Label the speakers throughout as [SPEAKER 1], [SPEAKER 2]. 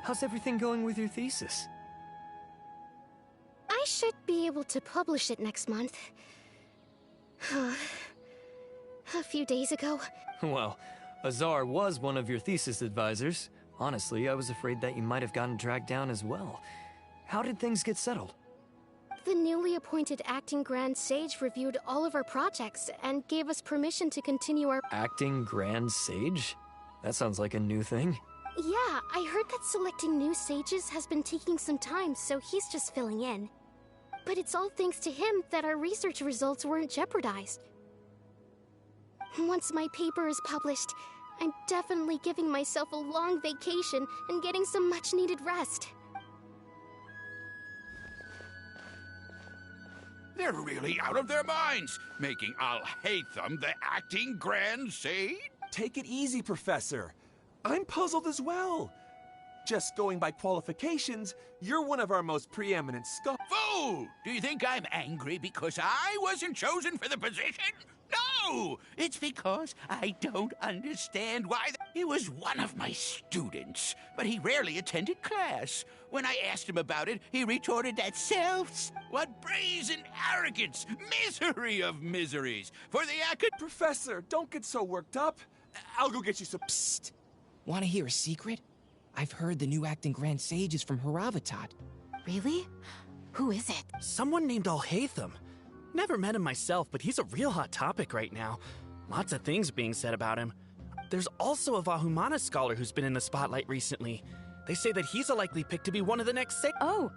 [SPEAKER 1] How's everything going with your thesis?
[SPEAKER 2] I should be able to publish it next month. A few days ago.
[SPEAKER 1] Well, Azar was one of your thesis advisors. Honestly, I was afraid that you might have gotten dragged down as well. How did things get settled?
[SPEAKER 2] The newly appointed acting Grand Sage reviewed all of our projects and gave us permission to continue our—
[SPEAKER 1] Acting Grand Sage? That sounds like a new thing.
[SPEAKER 2] Yeah, I heard that selecting new sages has been taking some time, so he's just filling in. But it's all thanks to him that our research results weren't jeopardized. Once my paper is published, I'm definitely giving myself a long vacation and getting some much-needed rest.
[SPEAKER 3] They're really out of their minds, making Al-Haytham the acting Grand Sage?
[SPEAKER 4] Take it easy, Professor. I'm puzzled as well. Just going by qualifications, you're one of our most preeminent scholars.
[SPEAKER 3] Fool! Do you think I'm angry because I wasn't chosen for the position? No! It's because I don't understand why he was one of my students, but he rarely attended class. When I asked him about it, he retorted that what brazen arrogance! Misery of miseries! For the
[SPEAKER 4] Professor, don't get so worked up. I'll go get you some—
[SPEAKER 5] Psst! Want to hear a secret? I've heard the new acting Grand Sage is from Haravatat.
[SPEAKER 6] Really? Who is it?
[SPEAKER 7] Someone named Al-Haytham. Never met him myself, but he's a real hot topic right now. Lots of things being said about him. There's also a Vahumana scholar who's been in the spotlight recently. They say that he's a likely pick to be one of the next
[SPEAKER 6] Oh,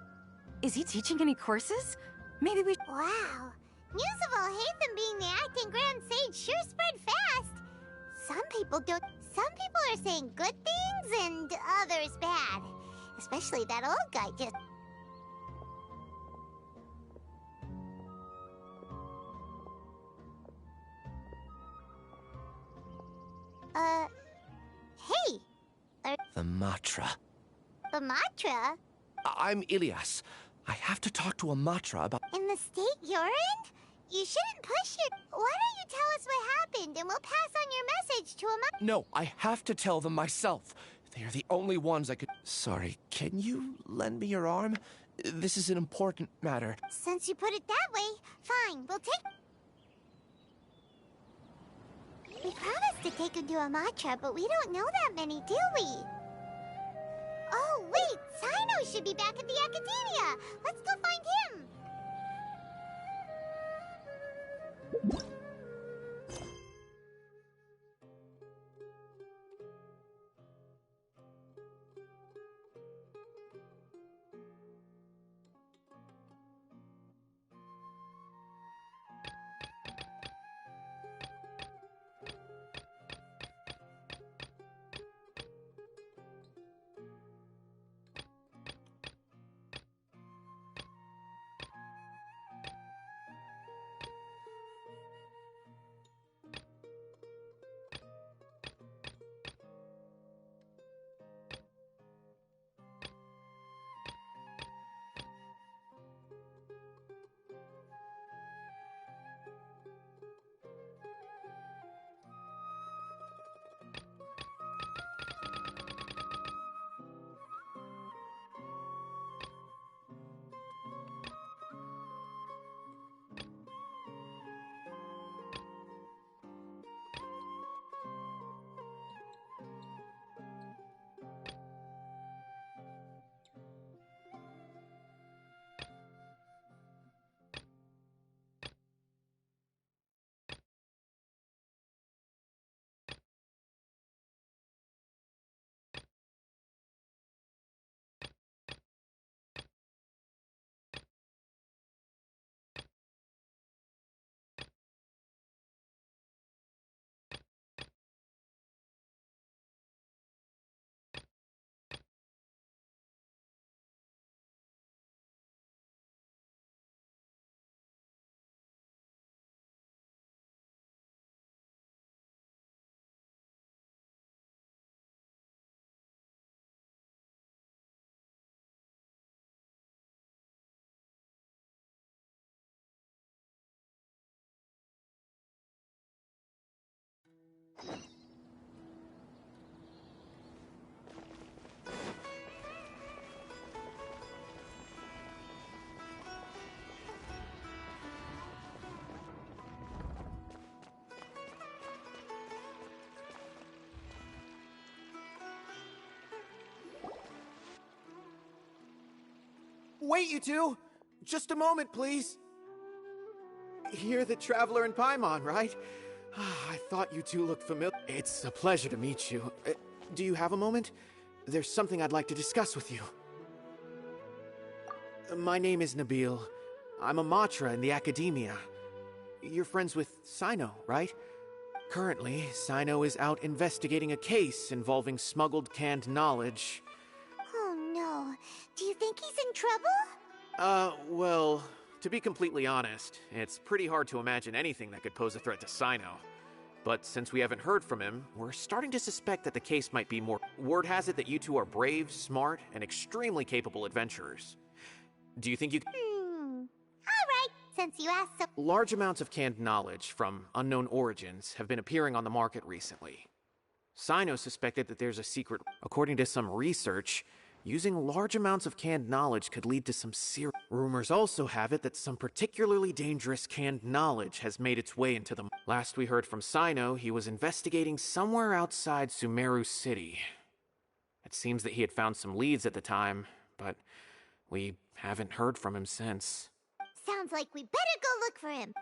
[SPEAKER 6] is he teaching any courses? Maybe we—
[SPEAKER 8] Wow. News of Al-Haytham being the acting Grand Sage sure spread fast. Some people are saying good things and others bad. Especially that old guy just— Hey!
[SPEAKER 9] The Matra.
[SPEAKER 8] The Matra?
[SPEAKER 9] I'm Ilias. I have to talk to a Matra about—
[SPEAKER 8] In the state you're in? You shouldn't push your— Why don't you tell us what happened and we'll pass on your message to a Matra?
[SPEAKER 9] No, I have to tell them myself. They're the only ones I could— Sorry, can you lend me your arm? This is an important matter.
[SPEAKER 8] Since you put it that way, fine, we'll take— We promised to take him to a Matra, but we don't know that many, do we? Oh, wait! Sino should be back at the Academia! Let's go find him!
[SPEAKER 10] Wait, you two! Just a moment, please. You're the Traveler in Paimon, right? I thought you two looked familiar. It's a pleasure to meet you. Do you have a moment? There's something I'd like to discuss with you. My name is Nabil. I'm a Matra in the Academia. You're friends with Sino, right? Currently, Sino is out investigating a case involving smuggled canned knowledge.
[SPEAKER 8] Oh no. Do you think he's in trouble?
[SPEAKER 10] Well, to be completely honest, it's pretty hard to imagine anything that could pose a threat to Sino. But since we haven't heard from him, we're starting to suspect that the case might be more... Word has it that you two are brave, smart, and extremely capable adventurers. Do you think you...
[SPEAKER 8] Alright, since you asked so...
[SPEAKER 10] Large amounts of canned knowledge from unknown origins have been appearing on the market recently. Sino suspected that there's a secret... According to some research, using large amounts of canned knowledge could lead to some serious... Rumors also have it that some particularly dangerous canned knowledge has made its way into the... Last we heard from Sino, he was investigating somewhere outside Sumeru City. It seems that he had found some leads at the time, but we haven't heard from him since.
[SPEAKER 8] Sounds like we better go look for him.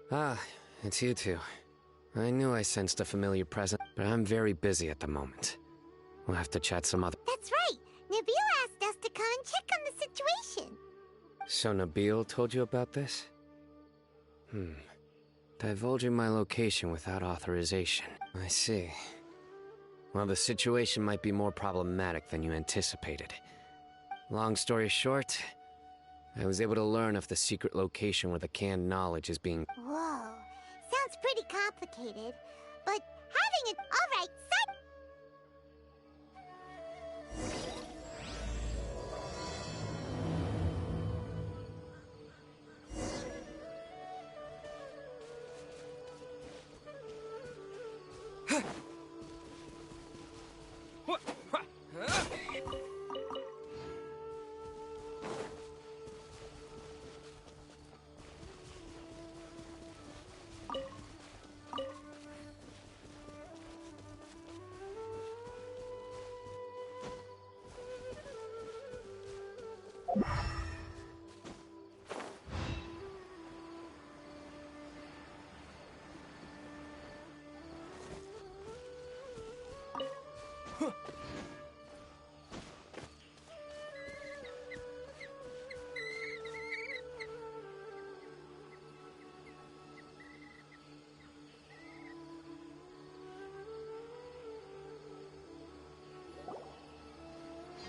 [SPEAKER 11] Ah, it's you two. I knew I sensed a familiar presence, but I'm very busy at the moment. We'll have to chat some other...
[SPEAKER 8] That's right! Nabil asked us to come and check on the situation.
[SPEAKER 11] So Nabil told you about this? Divulging my location without authorization. I see. Well, the situation might be more problematic than you anticipated. Long story short, I was able to learn of the secret location where the canned knowledge is being...
[SPEAKER 8] Whoa. Sounds pretty complicated. But having it... Alright,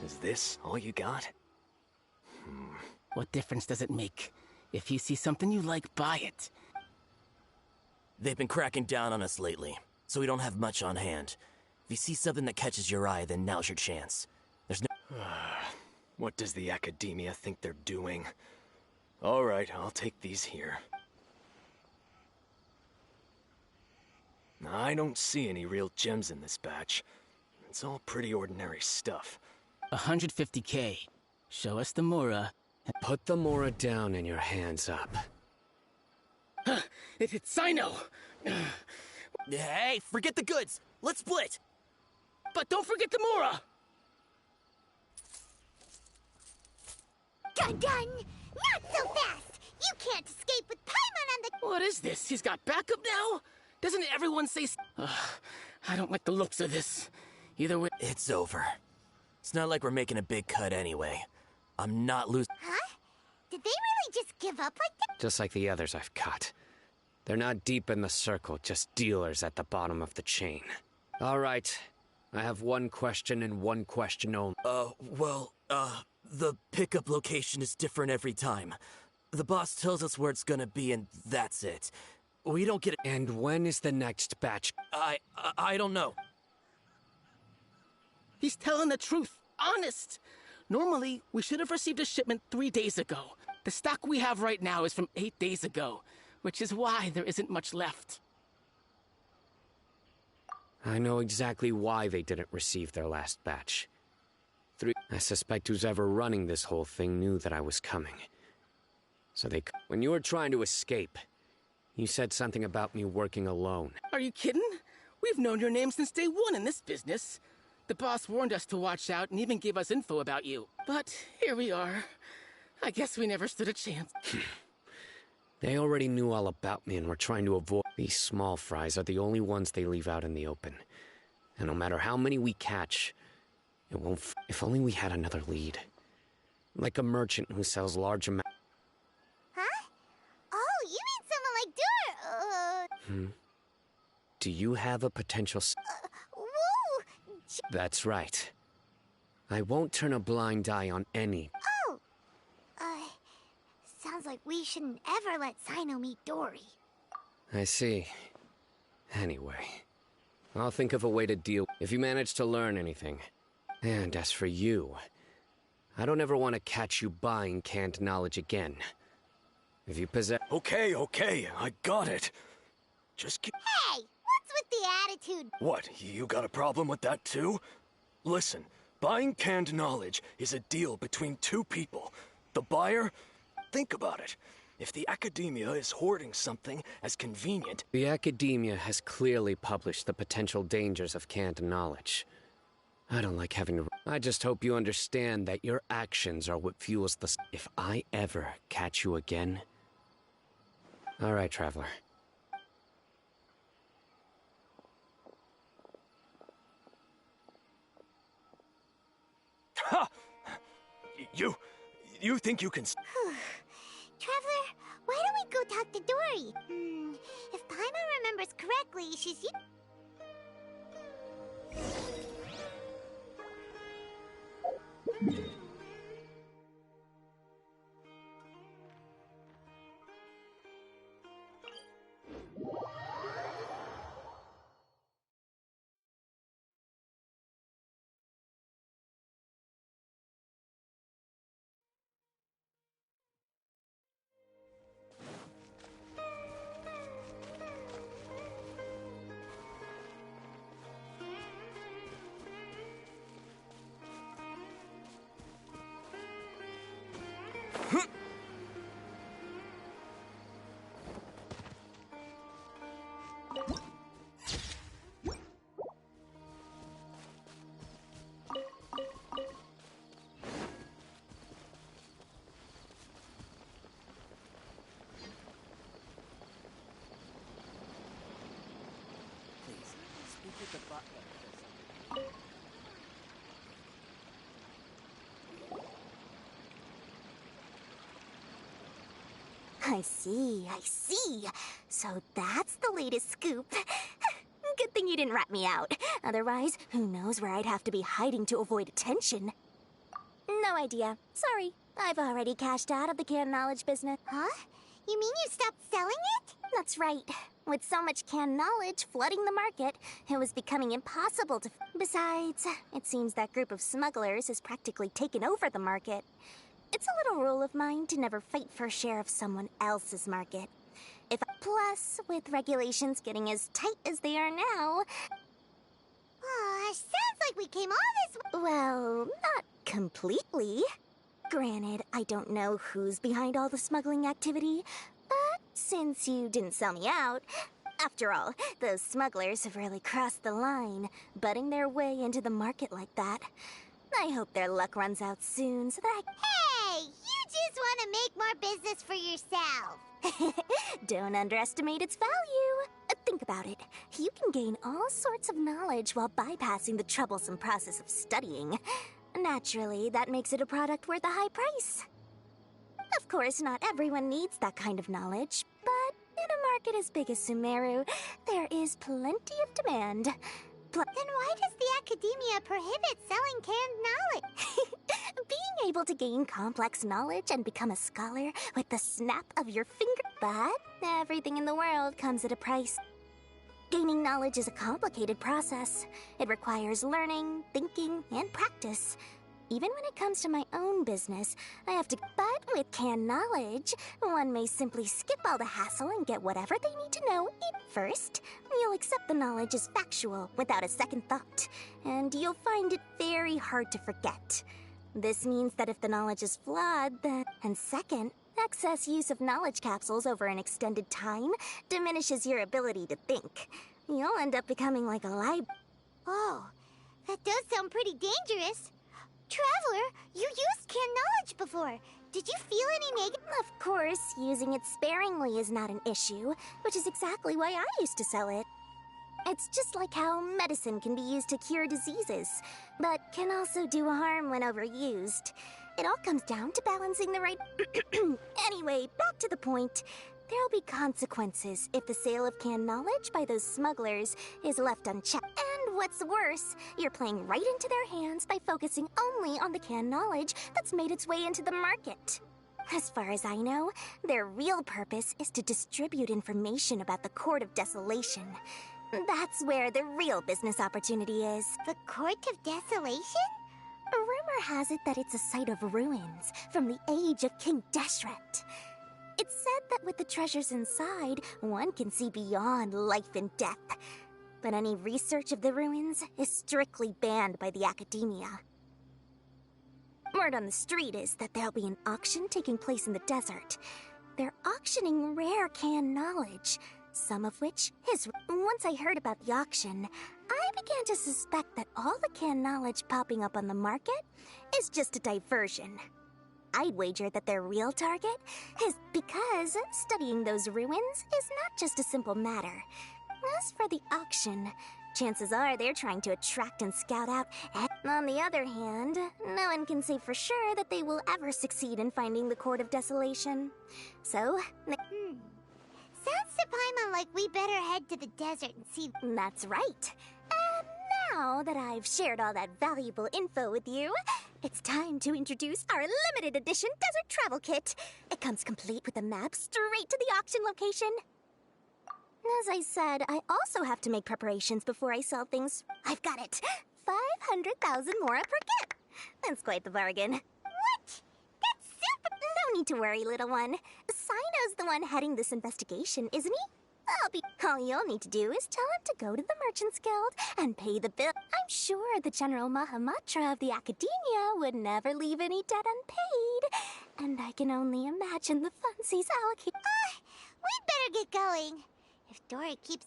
[SPEAKER 12] Is this all you got?
[SPEAKER 13] What difference does it make? If you see something you like, buy it.
[SPEAKER 12] They've been cracking down on us lately, so we don't have much on hand. If you see something that catches your eye, then now's your chance. There's no...
[SPEAKER 14] What does the Academia think they're doing? Alright, I'll take these here. I don't see any real gems in this batch. It's all pretty ordinary stuff.
[SPEAKER 13] 150K. Show us the Mora.
[SPEAKER 11] Put the Mora down and your hands up.
[SPEAKER 13] It's Sino!
[SPEAKER 12] Hey, forget the goods! Let's split!
[SPEAKER 13] But don't forget the Mora!
[SPEAKER 8] Dun! Not so fast! You can't escape with Paimon on the—
[SPEAKER 13] What is this? He's got backup now? Doesn't everyone say I don't like the looks of this. Either way—
[SPEAKER 12] It's over. It's not like we're making a big cut anyway. I'm not losing.
[SPEAKER 8] Huh? Did they really just give up like that?
[SPEAKER 11] Just like the others I've cut. They're not deep in the circle, just dealers at the bottom of the chain. All right. I have one question and one question only.
[SPEAKER 12] The pickup location is different every time. The boss tells us where it's gonna be and that's it. We don't get it.
[SPEAKER 11] And when is the next batch?
[SPEAKER 12] I don't know.
[SPEAKER 13] He's telling the truth. Honest. Normally, we should have received a shipment 3 days ago. The stock we have right now is from 8 days ago, which is why there isn't much left.
[SPEAKER 11] I know exactly why they didn't receive their last batch. I suspect who's ever running this whole thing knew that I was coming. So when you were trying to escape, you said something about me working alone.
[SPEAKER 13] Are you kidding? We've known your name since day one in this business. The boss warned us to watch out and even gave us info about you. But here we are. I guess we never stood a chance.
[SPEAKER 11] They already knew all about me and were trying to avoid. These small fries are the only ones they leave out in the open. And no matter how many we catch, it won't if only we had another lead. Like a merchant who sells large amounts.
[SPEAKER 8] Huh? Oh, you mean someone like Dur—
[SPEAKER 11] Do you have a potential
[SPEAKER 8] whoa!
[SPEAKER 11] That's right. I won't turn a blind eye on any.
[SPEAKER 8] Oh! Sounds like we shouldn't ever let Sino meet Dory.
[SPEAKER 11] I see. Anyway, I'll think of a way to deal if you manage to learn anything. And as for you, I don't ever want to catch you buying canned knowledge again. If you possess—
[SPEAKER 14] Okay, I got it. Just keep—
[SPEAKER 8] Hey! What's with the attitude?
[SPEAKER 14] What, you got a problem with that too? Listen, buying canned knowledge is a deal between two people. The buyer— think about it. If the academia is hoarding something as convenient—
[SPEAKER 11] The academia has clearly published the potential dangers of canned knowledge. I don't like having to— I just hope you understand that your actions are what fuels the— If I ever catch you again— All right, Traveler.
[SPEAKER 14] Ha! You think you can—
[SPEAKER 8] Traveler, why don't we go talk to Dory? If Paimon remembers correctly, she's— I see. So that's the latest scoop. Good thing you didn't rat me out. Otherwise, who knows where I'd have to be hiding to avoid attention. No idea. Sorry. I've already cashed out of the canned knowledge business. Huh? You mean you stopped selling it? That's right. With so much canned knowledge flooding the market, it was becoming impossible to... Besides, it seems that group of smugglers has practically taken over the market. It's a little rule of mine to never fight for a share of someone else's market. Plus, with regulations getting as tight as they are now... sounds like we came all this way. Well, not completely. Granted, I don't know who's behind all the smuggling activity, but since you didn't sell me out... After all, those smugglers have really crossed the line, butting their way into the market like that. I hope their luck runs out soon so that I... Hey! You just want to make more business for yourself.
[SPEAKER 15] Don't underestimate its value. Think about it. You can gain all sorts of knowledge while bypassing the troublesome process of studying. Naturally, that makes it a product worth a high price. Of course, not everyone needs that kind of knowledge, but in a market as big as Sumeru, there is plenty of demand.
[SPEAKER 8] Then why does the academia prohibit selling canned knowledge?
[SPEAKER 15] Being able to gain complex knowledge and become a scholar with the snap of your finger. But everything in the world comes at a price. Gaining knowledge is a complicated process. It requires learning, thinking, and practice. Even when it comes to my own business, I have to... But with canned knowledge, one may simply skip all the hassle and get whatever they need to know. First, you'll accept the knowledge as factual without a second thought, and you'll find it very hard to forget. This means that if the knowledge is flawed, then... And second, excess use of knowledge capsules over an extended time diminishes your ability to think. You'll end up becoming like a library.
[SPEAKER 8] Oh, that does sound pretty dangerous. Traveler, you used canned knowledge before. Did you feel any negative?
[SPEAKER 15] Of course, using it sparingly is not an issue, which is exactly why I used to sell it. It's just like how medicine can be used to cure diseases, but can also do harm when overused. It all comes down to balancing the right... Anyway, back to the point. There'll be consequences if the sale of canned knowledge by those smugglers is left unchecked. And what's worse, you're playing right into their hands by focusing only on the canned knowledge that's made its way into the market. As far as I know, their real purpose is to distribute information about the Court of Desolation. That's where the real business opportunity is.
[SPEAKER 8] The Court of Desolation?
[SPEAKER 15] A rumor has it that it's a site of ruins from the age of King Deshret. It's said that with the treasures inside, one can see beyond life and death. But any research of the ruins is strictly banned by the academia. Word on the street is that there'll be an auction taking place in the desert. They're auctioning rare canned knowledge, some of which is... Once I heard about the auction, I began to suspect that all the canned knowledge popping up on the market is just a diversion. I'd wager that their real target is because studying those ruins is not just a simple matter. As for the auction, chances are they're trying to attract and scout out. On the other hand, no one can say for sure that they will ever succeed in finding the Court of Desolation. So...
[SPEAKER 8] Sounds to Paimon like we better head to the desert and see...
[SPEAKER 15] That's right. And now that I've shared all that valuable info with you, it's time to introduce our limited edition desert travel kit. It comes complete with a map straight to the auction location. As I said, I also have to make preparations before I sell things. I've got it. 500,000 mora per kit. That's quite the bargain.
[SPEAKER 8] What? That's super...
[SPEAKER 15] No need to worry, little one. Sino's the one heading this investigation, isn't he? All you'll need to do is tell him to go to the Merchants Guild and pay the bill. I'm sure the General Mahamatra of the Academia would never leave any debt unpaid. And I can only imagine the funds he's allocated.
[SPEAKER 8] We'd better get going. If Dory keeps...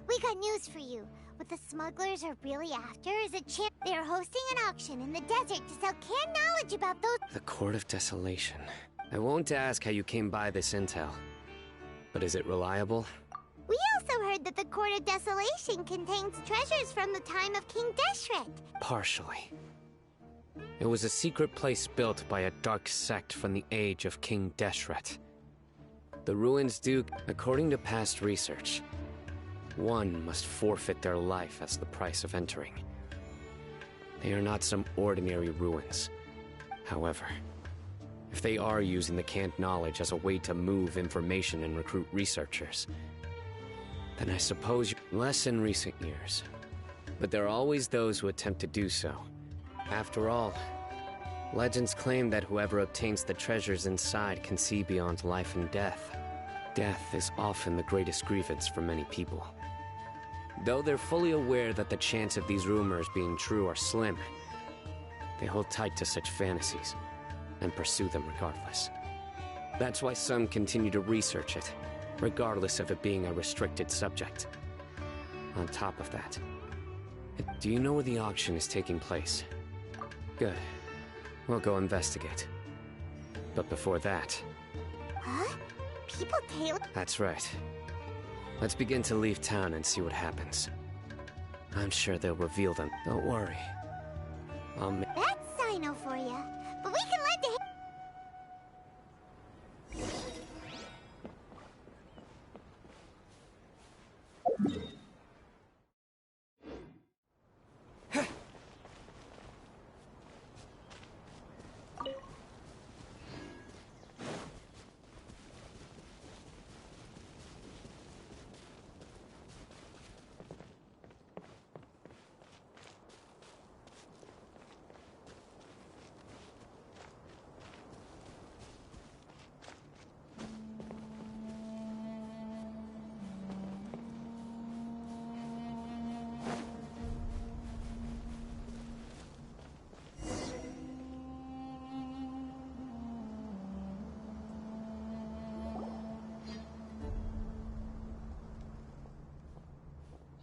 [SPEAKER 8] We got news for you. What the smugglers are really after is a chance. They're hosting an auction in the desert to sell canned knowledge about those...
[SPEAKER 11] The Court of Desolation. I won't ask how you came by this intel. But is it reliable?
[SPEAKER 8] We also heard that the Court of Desolation contains treasures from the time of King Deshret.
[SPEAKER 11] Partially. It was a secret place built by a dark sect from the age of King Deshret. The ruins do, according to past research, one must forfeit their life as the price of entering. They are not some ordinary ruins. However, if they are using the canned knowledge as a way to move information and recruit researchers, then I suppose less in recent years. But there are always those who attempt to do so. After all, legends claim that whoever obtains the treasures inside can see beyond life and death. Death is often the greatest grievance for many people. Though they're fully aware that the chance of these rumors being true are slim, they hold tight to such fantasies and pursue them regardless. That's why some continue to research it, regardless of it being a restricted subject. On top of that, do you know where the auction is taking place? Good. We'll go investigate. But before that...
[SPEAKER 8] Huh? People tail...
[SPEAKER 11] That's right. Let's begin to leave town and see what happens. I'm sure they'll reveal them. Don't worry.
[SPEAKER 8] That's Sino for you. But we can let the...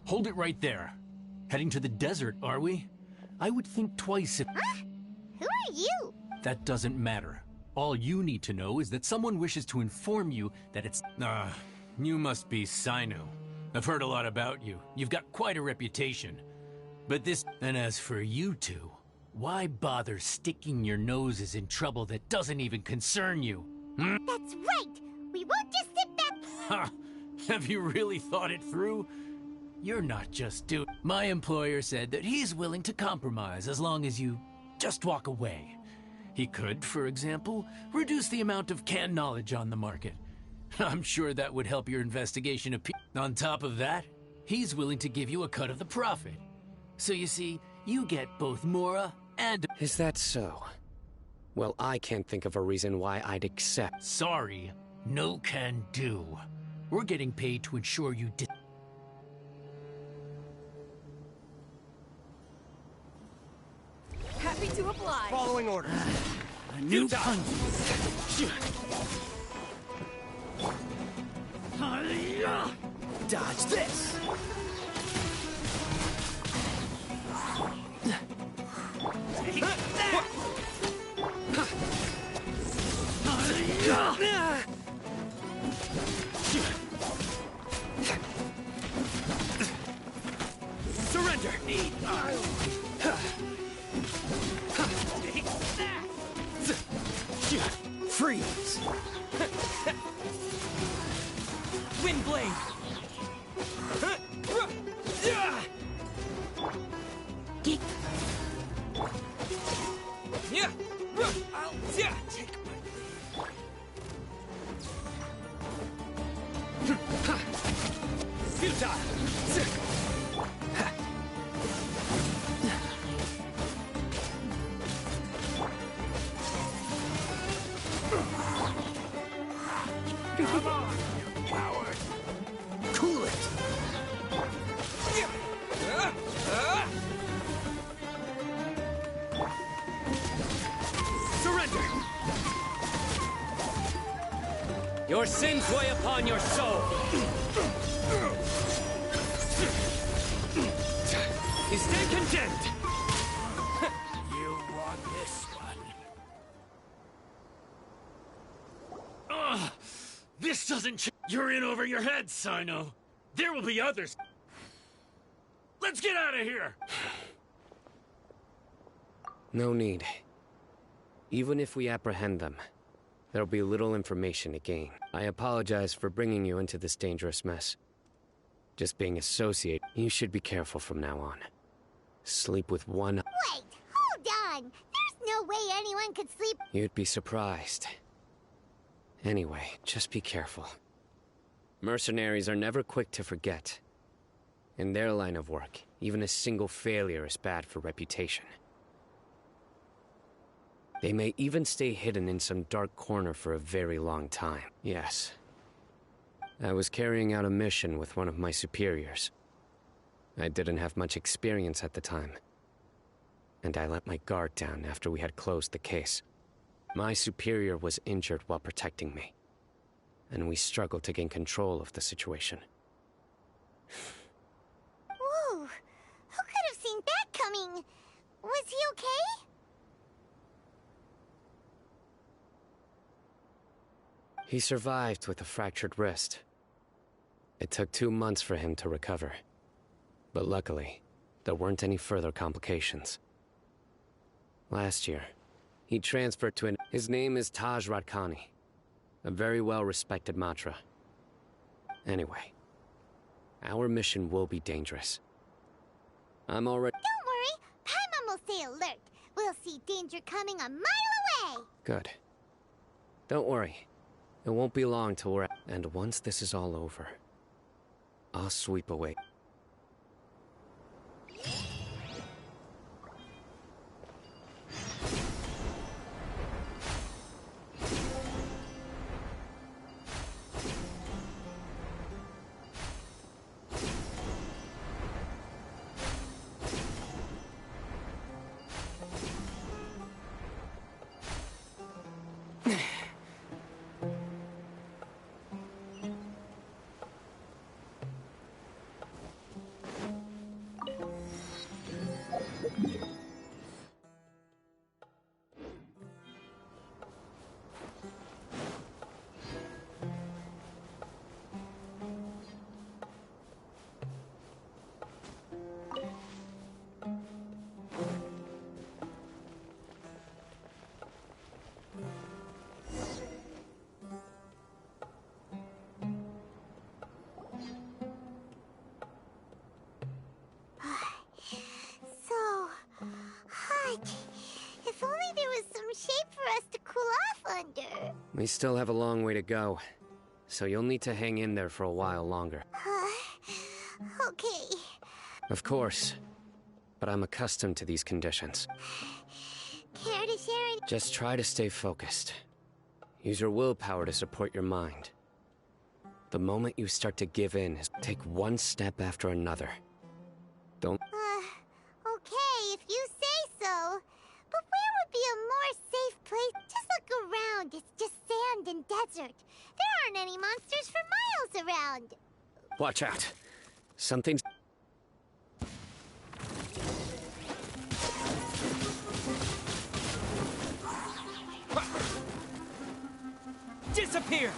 [SPEAKER 16] Hold it right there. Heading to the desert, are we? I would think twice if...
[SPEAKER 8] Huh? Who are you?
[SPEAKER 16] That doesn't matter. All you need to know is that someone wishes to inform you that it's... you must be Sino. I've heard a lot about you. You've got quite a reputation. But this... And as for you two, why bother sticking your noses in trouble that doesn't even concern you? Hmm?
[SPEAKER 8] That's right! We won't just sit back...
[SPEAKER 16] Ha! Have you really thought it through? You're not just doing... My employer said that he's willing to compromise as long as you just walk away. He could, for example, reduce the amount of canned knowledge on the market. I'm sure that would help your investigation appear. On top of that, he's willing to give you a cut of the profit. So you see, you get both Mora and...
[SPEAKER 11] Is that so? Well, I can't think of a reason why I'd accept...
[SPEAKER 16] Sorry, no can do. We're getting paid to ensure you did...
[SPEAKER 6] Happy to oblige.
[SPEAKER 9] Following orders.
[SPEAKER 16] A new punch.
[SPEAKER 9] Dodge this.
[SPEAKER 16] Take that.
[SPEAKER 9] Surrender. Freeze! Windblade! Geek! Yeah! I'll take my futile!
[SPEAKER 16] Come on, you coward!
[SPEAKER 9] Cool it! Surrender!
[SPEAKER 11] Your sins weigh upon your soul! You stay condemned!
[SPEAKER 16] You want this one? This doesn't You're in over your head, Sino. There will be others. Let's get out of here!
[SPEAKER 11] No need. Even if we apprehend them, There'll be little information to gain. I apologize for bringing you into this dangerous mess. Just being associated, you should be careful from now on. Sleep with one...
[SPEAKER 8] Wait, hold on! There's no way anyone could sleep...
[SPEAKER 11] You'd be surprised. Anyway, just be careful. Mercenaries are never quick to forget. In their line of work, even a single failure is bad for reputation. They may even stay hidden in some dark corner for a very long time. Yes. I was carrying out a mission with one of my superiors. I didn't have much experience at the time. And I let my guard down after we had closed the case. My superior was injured while protecting me. And we struggled to gain control of the situation.
[SPEAKER 8] Whoa! Who could have seen that coming? Was he okay?
[SPEAKER 11] He survived with a fractured wrist. It took 2 months for him to recover. But luckily, there weren't any further complications. Last year, he transferred to his name is Taj Radkani, a very well-respected Matra. Anyway, our mission will be dangerous. I'm already...
[SPEAKER 8] Don't worry, Paimon will stay alert. We'll see danger coming a mile away.
[SPEAKER 11] Good. Don't worry. It won't be long till we're... And once this is all over, I'll sweep away.
[SPEAKER 8] So hot. If only there was some shade for us to cool off under.
[SPEAKER 11] We still have a long way to go, so you'll need to hang in there for a while longer.
[SPEAKER 8] Okay.
[SPEAKER 11] Of course, but I'm accustomed to these conditions.
[SPEAKER 8] Care to share any...
[SPEAKER 11] Just try to stay focused. Use your willpower to support your mind. The moment you start to give in, take one step after another. Don't...
[SPEAKER 8] Okay, if you say so. But where would be a more safe place? Just look around. It's just sand and desert. There aren't any monsters for miles around.
[SPEAKER 11] Watch out. Something's...
[SPEAKER 9] Disappear!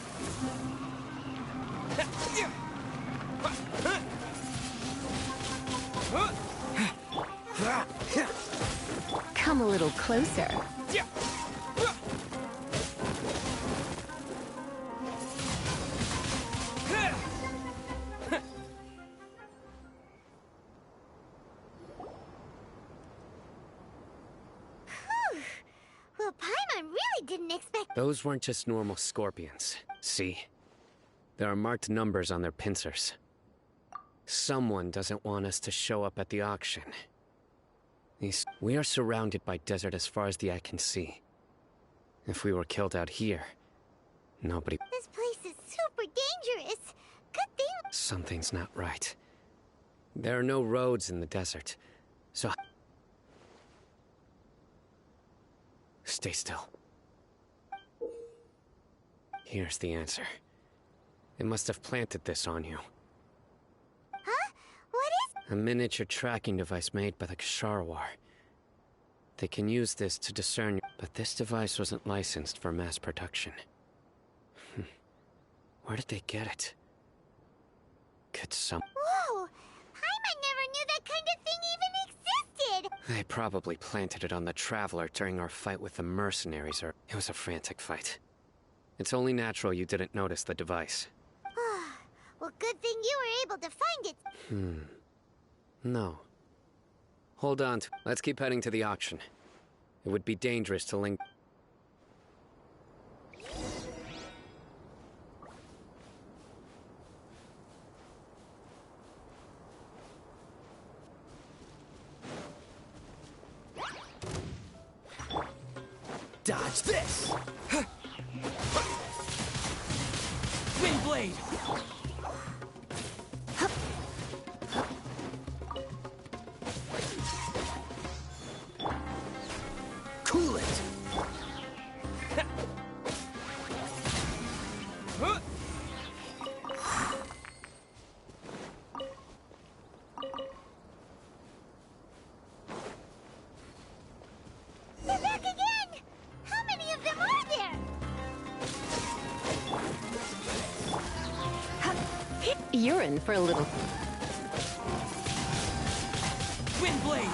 [SPEAKER 6] Come a little closer.
[SPEAKER 8] Well, Paimon really didn't expect...
[SPEAKER 11] Those weren't just normal scorpions. See? There are marked numbers on their pincers. Someone doesn't want us to show up at the auction. We are surrounded by desert as far as the eye can see. If we were killed out here, nobody...
[SPEAKER 8] This place is super dangerous. Good thing...
[SPEAKER 11] Something's not right. There are no roads in the desert, so... Stay still. Here's the answer. They must have planted this on you.
[SPEAKER 8] Huh? What is...
[SPEAKER 11] A miniature tracking device made by the Ksharawar. They can use this to discern... But this device wasn't licensed for mass production. Where did they get it? Could some...
[SPEAKER 8] Whoa! Paimon never knew that kind of thing even existed!
[SPEAKER 11] They probably planted it on the Traveler during our fight with the mercenaries, or... It was a frantic fight. It's only natural you didn't notice the device.
[SPEAKER 8] Well, good thing you were able to find it.
[SPEAKER 11] No. Hold on. Let's keep heading to the auction. It would be dangerous to link...
[SPEAKER 17] Dodge this! Wind blade! Cool it!
[SPEAKER 8] They're back again! How many of them are there?
[SPEAKER 6] You're in for a little...
[SPEAKER 17] Wind blade!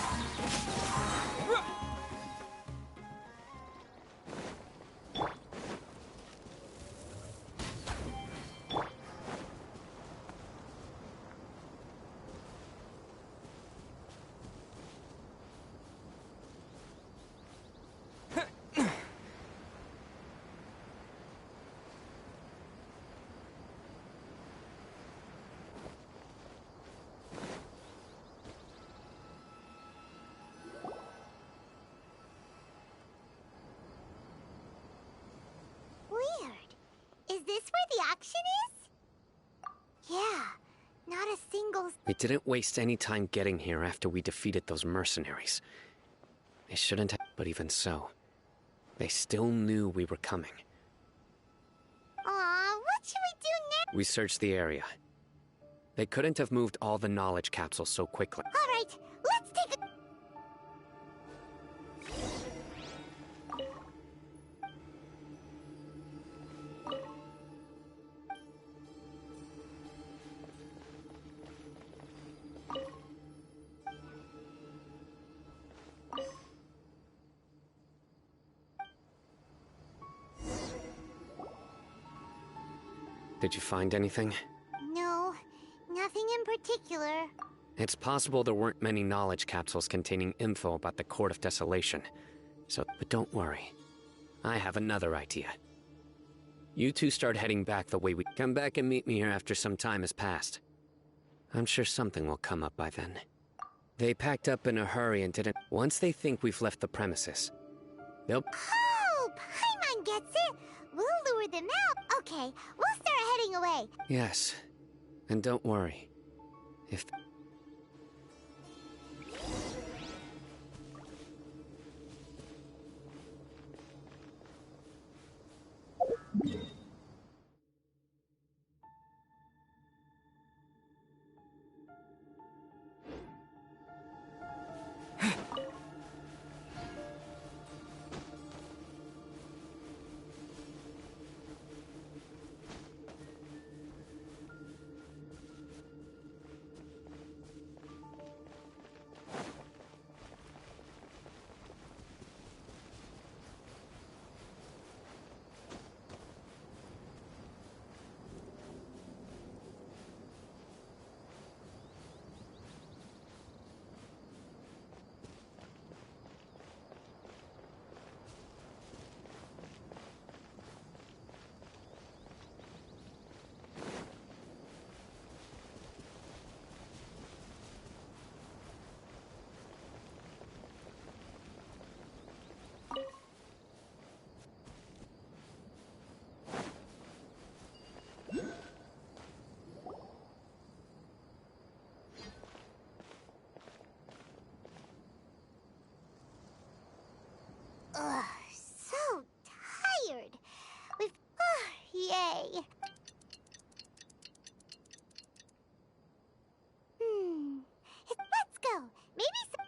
[SPEAKER 8] Weird. Is this where the auction is? Yeah, not a single...
[SPEAKER 11] We didn't waste any time getting here after we defeated those mercenaries. They shouldn't have... But even so, they still knew we were coming.
[SPEAKER 8] Aw, what should we do next?
[SPEAKER 11] We searched the area. They couldn't have moved all the knowledge capsules so quickly.
[SPEAKER 8] All right, let's take a...
[SPEAKER 11] Did you find anything?
[SPEAKER 8] No, nothing in particular.
[SPEAKER 11] It's possible there weren't many knowledge capsules containing info about the Court of Desolation. But don't worry. I have another idea. You two start heading back the way we... Come back and meet me here after some time has passed. I'm sure something will come up by then. They packed up in a hurry and didn't... Once they think we've left the premises, they'll...
[SPEAKER 8] Oh, Paimon gets it! We'll lure them out. Okay, we'll start heading away.
[SPEAKER 11] Yes. And don't worry. If...
[SPEAKER 8] Ugh, so tired. We've... yay. Let's go. Maybe some...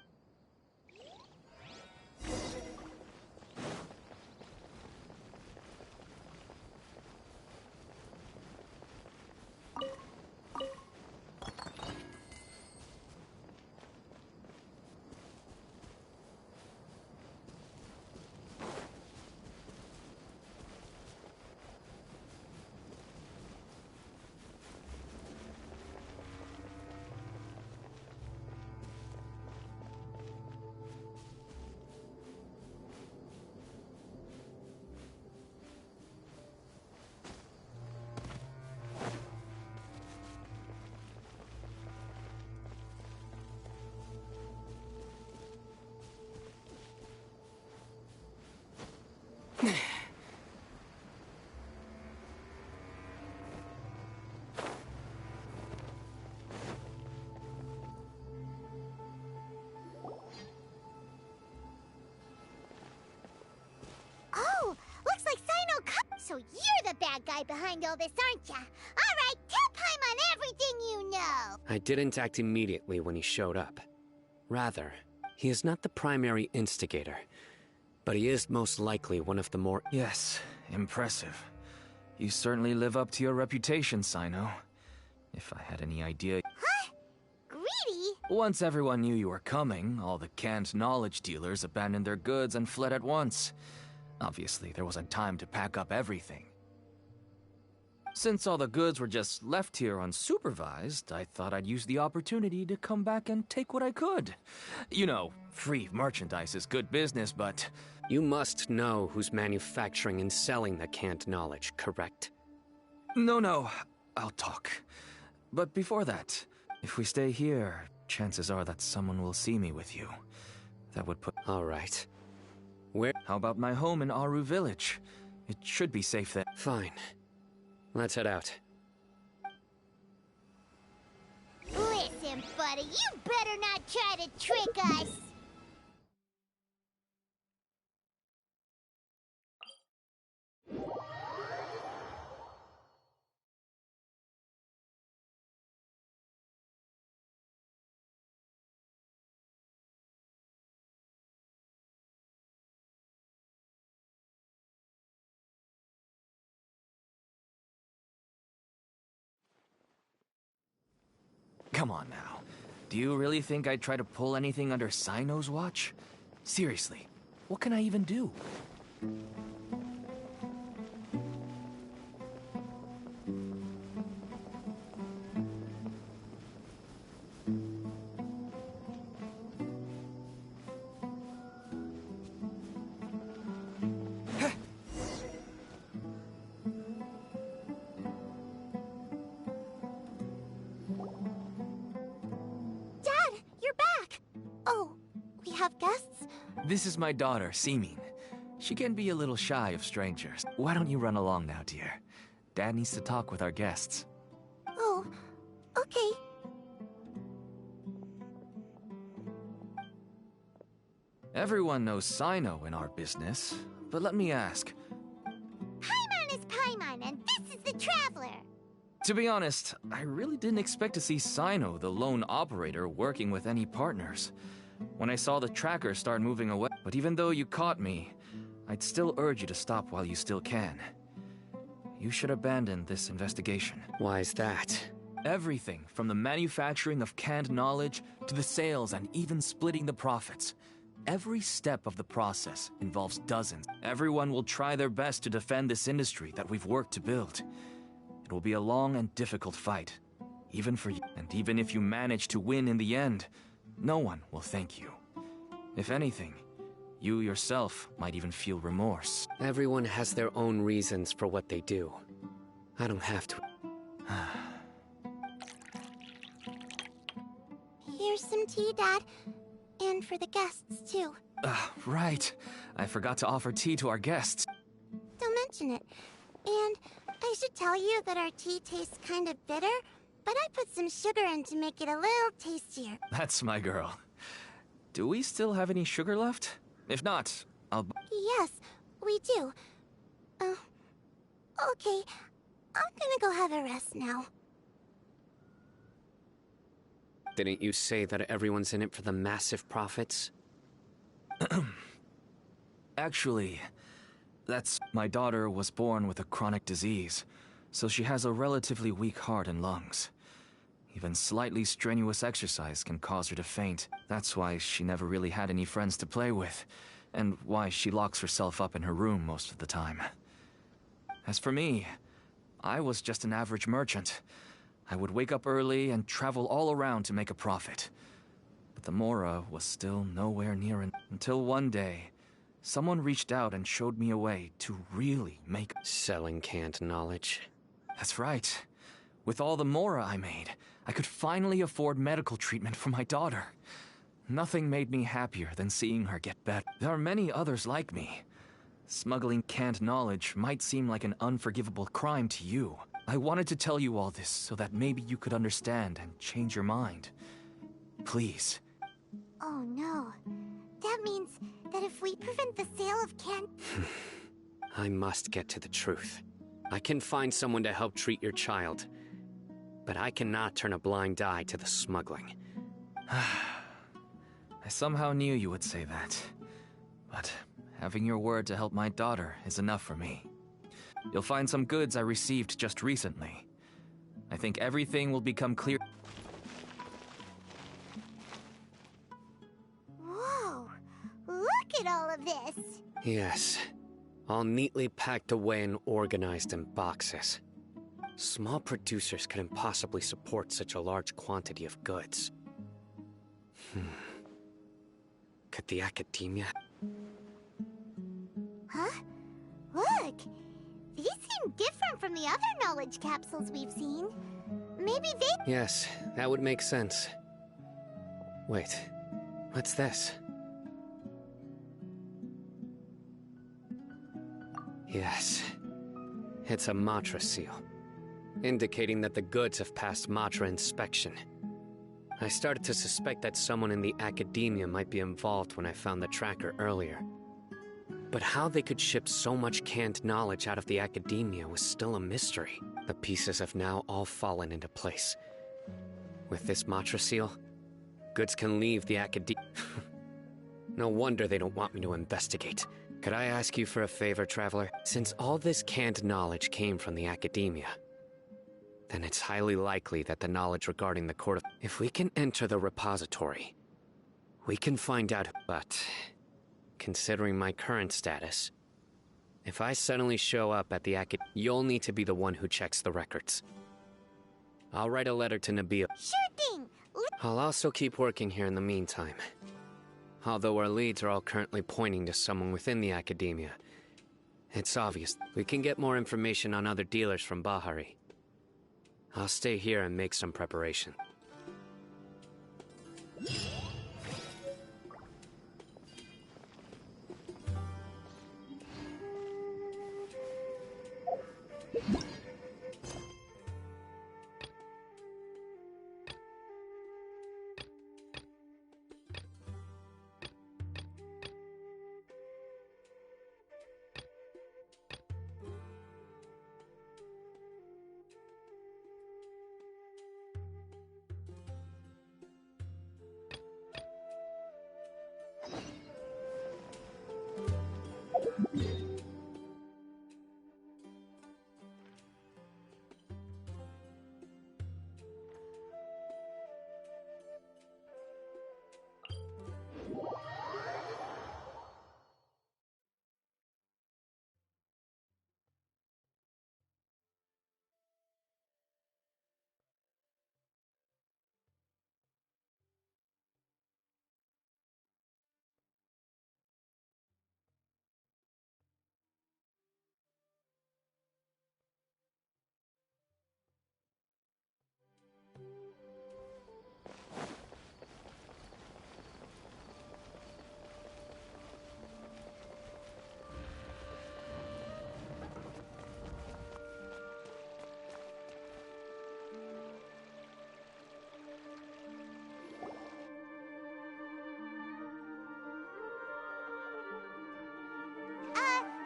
[SPEAKER 8] Oh, looks like Sino cut. So you're the bad guy behind all this, aren't ya? All right, tell Paimon everything you know.
[SPEAKER 11] I didn't act immediately when he showed up. Rather, he is not the primary instigator, but he is most likely one of the more—
[SPEAKER 18] Yes, impressive. You certainly live up to your reputation, Sino. If I had any idea—
[SPEAKER 8] Huh? Greedy?
[SPEAKER 18] Once everyone knew you were coming, all the canned knowledge dealers abandoned their goods and fled at once. Obviously, there wasn't time to pack up everything. Since all the goods were just left here unsupervised, I thought I'd use the opportunity to come back and take what I could. You know, free merchandise is good business, but—
[SPEAKER 11] You must know who's manufacturing and selling the canned knowledge, correct?
[SPEAKER 18] No, I'll talk. But before that, if we stay here, chances are that someone will see me with you. That would put—
[SPEAKER 11] All right.
[SPEAKER 18] How about my home in Aru Village? It should be safe there.
[SPEAKER 11] Fine. Let's head out.
[SPEAKER 8] Listen, buddy, you better not try to trick us.
[SPEAKER 18] Come on now. Do you really think I'd try to pull anything under Sino's watch? Seriously, what can I even do? This is my daughter, Seeming. She can be a little shy of strangers. Why don't you run along now, dear? Dad needs to talk with our guests.
[SPEAKER 8] Oh, okay.
[SPEAKER 18] Everyone knows Sino in our business, but let me ask.
[SPEAKER 8] Paimon is Paimon, and this is the Traveler.
[SPEAKER 18] To be honest, I really didn't expect to see Sino, the lone operator, working with any partners. When I saw the tracker start moving away, but even though you caught me, I'd still urge you to stop while you still can. You should abandon this investigation.
[SPEAKER 11] Why is that?
[SPEAKER 18] Everything from the manufacturing of canned knowledge to the sales and even splitting the profits. Every step of the process involves dozens. Everyone will try their best to defend this industry that we've worked to build. It will be a long and difficult fight, even for you. And even if you manage to win in the end, no one will thank you. If anything, you yourself might even feel remorse.
[SPEAKER 11] Everyone has their own reasons for what they do. I don't have to.
[SPEAKER 8] Here's some tea, Dad. And for the guests, too.
[SPEAKER 18] Right. I forgot to offer tea to our guests.
[SPEAKER 8] Don't mention it. And I should tell you that our tea tastes kind of bitter, but I put some sugar in to make it a little tastier.
[SPEAKER 18] That's my girl. Do we still have any sugar left? If not, I'll...
[SPEAKER 8] Yes, we do. Okay. I'm gonna go have a rest now.
[SPEAKER 11] Didn't you say that everyone's in it for the massive profits?
[SPEAKER 18] Actually, my daughter was born with a chronic disease, so she has a relatively weak heart and lungs. Even slightly strenuous exercise can cause her to faint. That's why she never really had any friends to play with, and why she locks herself up in her room most of the time. As for me, I was just an average merchant. I would wake up early and travel all around to make a profit. But the Mora was still nowhere near until one day, someone reached out and showed me a way to really make...
[SPEAKER 11] Selling canned knowledge.
[SPEAKER 18] That's right. With all the Mora I made, I could finally afford medical treatment for my daughter. Nothing made me happier than seeing her get better. There are many others like me. Smuggling canned knowledge might seem like an unforgivable crime to you. I wanted to tell you all this so that maybe you could understand and change your mind. Please.
[SPEAKER 8] Oh no. That means that if we prevent the sale of canned...
[SPEAKER 11] I must get to the truth. I can find someone to help treat your child, but I cannot turn a blind eye to the smuggling.
[SPEAKER 18] I somehow knew you would say that. But having your word to help my daughter is enough for me. You'll find some goods I received just recently. I think everything will become clear.
[SPEAKER 8] Whoa! Look at all of this!
[SPEAKER 11] Yes, all neatly packed away and organized in boxes. Small producers couldn't possibly support such a large quantity of goods. Could the academia...
[SPEAKER 8] Huh? Look! These seem different from the other knowledge capsules we've seen. Maybe they...
[SPEAKER 11] Yes, that would make sense. Wait, what's this? Yes, it's a Matra seal, indicating that the goods have passed Matra inspection. I started to suspect that someone in the academia might be involved when I found the tracker earlier. But how they could ship so much canned knowledge out of the academia was still a mystery. The pieces have now all fallen into place. With this Matra seal, goods can leave the academia. No wonder they don't want me to investigate. Could I ask you for a favor, Traveler? Since all this canned knowledge came from the academia, then it's highly likely that the knowledge regarding the court of... If we can enter the repository, we can find out... But, considering my current status, if I suddenly show up at the you'll need to be the one who checks the records. I'll write a letter to Nabia.
[SPEAKER 8] Sure thing!
[SPEAKER 11] I'll also keep working here in the meantime. Although our leads are all currently pointing to someone within the academia, it's obvious we can get more information on other dealers from Bahari. I'll stay here and make some preparation.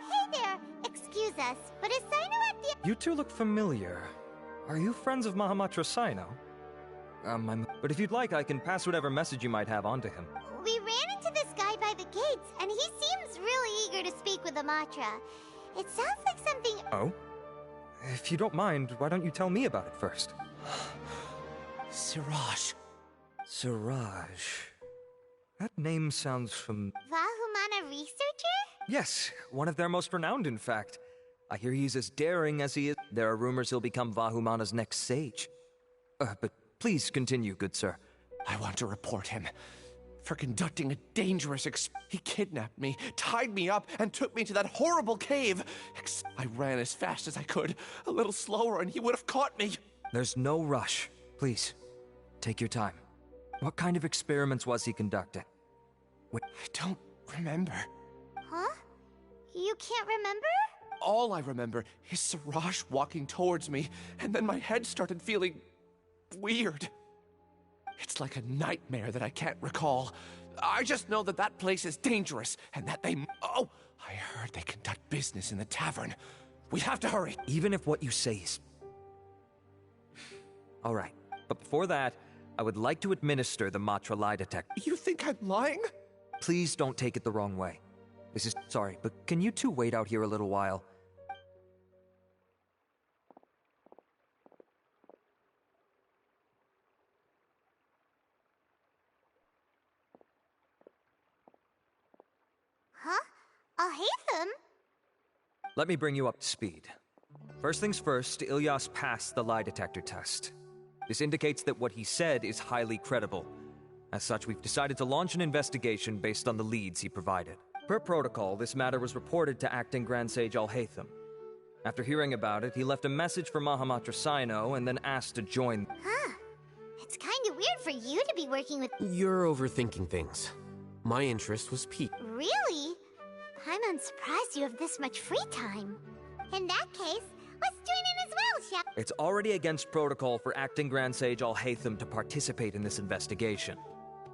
[SPEAKER 8] Hey there! Excuse us, but is Sino at the...
[SPEAKER 19] You two look familiar. Are you friends of Mahamatra Sino? But if you'd like, I can pass whatever message you might have on to him.
[SPEAKER 8] We ran into this guy by the gates, and he seems really eager to speak with Amatra. It sounds like something...
[SPEAKER 19] Oh? If you don't mind, why don't you tell me about it first?
[SPEAKER 9] Siraj.
[SPEAKER 19] Siraj. That name sounds
[SPEAKER 8] Vahumana researcher?
[SPEAKER 19] Yes, one of their most renowned, in fact. I hear he's as daring as he is. There are rumors he'll become Vahumana's next sage. But please continue, good sir.
[SPEAKER 9] I want to report him for conducting a dangerous He kidnapped me, tied me up, and took me to that horrible cave. I ran as fast as I could, a little slower, and he would have caught me.
[SPEAKER 19] There's no rush. Please, take your time. What kind of experiments was he conducting?
[SPEAKER 9] I don't remember.
[SPEAKER 8] Huh? You can't remember?
[SPEAKER 9] All I remember is Siraj walking towards me, and then my head started feeling weird. It's like a nightmare that I can't recall. I just know that that place is dangerous, and that they... Oh, I heard they conduct business in the tavern. We have to hurry.
[SPEAKER 19] Even if what you say is... All right, but before that, I would like to administer the Matra lie detector.
[SPEAKER 9] You think I'm lying?
[SPEAKER 19] Please don't take it the wrong way. This is... Sorry, but can you two wait out here a little while?
[SPEAKER 8] Huh? Alhaitham?
[SPEAKER 19] Let me bring you up to speed. First things first, Ilyas passed the lie detector test. This indicates that what he said is highly credible. As such, we've decided to launch an investigation based on the leads he provided. Per protocol, this matter was reported to Acting Grand Sage Alhaitham. After hearing about it, he left a message for Mahamatra Sino and then asked to join.
[SPEAKER 8] Huh. It's kinda weird for you to be working with...
[SPEAKER 10] You're overthinking things. My interest was piqued.
[SPEAKER 8] Really? I'm unsurprised you have this much free time. In that case, let's join in as well, shall...
[SPEAKER 19] It's already against protocol for Acting Grand Sage Alhaitham to participate in this investigation.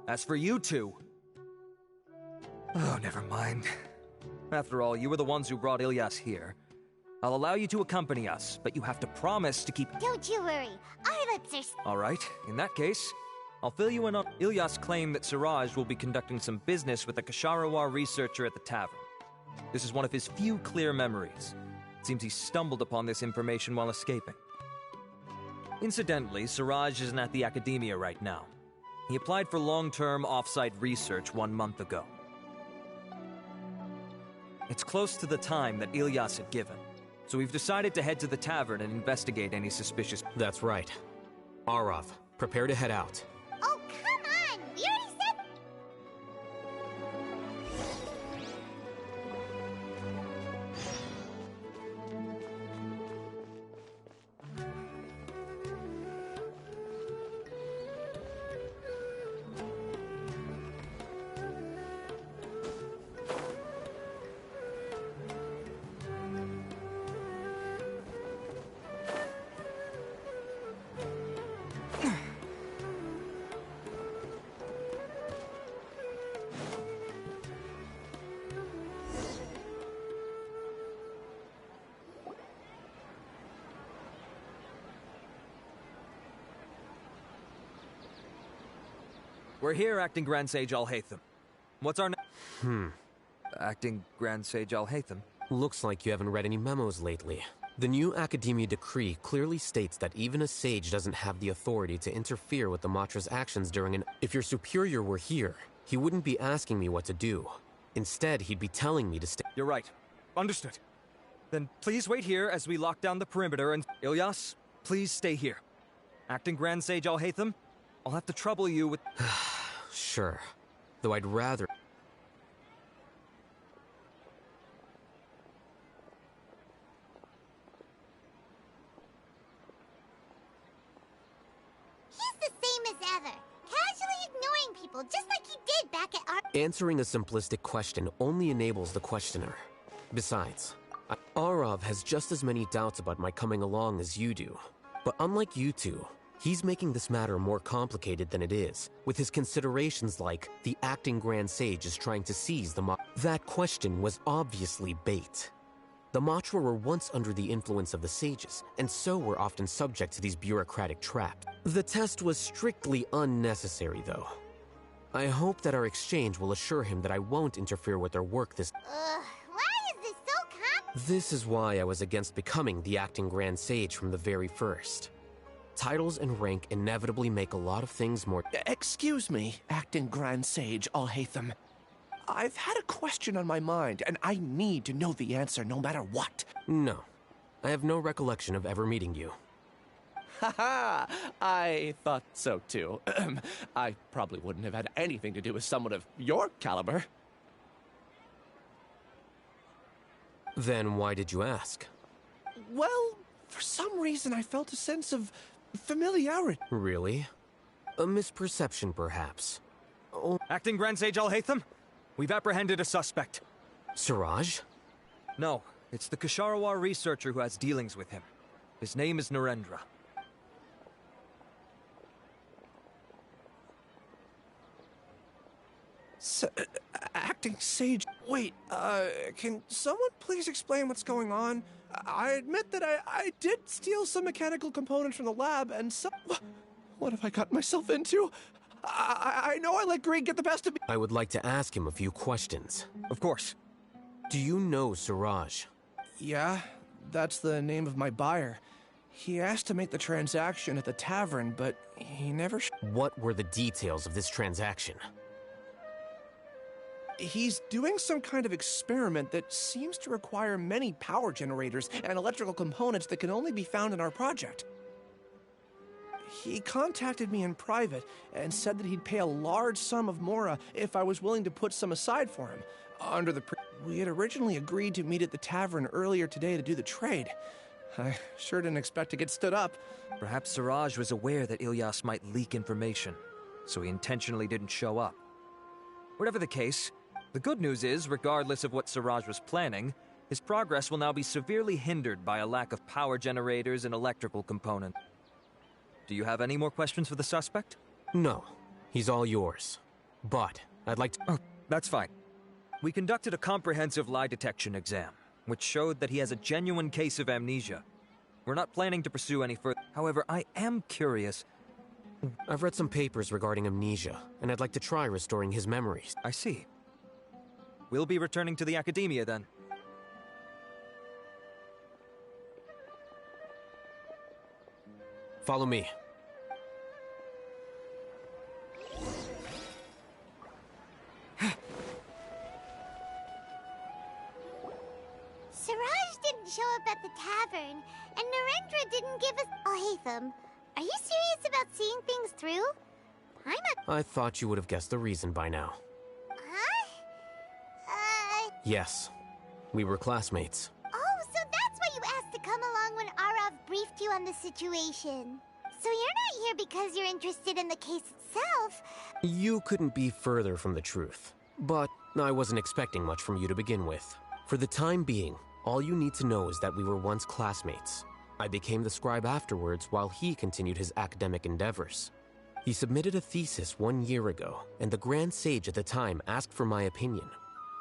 [SPEAKER 19] As for you two... Oh, never mind. After all, you were the ones who brought Ilyas here. I'll allow you to accompany us, but you have to promise to keep...
[SPEAKER 8] Don't you worry. Our lips are...
[SPEAKER 19] All right, in that case, I'll fill you in on Ilyas' claim that Siraj will be conducting some business with a Kasharawar researcher at the tavern. This is one of his few clear memories. It seems he stumbled upon this information while escaping. Incidentally, Siraj isn't at the academia right now. He applied for long-term off-site research 1 month ago. It's close to the time that Ilyas had given, so we've decided to head to the tavern and investigate any suspicious...
[SPEAKER 10] That's right. Arav, prepare to head out.
[SPEAKER 8] Oh, come on! We already said...
[SPEAKER 19] We're here, Acting Grand Sage Alhaitham. What's our name? Acting Grand Sage Alhaitham?
[SPEAKER 10] Looks like you haven't read any memos lately. The new Academia decree clearly states that even a sage doesn't have the authority to interfere with the Matra's actions during an... If your superior were here, he wouldn't be asking me what to do. Instead, he'd be telling me to stay...
[SPEAKER 19] You're right. Understood. Then please wait here as we lock down the perimeter and... Ilyas, please stay here. Acting Grand Sage Alhaitham, I'll have to trouble you with...
[SPEAKER 10] Sure. Though I'd rather...
[SPEAKER 8] He's the same as ever. Casually ignoring people, just like he did back at our...
[SPEAKER 10] Answering a simplistic question only enables the questioner. Besides, Arav has just as many doubts about my coming along as you do. But unlike you two, he's making this matter more complicated than it is, with his considerations like the acting Grand Sage is trying to seize the That question was obviously bait. The Matra were once under the influence of the sages, and so were often subject to these bureaucratic traps. The test was strictly unnecessary, though. I hope that our exchange will assure him that I won't interfere with their work this...
[SPEAKER 8] why is this so
[SPEAKER 10] This is why I was against becoming the acting Grand Sage from the very first. Titles and rank inevitably make a lot of things more...
[SPEAKER 9] Excuse me, Acting Grand Sage Alhaitham. I've had a question on my mind, and I need to know the answer no matter what.
[SPEAKER 10] No. I have no recollection of ever meeting you.
[SPEAKER 9] Haha! I thought so too. I probably wouldn't have had anything to do with someone of your caliber.
[SPEAKER 10] Then why did you ask?
[SPEAKER 9] Well, for some reason I felt a sense of familiarity.
[SPEAKER 10] Really? A misperception, perhaps.
[SPEAKER 19] Oh. Acting Grand Sage Alhaitham, we've apprehended a suspect.
[SPEAKER 10] Siraj?
[SPEAKER 19] No, it's the Ksharawar researcher who has dealings with him. His name is Narendra.
[SPEAKER 9] Acting sage. Wait, can someone please explain what's going on? I admit that I did steal some mechanical components from the lab, and some... What have I gotten myself into? I know I let greed get the best of me.
[SPEAKER 20] I would like to ask him a few questions.
[SPEAKER 19] Of course.
[SPEAKER 20] Do you know Suraj?
[SPEAKER 9] Yeah, that's the name of my buyer. He asked to make the transaction at the tavern, but he never...
[SPEAKER 20] What were the details of this transaction?
[SPEAKER 9] He's doing some kind of experiment that seems to require many power generators and electrical components that can only be found in our project. He contacted me in private and said that he'd pay a large sum of Mora if I was willing to put some aside for him. We had originally agreed to meet at the tavern earlier today to do the trade. I sure didn't expect to get stood up.
[SPEAKER 19] Perhaps Suraj was aware that Ilyas might leak information, so he intentionally didn't show up. Whatever the case, the good news is, regardless of what Suraj was planning, his progress will now be severely hindered by a lack of power generators and electrical components. Do you have any more questions for the suspect?
[SPEAKER 20] No, he's all yours. But I'd like to...
[SPEAKER 19] Oh, that's fine. We conducted a comprehensive lie detection exam, which showed that he has a genuine case of amnesia. We're not planning to pursue any further. However, I am curious.
[SPEAKER 20] I've read some papers regarding amnesia, and I'd like to try restoring his memories.
[SPEAKER 19] I see. We'll be returning to the Academia then.
[SPEAKER 20] Follow me.
[SPEAKER 8] Suraj didn't show up at the tavern, and Narendra didn't give us... Oh, Hatham, are you serious about seeing things through?
[SPEAKER 20] I thought you would have guessed the reason by now.
[SPEAKER 8] Huh?
[SPEAKER 20] Yes. We were classmates.
[SPEAKER 8] Oh, so that's why you asked to come along when Arav briefed you on the situation. So you're not here because you're interested in the case itself.
[SPEAKER 20] You couldn't be further from the truth. But I wasn't expecting much from you to begin with. For the time being, all you need to know is that we were once classmates. I became the scribe afterwards while he continued his academic endeavors. He submitted a thesis 1 year ago, and the Grand Sage at the time asked for my opinion.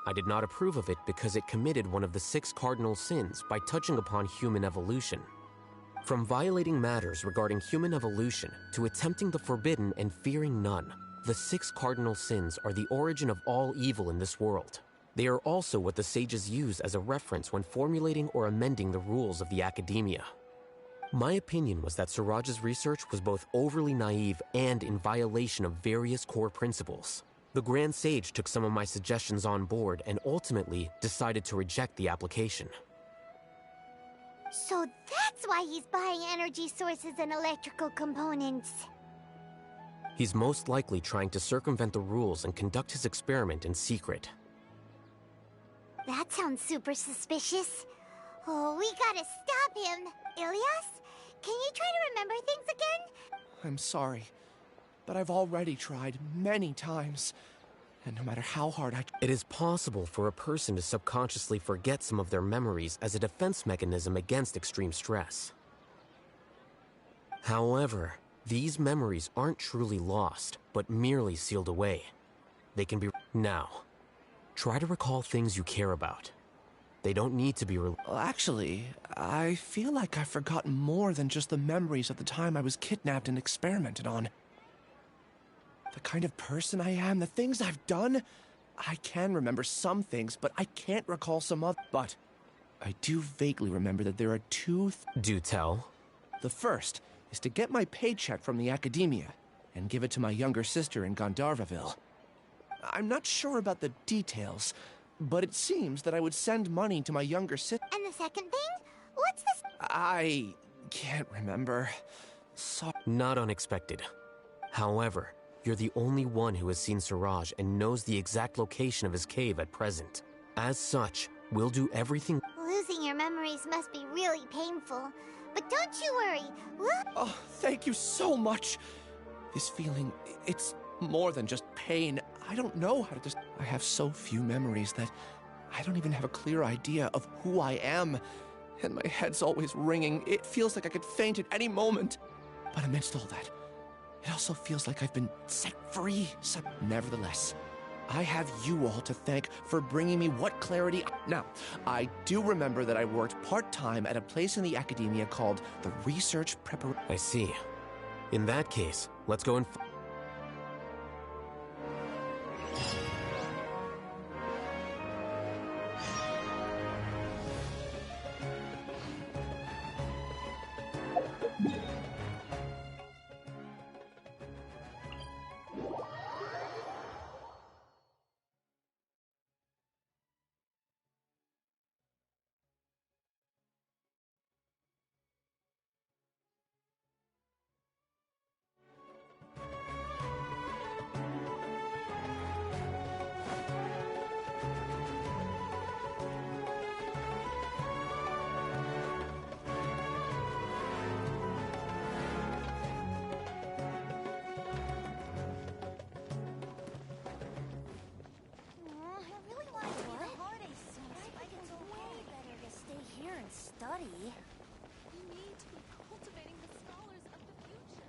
[SPEAKER 20] I did not approve of it because it committed one of the 6 cardinal sins by touching upon human evolution. From violating matters regarding human evolution to attempting the forbidden and fearing none, the 6 cardinal sins are the origin of all evil in this world. They are also what the sages use as a reference when formulating or amending the rules of the Academia. My opinion was that Suraj's research was both overly naive and in violation of various core principles. The Grand Sage took some of my suggestions on board and ultimately decided to reject the application.
[SPEAKER 8] So that's why he's buying energy sources and electrical components.
[SPEAKER 20] He's most likely trying to circumvent the rules and conduct his experiment in secret.
[SPEAKER 8] That sounds super suspicious. Oh, we gotta stop him. Ilyas, can you try to remember things again?
[SPEAKER 9] I'm sorry, but I've already tried many times. And no matter how hard I...
[SPEAKER 20] It is possible for a person to subconsciously forget some of their memories as a defense mechanism against extreme stress. However, these memories aren't truly lost, but merely sealed away. They can be... Now, try to recall things you care about. They don't need to be...
[SPEAKER 9] Actually, I feel like I've forgotten more than just the memories of the time I was kidnapped and experimented on. The kind of person I am, the things I've done, I can remember some things, but I can't recall some other. But I do vaguely remember that there are 2
[SPEAKER 20] Do tell.
[SPEAKER 9] The first is to get my paycheck from the Academia and give it to my younger sister in Gandharvaville. I'm not sure about the details, but it seems that I would send money to my younger sister.
[SPEAKER 8] And the second thing? What's this?
[SPEAKER 9] I can't remember.
[SPEAKER 20] Not unexpected. However, you're the only one who has seen Suraj and knows the exact location of his cave at present. As such, we'll do everything...
[SPEAKER 8] Losing your memories must be really painful. But don't you worry,
[SPEAKER 9] Oh, thank you so much. This feeling, it's more than just pain. I don't know how to just... I have so few memories that I don't even have a clear idea of who I am, and my head's always ringing. It feels like I could faint at any moment. But amidst all that, it also feels like I've been set free. So, nevertheless, I have you all to thank for bringing me what clarity. Now, I do remember that I worked part-time at a place in the academia called the Research Preparation.
[SPEAKER 20] I see. In that case, let's go and...
[SPEAKER 15] Study.
[SPEAKER 2] We need to be cultivating the scholars of the future.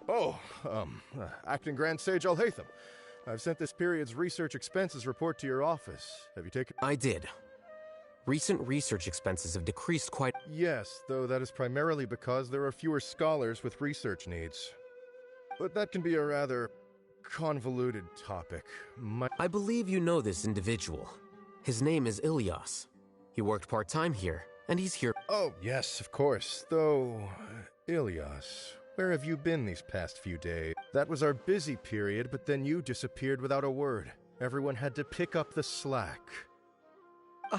[SPEAKER 21] Oh, Acting Grand Sage Alhaitham. I've sent this period's research expenses report to your office. Have you taken...
[SPEAKER 20] I did. Recent research expenses have decreased quite...
[SPEAKER 21] Yes, though that is primarily because there are fewer scholars with research needs. But that can be a rather convoluted topic.
[SPEAKER 20] I believe you know this individual. His name is Ilias. He worked part-time here, and he's here...
[SPEAKER 21] Oh, yes, of course. Though, Ilias, where have you been these past few days? That was our busy period, but then you disappeared without a word. Everyone had to pick up the slack.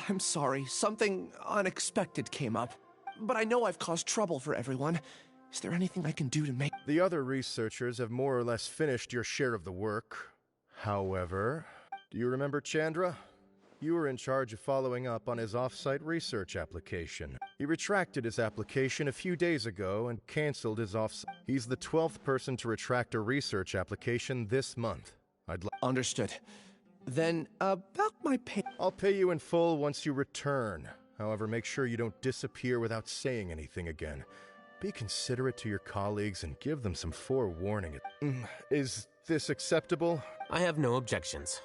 [SPEAKER 9] I'm sorry, something unexpected came up. But I know I've caused trouble for everyone. Is there anything I can do to make...
[SPEAKER 21] The other researchers have more or less finished your share of the work. However, do you remember Chandra? You were in charge of following up on his off-site research application. He retracted his application a few days ago and canceled his off-site... He's the 12th person to retract a research application this month.
[SPEAKER 9] Understood. Then, about my pay...
[SPEAKER 21] I'll pay you in full once you return. However, make sure you don't disappear without saying anything again. Be considerate to your colleagues and give them some forewarning. Is this acceptable?
[SPEAKER 20] I have no objections.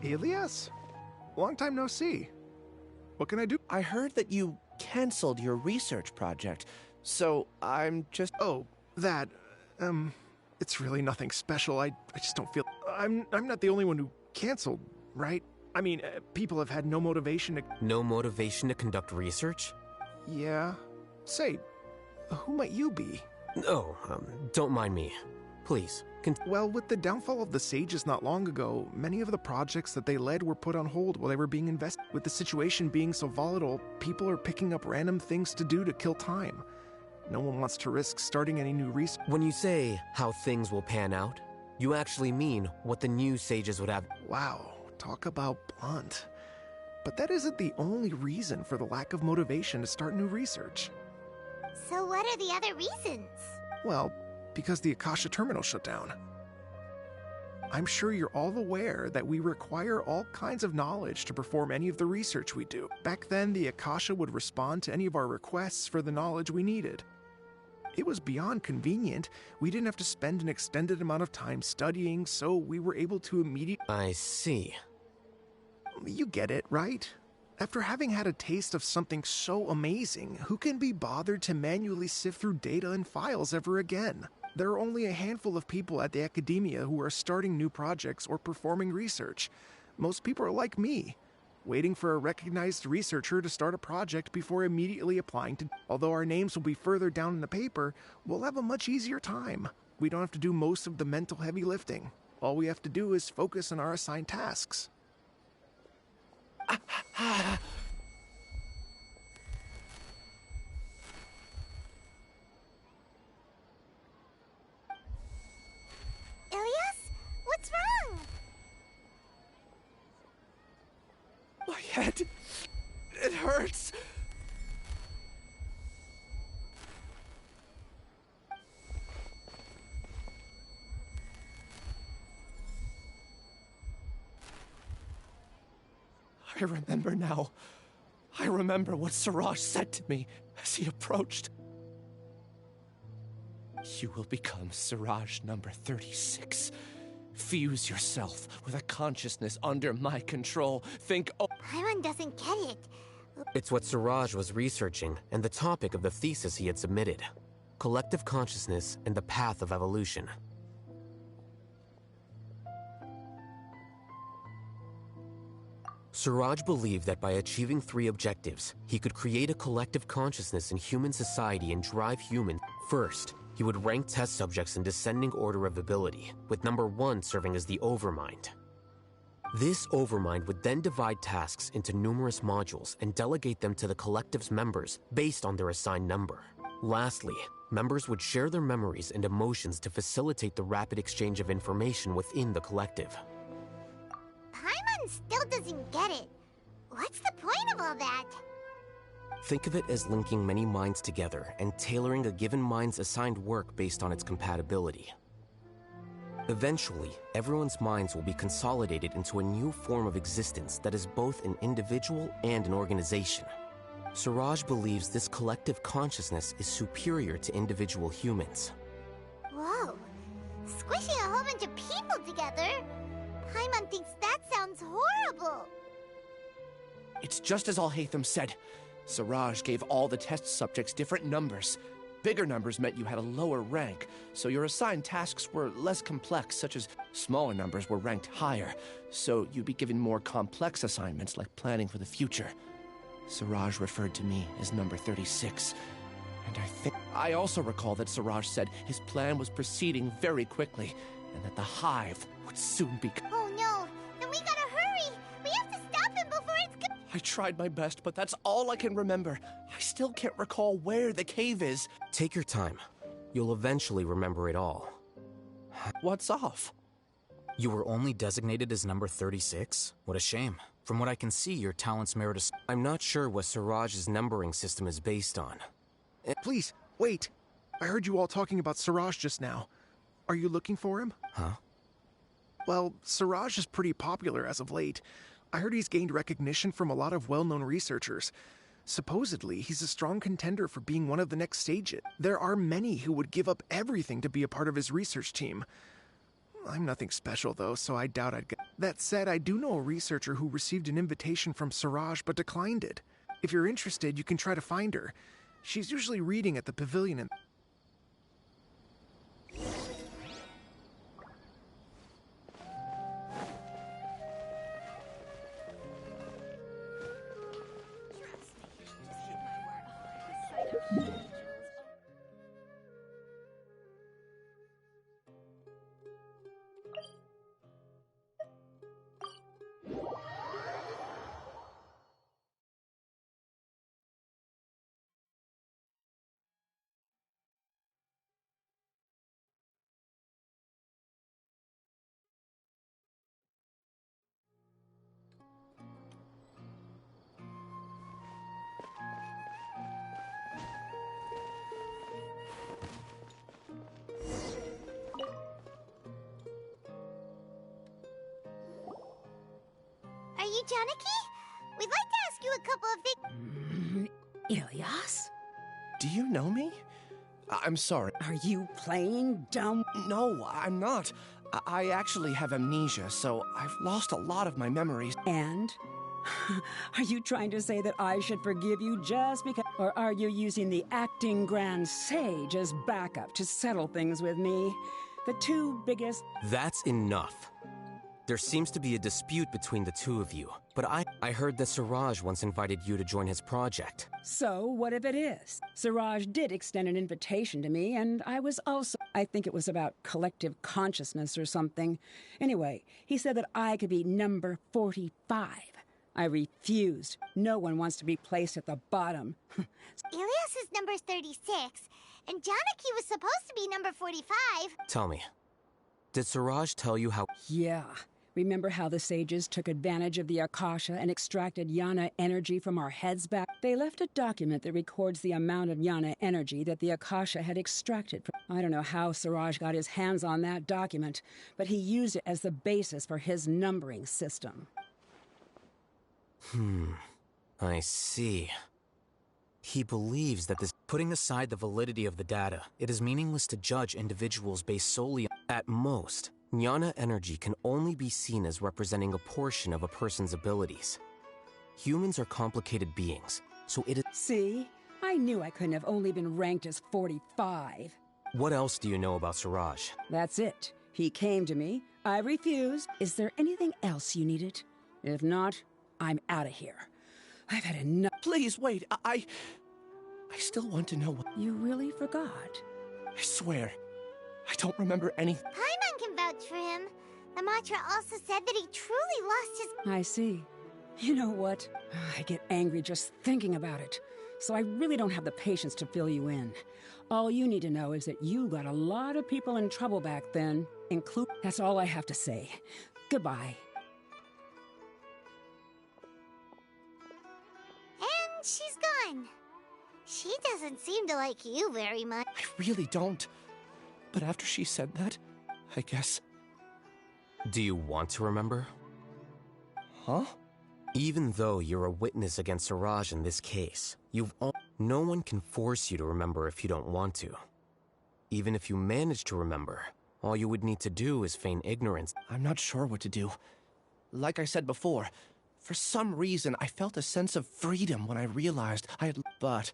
[SPEAKER 1] Ilias? Long time no see. What can I do?
[SPEAKER 9] I heard that you canceled your research project, so I'm just...
[SPEAKER 1] Oh, that... It's really nothing special. I just don't feel... I'm not the only one who canceled, right? I mean, people have had no motivation to...
[SPEAKER 20] No motivation to conduct research?
[SPEAKER 1] Yeah. Say, who might you be?
[SPEAKER 20] Oh, don't mind me. Please,
[SPEAKER 1] Well, with the downfall of the Sages not long ago, many of the projects that they led were put on hold while they were being invested. With the situation being so volatile, people are picking up random things to do to kill time. No one wants to risk starting any new research.
[SPEAKER 20] When you say how things will pan out, you actually mean what the new Sages would have.
[SPEAKER 1] Wow, talk about blunt. But that isn't the only reason for the lack of motivation to start new research.
[SPEAKER 8] So what are the other reasons?
[SPEAKER 1] Well, because the Akasha terminal shut down. I'm sure you're all aware that we require all kinds of knowledge to perform any of the research we do. Back then, the Akasha would respond to any of our requests for the knowledge we needed. It was beyond convenient. We didn't have to spend an extended amount of time studying, so we were able to immediately...
[SPEAKER 20] I see.
[SPEAKER 1] You get it, right? After having had a taste of something so amazing, who can be bothered to manually sift through data and files ever again? There are only a handful of people at the academia who are starting new projects or performing research. Most people are like me, waiting for a recognized researcher to start a project before immediately applying to... Although our names will be further down in the paper, we'll have a much easier time. We don't have to do most of the mental heavy lifting. All we have to do is focus on our assigned tasks.
[SPEAKER 8] Ilias? What's wrong?
[SPEAKER 9] My head... it hurts. I remember now. I remember what Siraj said to me as he approached. You will become Siraj number 36. Fuse yourself with a consciousness under my control. Think, oh...
[SPEAKER 8] Paimon doesn't get it.
[SPEAKER 20] It's what Siraj was researching and the topic of the thesis he had submitted. Collective consciousness and the path of evolution. Siraj believed that by achieving 3 objectives, he could create a collective consciousness in human society and drive humans. First, he would rank test subjects in descending order of ability, with number 1 serving as the Overmind. This Overmind would then divide tasks into numerous modules and delegate them to the collective's members based on their assigned number. Lastly, members would share their memories and emotions to facilitate the rapid exchange of information within the collective.
[SPEAKER 8] Paimon still doesn't get it. What's the point of all that?
[SPEAKER 20] Think of it as linking many minds together and tailoring a given mind's assigned work based on its compatibility. Eventually, everyone's minds will be consolidated into a new form of existence that is both an individual and an organization. Siraj believes this collective consciousness is superior to individual humans.
[SPEAKER 8] Whoa. Squishing a whole bunch of people together? Paimon thinks that sounds horrible.
[SPEAKER 9] It's just as Al-Haytham said. Siraj gave all the test subjects different numbers. Bigger numbers meant you had a lower rank, so your assigned tasks were less complex, such as smaller numbers were ranked higher, so you'd be given more complex assignments like planning for the future. Siraj referred to me as number 36, and I also recall that Siraj said his plan was proceeding very quickly, and that the hive would soon be...
[SPEAKER 8] Oh no, then we gotta hurry! We have to stop him before it's...
[SPEAKER 9] I tried my best, but that's all I can remember. I still can't recall where the cave is.
[SPEAKER 20] Take your time. You'll eventually remember it all.
[SPEAKER 9] What's off?
[SPEAKER 19] You were only designated as number 36? What a shame. From what I can see, your talents merit a...
[SPEAKER 20] I'm not sure what Siraj's numbering system is based on.
[SPEAKER 1] Please, wait. I heard you all talking about Siraj just now. Are you looking for him?
[SPEAKER 20] Huh?
[SPEAKER 1] Well, Siraj is pretty popular as of late. I heard he's gained recognition from a lot of well-known researchers. Supposedly, he's a strong contender for being one of the next sages. There are many who would give up everything to be a part of his research team. I'm nothing special, though, so I doubt I'd get... That said, I do know a researcher who received an invitation from Siraj but declined it. If you're interested, you can try to find her. She's usually reading at the pavilion and...
[SPEAKER 8] Are you Janaki? We'd like to ask you a couple of things.
[SPEAKER 3] Ilyas?
[SPEAKER 9] Do you know me? I'm sorry.
[SPEAKER 3] Are you playing dumb?
[SPEAKER 9] No, I'm not. I actually have amnesia, so I've lost a lot of my memories.
[SPEAKER 3] And? Are you trying to say that I should forgive you just because... Or are you using the acting grand sage as backup to settle things with me? The two biggest...
[SPEAKER 20] That's enough. There seems to be a dispute between the two of you, but I heard that Siraj once invited you to join his project.
[SPEAKER 3] So, what if it is? Siraj did extend an invitation to me, and I was also... I think it was about collective consciousness or something. Anyway, he said that I could be number 45. I refused. No one wants to be placed at the bottom.
[SPEAKER 8] Ilias is number 36, and Janaki was supposed to be number 45.
[SPEAKER 20] Tell me, did Siraj tell you how...
[SPEAKER 3] Yeah. Remember how the sages took advantage of the Akasha and extracted Yana energy from our heads back? They left a document that records the amount of Yana energy that the Akasha had extracted. I don't know how Siraj got his hands on that document, but he used it as the basis for his numbering system.
[SPEAKER 20] I see. He believes that this... Putting aside the validity of the data, it is meaningless to judge individuals based solely on... At most, Yana energy can only be seen as representing a portion of a person's abilities. Humans are complicated beings, so it is...
[SPEAKER 3] See? I knew I couldn't have only been ranked as 45.
[SPEAKER 20] What else do you know about Siraj?
[SPEAKER 3] That's it. He came to me. I refused. Is there anything else you needed? If not, I'm out of here. I've had enough.
[SPEAKER 9] Please, wait. I still want to know what...
[SPEAKER 3] You really forgot?
[SPEAKER 9] I swear. I don't remember anything.
[SPEAKER 8] Paimon can vouch for him. The mantra also said that he truly lost his...
[SPEAKER 3] I see. You know what? I get angry just thinking about it. So I really don't have the patience to fill you in. All you need to know is that you got a lot of people in trouble back then, include... That's all I have to say. Goodbye.
[SPEAKER 8] And she's gone. She doesn't seem to like you very much.
[SPEAKER 9] I really don't. But after she said that, I guess...
[SPEAKER 20] Do you want to remember?
[SPEAKER 9] Huh?
[SPEAKER 20] Even though you're a witness against Siraj in this case, no one can force you to remember if you don't want to. Even if you manage to remember, all you would need to do is feign ignorance.
[SPEAKER 9] I'm not sure what to do. Like I said before, for some reason I felt a sense of freedom when I realized I had... But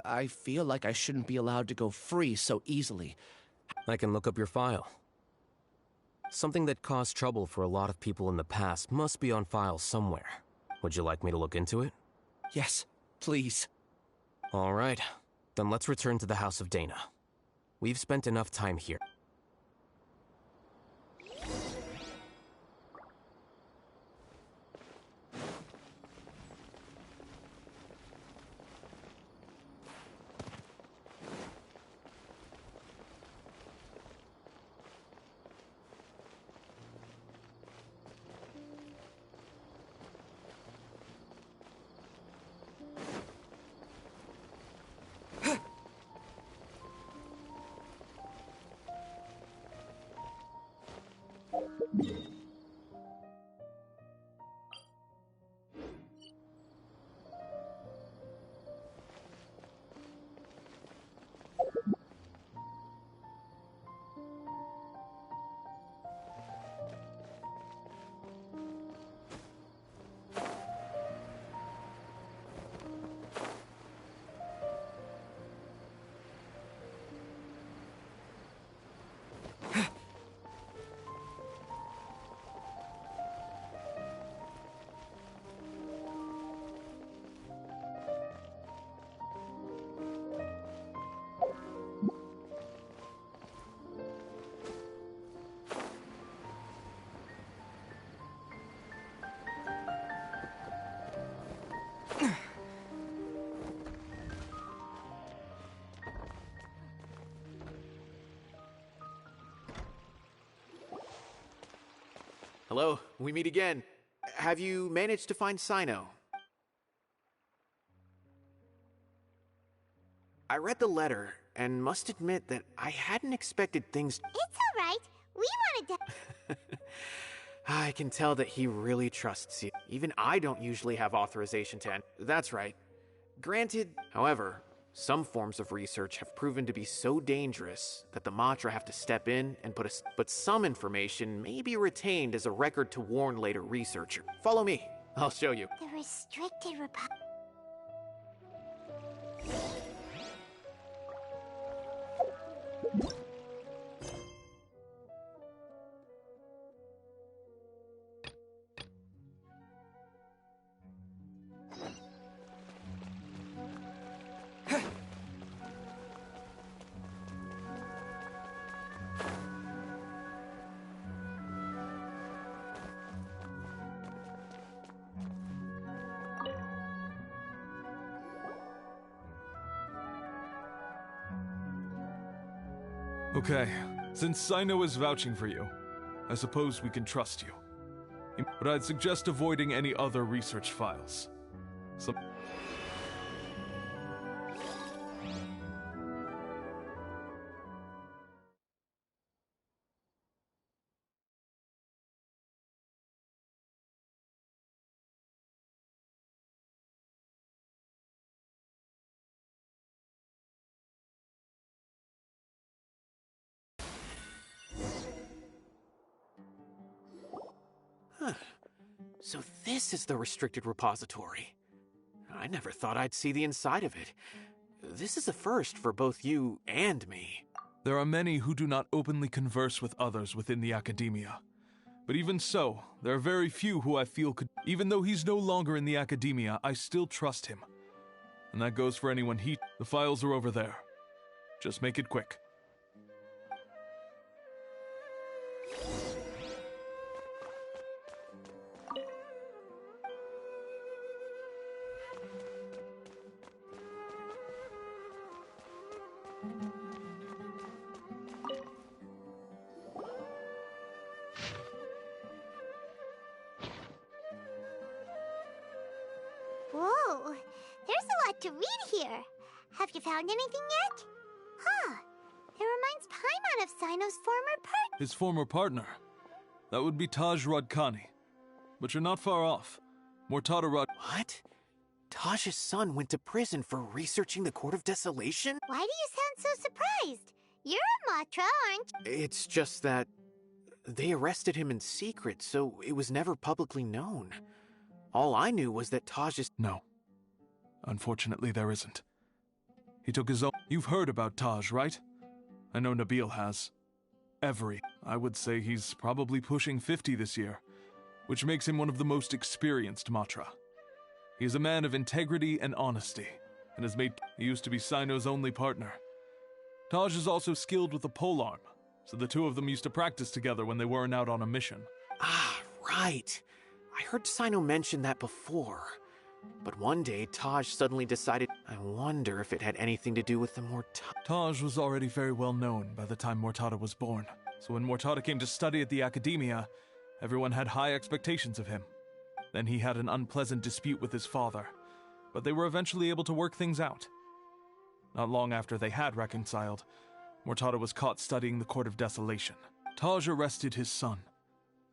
[SPEAKER 9] I feel like I shouldn't be allowed to go free so easily.
[SPEAKER 20] I can look up your file. Something that caused trouble for a lot of people in the past must be on file somewhere. Would you like me to look into it?
[SPEAKER 9] Yes, please.
[SPEAKER 20] All right. Then let's return to the House of Dana. We've spent enough time here.
[SPEAKER 10] Hello, we meet again. Have you managed to find Sino? I read the letter, and must admit that I hadn't expected things...
[SPEAKER 8] It's alright. We wanted to...
[SPEAKER 10] I can tell that he really trusts you. Even I don't usually have authorization to end. That's right. Granted, however, some forms of research have proven to be so dangerous that the Matra have to step in and but some information may be retained as a record to warn later researcher. Follow me. I'll show you.
[SPEAKER 8] The restricted Republic.
[SPEAKER 4] Okay, since Sino is vouching for you, I suppose we can trust you. But I'd suggest avoiding any other research files.
[SPEAKER 10] So this is the restricted repository. I never thought I'd see the inside of it. This is a first for both you and me.
[SPEAKER 4] There are many who do not openly converse with others within the academia. But even so, there are very few who I feel could... Even though he's no longer in the academia, I still trust him. And that goes for anyone he... The files are over there. Just make it quick.
[SPEAKER 8] Whoa, there's a lot to read here. Have you found anything yet? Huh, it reminds Paimon of Sino's former partner.
[SPEAKER 4] His former partner? That would be Taj Radkani. But you're not far off. Mortada Rad...
[SPEAKER 10] What? Taj's son went to prison for researching the Court of Desolation?
[SPEAKER 8] Why do you sound so surprised? You're a Matra, aren't you?
[SPEAKER 10] It's just that they arrested him in secret, so it was never publicly known. All I knew was that Taj's...
[SPEAKER 4] No. Unfortunately, there isn't. He took his own... You've heard about Taj, right? I know Nabil has. I would say he's probably pushing 50 this year, which makes him one of the most experienced Matra. He is a man of integrity and honesty, and has made... He used to be Sino's only partner. Taj is also skilled with the polearm, so the two of them used to practice together when they weren't out on a mission.
[SPEAKER 10] Ah, right. I heard Sino mention that before. But one day, Taj suddenly decided... I wonder if it had anything to do with the Mortada...
[SPEAKER 4] Taj was already very well known by the time Mortada was born. So when Mortada came to study at the academia, everyone had high expectations of him. Then he had an unpleasant dispute with his father, but they were eventually able to work things out. Not long after they had reconciled, Mortada was caught studying the Court of Desolation. Taj arrested his son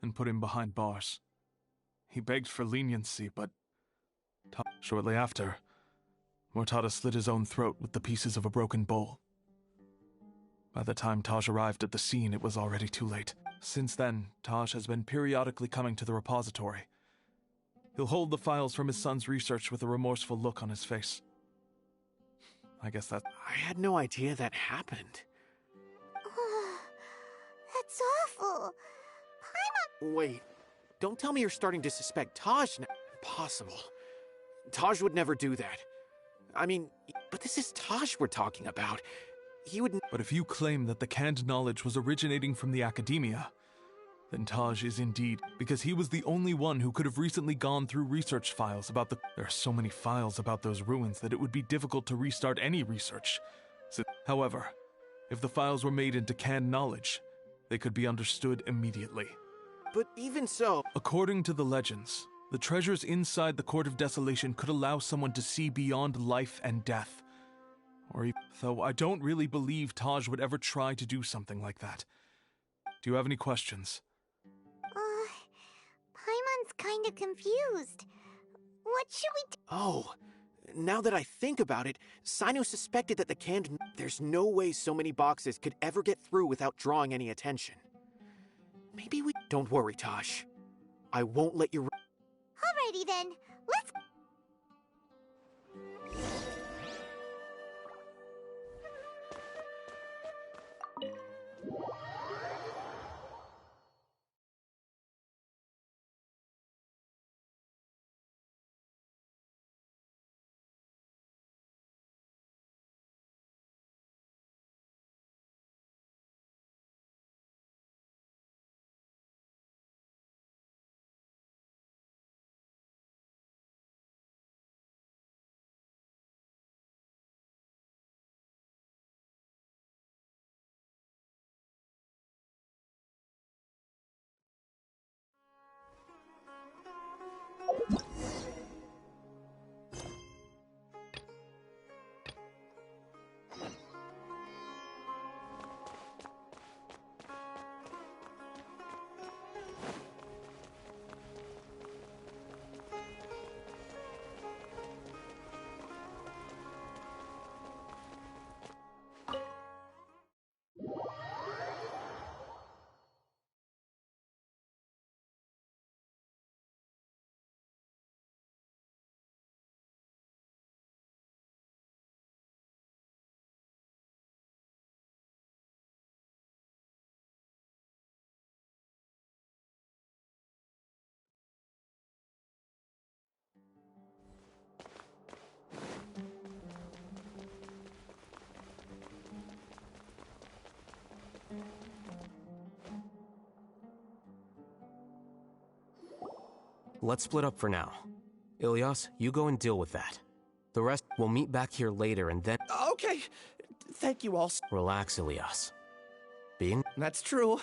[SPEAKER 4] and put him behind bars. He begged for leniency, but shortly after, Mortada slit his own throat with the pieces of a broken bowl. By the time Taj arrived at the scene, it was already too late. Since then, Taj has been periodically coming to the repository. He'll hold the files from his son's research with a remorseful look on his face. I guess that...
[SPEAKER 10] I had no idea that happened.
[SPEAKER 8] That's awful. Paimon...
[SPEAKER 10] Wait, don't tell me you're starting to suspect Taj now. Impossible. Taj would never do that. I mean, but this is Taj we're talking about. He would...
[SPEAKER 4] But if you claim that the canned knowledge was originating from the academia, then Taj is indeed, because he was the only one who could have recently gone through research files about the... There are so many files about those ruins that it would be difficult to restart any research. However, if the files were made into canned knowledge, they could be understood immediately.
[SPEAKER 10] But even so...
[SPEAKER 4] According to the legends, the treasures inside the Court of Desolation could allow someone to see beyond life and death. Though I don't really believe Taj would ever try to do something like that. Do you have any questions?
[SPEAKER 8] Paimon's kinda confused. What should we do?
[SPEAKER 10] Oh, now that I think about it, Sino suspected that the canned... There's no way so many boxes could ever get through without drawing any attention. Maybe we... Don't worry, Taj. I won't let you...
[SPEAKER 8] Alrighty then, let's...
[SPEAKER 20] Let's split up for now. Ilias, you go and deal with that. The rest, we'll meet back here later and then...
[SPEAKER 9] Okay. Thank you all.
[SPEAKER 20] Relax, Ilias.
[SPEAKER 9] That's true.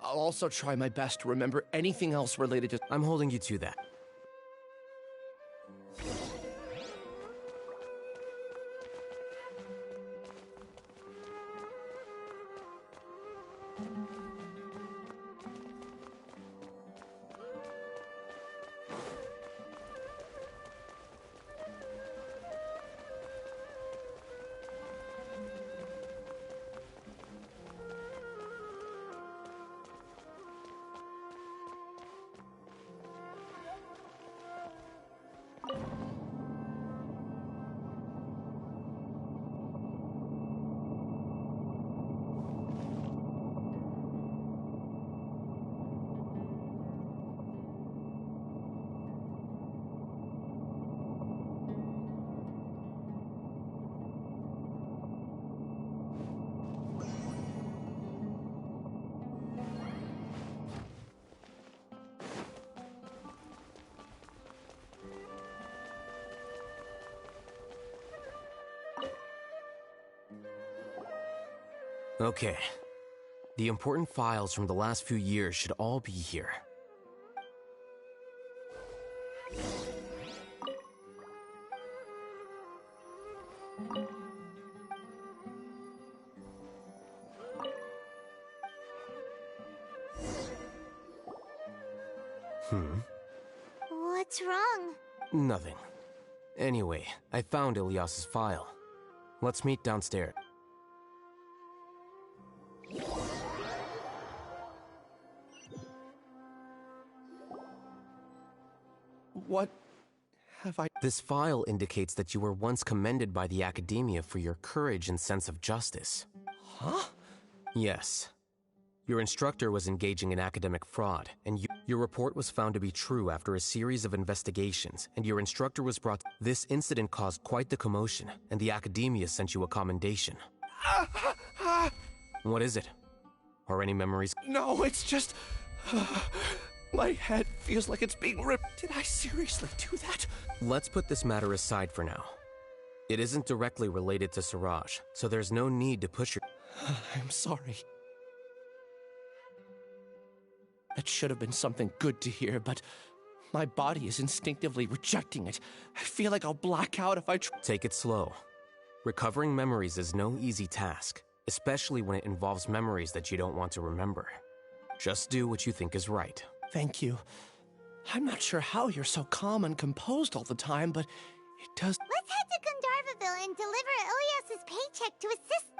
[SPEAKER 9] I'll also try my best to remember anything else related to...
[SPEAKER 20] I'm holding you to that. Okay. The important files from the last few years should all be here.
[SPEAKER 8] What's wrong?
[SPEAKER 20] Nothing. Anyway, I found Ilias's file. Let's meet downstairs.
[SPEAKER 9] What have I...
[SPEAKER 20] This file indicates that you were once commended by the Academia for your courage and sense of justice.
[SPEAKER 9] Huh?
[SPEAKER 20] Yes. Your instructor was engaging in academic fraud, and your report was found to be true after a series of investigations, and your instructor was brought... This incident caused quite the commotion, and the Academia sent you a commendation. What is it? Are any memories...
[SPEAKER 9] No, it's just... my head feels like it's being ripped. Did I seriously do that?
[SPEAKER 20] Let's put this matter aside for now. It isn't directly related to Siraj, so there's no need to push your...
[SPEAKER 9] I'm sorry. That should have been something good to hear, but my body is instinctively rejecting it. I feel like I'll black out if I
[SPEAKER 20] Take it slow. Recovering memories is no easy task, especially when it involves memories that you don't want to remember. Just do what you think is right.
[SPEAKER 9] Thank you. I'm not sure how you're so calm and composed all the time, but it does.
[SPEAKER 8] Let's head to Gandharvaville and deliver Ilias's paycheck to assist.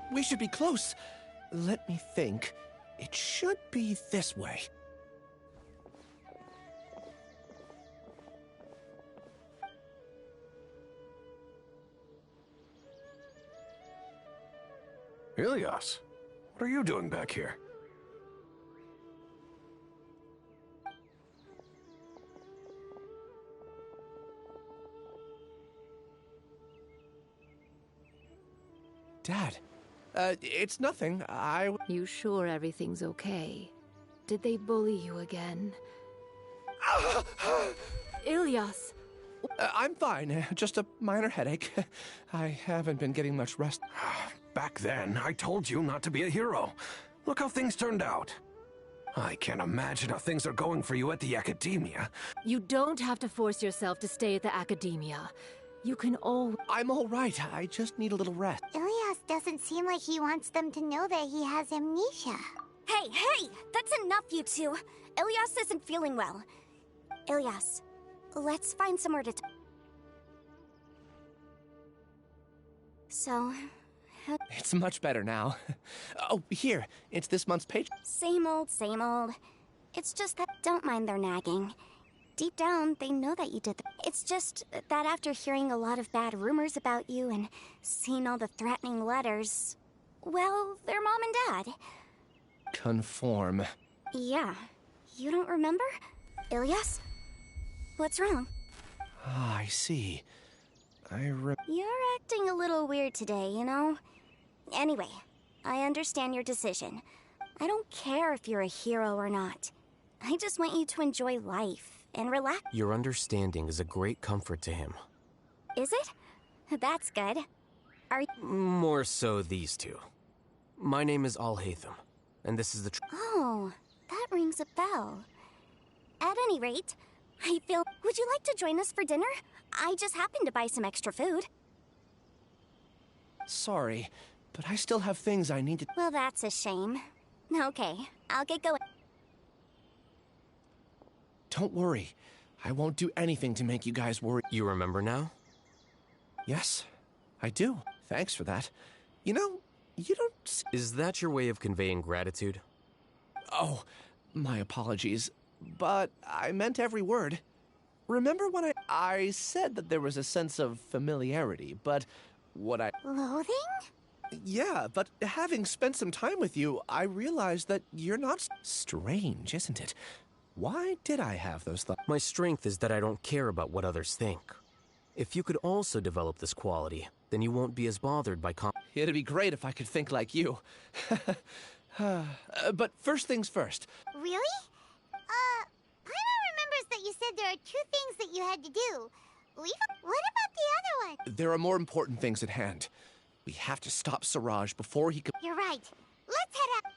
[SPEAKER 9] We should be close. Let me think. It should be this way.
[SPEAKER 5] Ilias, what are you doing back here?
[SPEAKER 9] Dad, it's nothing.
[SPEAKER 22] You sure everything's okay? Did they bully you again? Ilias!
[SPEAKER 9] I'm fine. Just a minor headache. I haven't been getting much rest.
[SPEAKER 5] Back then, I told you not to be a hero. Look how things turned out. I can't imagine how things are going for you at the Academia.
[SPEAKER 22] You don't have to force yourself to stay at the Academia. You can always...
[SPEAKER 9] I'm all right. I just need a little rest.
[SPEAKER 8] Ilias doesn't seem like he wants them to know that he has amnesia.
[SPEAKER 15] Hey! That's enough, you two! Ilias isn't feeling well. Ilias, let's find somewhere to... So...
[SPEAKER 9] It's much better now. Oh, here. It's this month's page.
[SPEAKER 15] Same old, same old. It's just that... Don't mind their nagging. Deep down, they know that you did It's just that after hearing a lot of bad rumors about you and seeing all the threatening letters... Well, they're mom and dad.
[SPEAKER 9] Conform.
[SPEAKER 15] Yeah. You don't remember? Ilias? What's wrong?
[SPEAKER 9] Ah, I see.
[SPEAKER 15] You're acting a little weird today, you know? Anyway, I understand your decision. I don't care if you're a hero or not. I just want you to enjoy life and relax.
[SPEAKER 20] Your understanding is a great comfort to him.
[SPEAKER 15] Is it? That's good. Are you...
[SPEAKER 20] More so these two. My name is Alhaitham, and this is the...
[SPEAKER 15] Oh, that rings a bell. At any rate, I feel... Would you like to join us for dinner? I just happened to buy some extra food.
[SPEAKER 9] Sorry, but I still have things I need to...
[SPEAKER 15] Well, that's a shame. Okay, I'll get going.
[SPEAKER 9] Don't worry. I won't do anything to make you guys worry.
[SPEAKER 20] You remember now?
[SPEAKER 9] Yes, I do. Thanks for that. You know, you don't...
[SPEAKER 20] Is that your way of conveying gratitude?
[SPEAKER 9] Oh, my apologies. But I meant every word. Remember when I said that there was a sense of familiarity, but what I...
[SPEAKER 8] Loathing?
[SPEAKER 9] Yeah, but having spent some time with you, I realized that you're not... Strange, isn't it? Why did I have those thoughts?
[SPEAKER 20] My strength is that I don't care about what others think. If you could also develop this quality, then you won't be as bothered by
[SPEAKER 9] It'd be great if I could think like you. But first things first.
[SPEAKER 8] Really? Paimon remembers that you said there are 2 things that you had to do. What about the other one?
[SPEAKER 9] There are more important things at hand. We have to stop Siraj before he could...
[SPEAKER 8] You're right. Let's head out.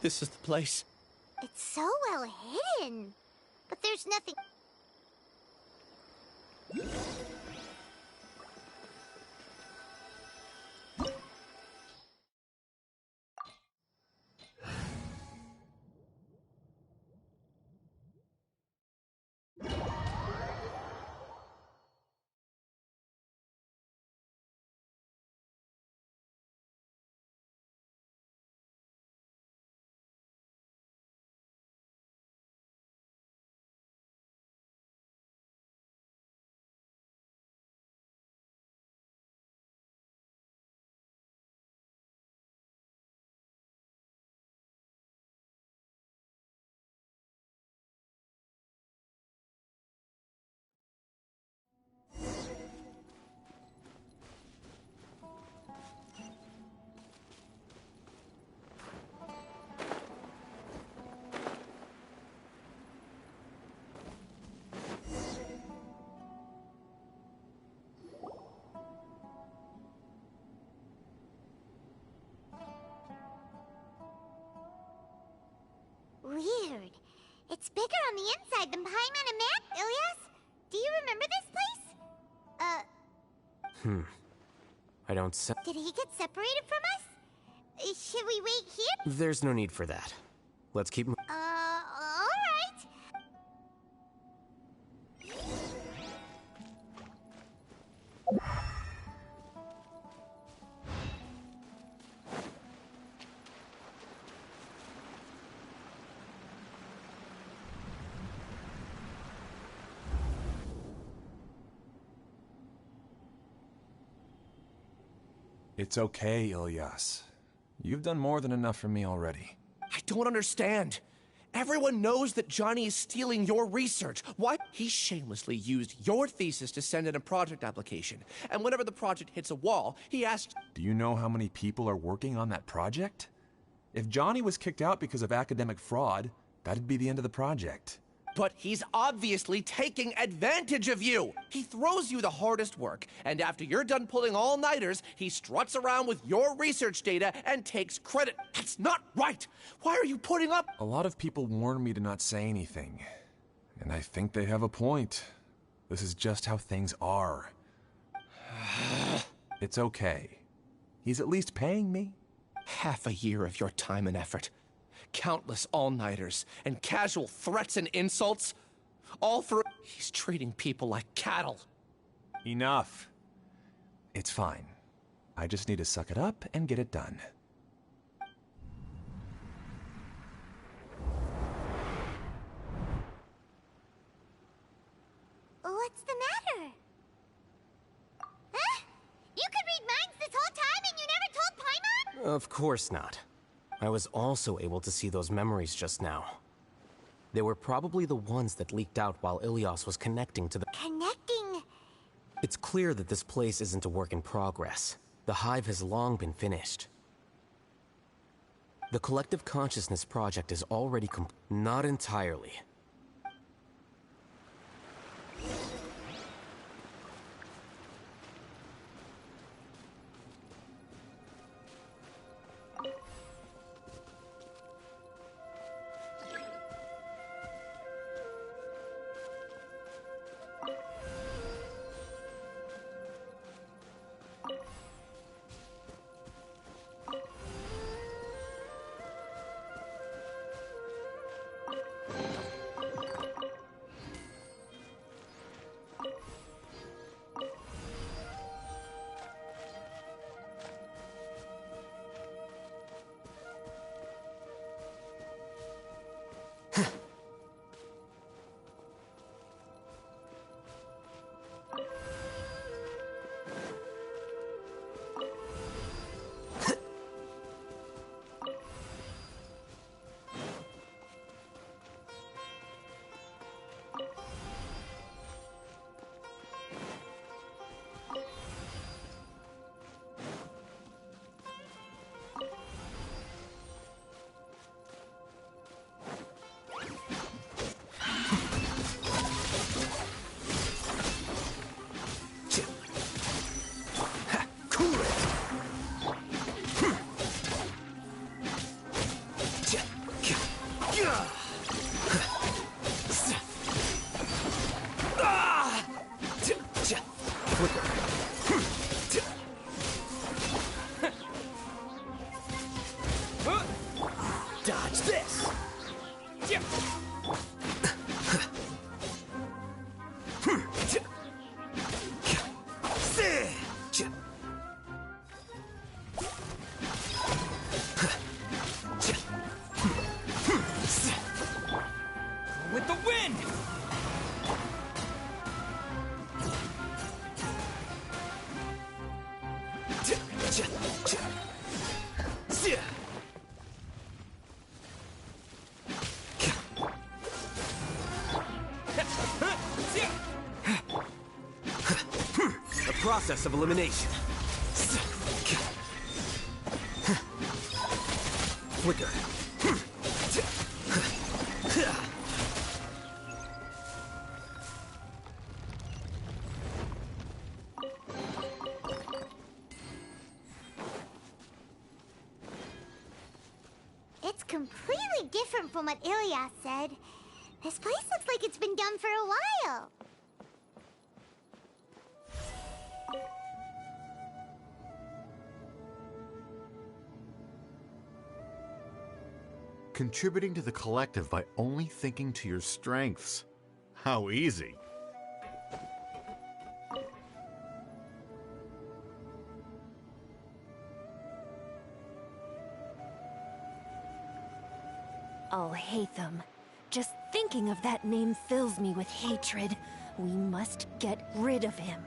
[SPEAKER 9] This is the place.
[SPEAKER 8] It's so well hidden. But there's nothing... Weird. It's bigger on the inside than Paimon and Matt. Ilyas, do you remember this place?
[SPEAKER 20] I don't se-
[SPEAKER 8] Did he get separated from us? Should we wait here?
[SPEAKER 20] There's no need for that. Let's keep moving.
[SPEAKER 8] Alright.
[SPEAKER 7] It's okay, Ilyas. You've done more than enough for me already.
[SPEAKER 9] I don't understand. Everyone knows that Johnny is stealing your research. Why? He shamelessly used your thesis to send in a project application. And whenever the project hits a wall, he asks...
[SPEAKER 7] Do you know how many people are working on that project? If Johnny was kicked out because of academic fraud, that'd be the end of the project.
[SPEAKER 9] But he's obviously taking advantage of you. He throws you the hardest work, and after you're done pulling all-nighters, he struts around with your research data and takes credit. That's not right. Why are you putting up?
[SPEAKER 7] A lot of people warn me to not say anything, and I think they have a point. This is just how things are. It's okay. He's at least paying me.
[SPEAKER 9] Half a year of your time and effort. Countless all-nighters and casual threats and insults. All for... He's treating people like cattle.
[SPEAKER 7] Enough. It's fine. I just need to suck it up and get it done.
[SPEAKER 8] What's the matter? Huh? You could read minds this whole time and you never told Paimon?
[SPEAKER 20] Of course not. I was also able to see those memories just now. They were probably the ones that leaked out while Ilyas was connecting to the...
[SPEAKER 8] Connecting?
[SPEAKER 20] It's clear that this place isn't a work in progress. The hive has long been finished. The Collective Consciousness Project is already Not entirely.
[SPEAKER 17] Dodge this! With the wind!
[SPEAKER 20] The process of elimination. Flicker.
[SPEAKER 8] It's completely different from what Ilyas said. This place looks like it's been done for a while.
[SPEAKER 12] contributing to the collective by only thinking to your strengths. How easy.
[SPEAKER 6] I'll hate them. Just thinking of that name fills me with hatred. We must get rid of him.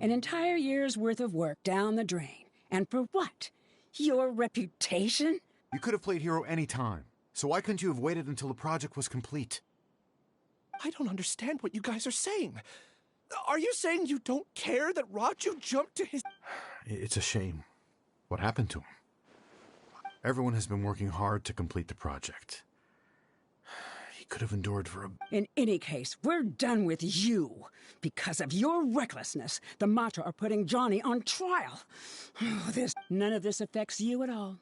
[SPEAKER 3] An entire year's worth of work down the drain. And for what? Your reputation?
[SPEAKER 12] You could have played hero any time, so why couldn't you have waited until the project was complete?
[SPEAKER 9] I don't understand what you guys are saying. Are you saying you don't care that Raju jumped to his...
[SPEAKER 12] It's a shame. What happened to him? Everyone has been working hard to complete the project. He could have endured for a...
[SPEAKER 3] In any case, we're done with you. Because of your recklessness, the Matra are putting Johnny on trial. None of this affects you at all.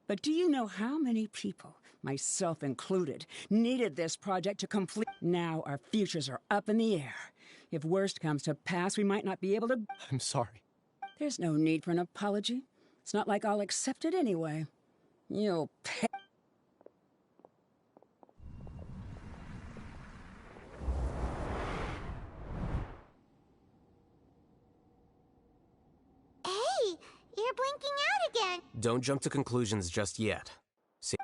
[SPEAKER 3] But do you know how many people, myself included, needed this project to complete? Now our futures are up in the air. If worst comes to pass, we might not be able to...
[SPEAKER 9] I'm sorry.
[SPEAKER 3] There's no need for an apology. It's not like I'll accept it anyway. You'll pay...
[SPEAKER 8] Hey, you're blinking out again.
[SPEAKER 20] Don't jump to conclusions just yet. See.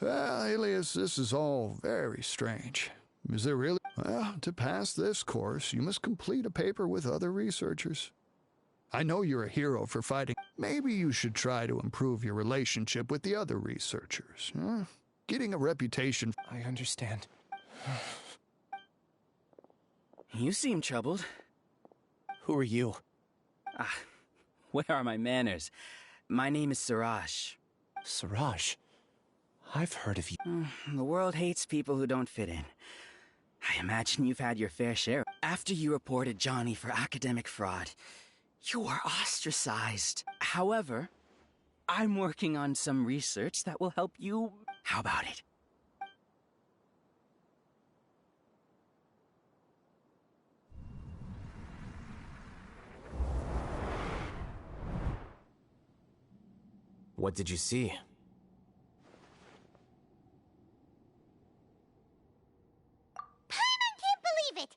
[SPEAKER 13] Well, Alias, this is all very strange. Is there really? Well, to pass this course, you must complete a paper with other researchers. I know you're a hero for fighting. Maybe you should try to improve your relationship with the other researchers. Huh? Getting a reputation...
[SPEAKER 9] I understand.
[SPEAKER 23] You seem troubled.
[SPEAKER 9] Who are you?
[SPEAKER 23] Where are my manners? My name is Siraj.
[SPEAKER 9] Siraj? I've heard of you.
[SPEAKER 23] The world hates people who don't fit in. I imagine you've had your fair share. After you reported Johnny for academic fraud, you were ostracized. However, I'm working on some research that will help you. How about it?
[SPEAKER 20] What did you see?
[SPEAKER 8] He really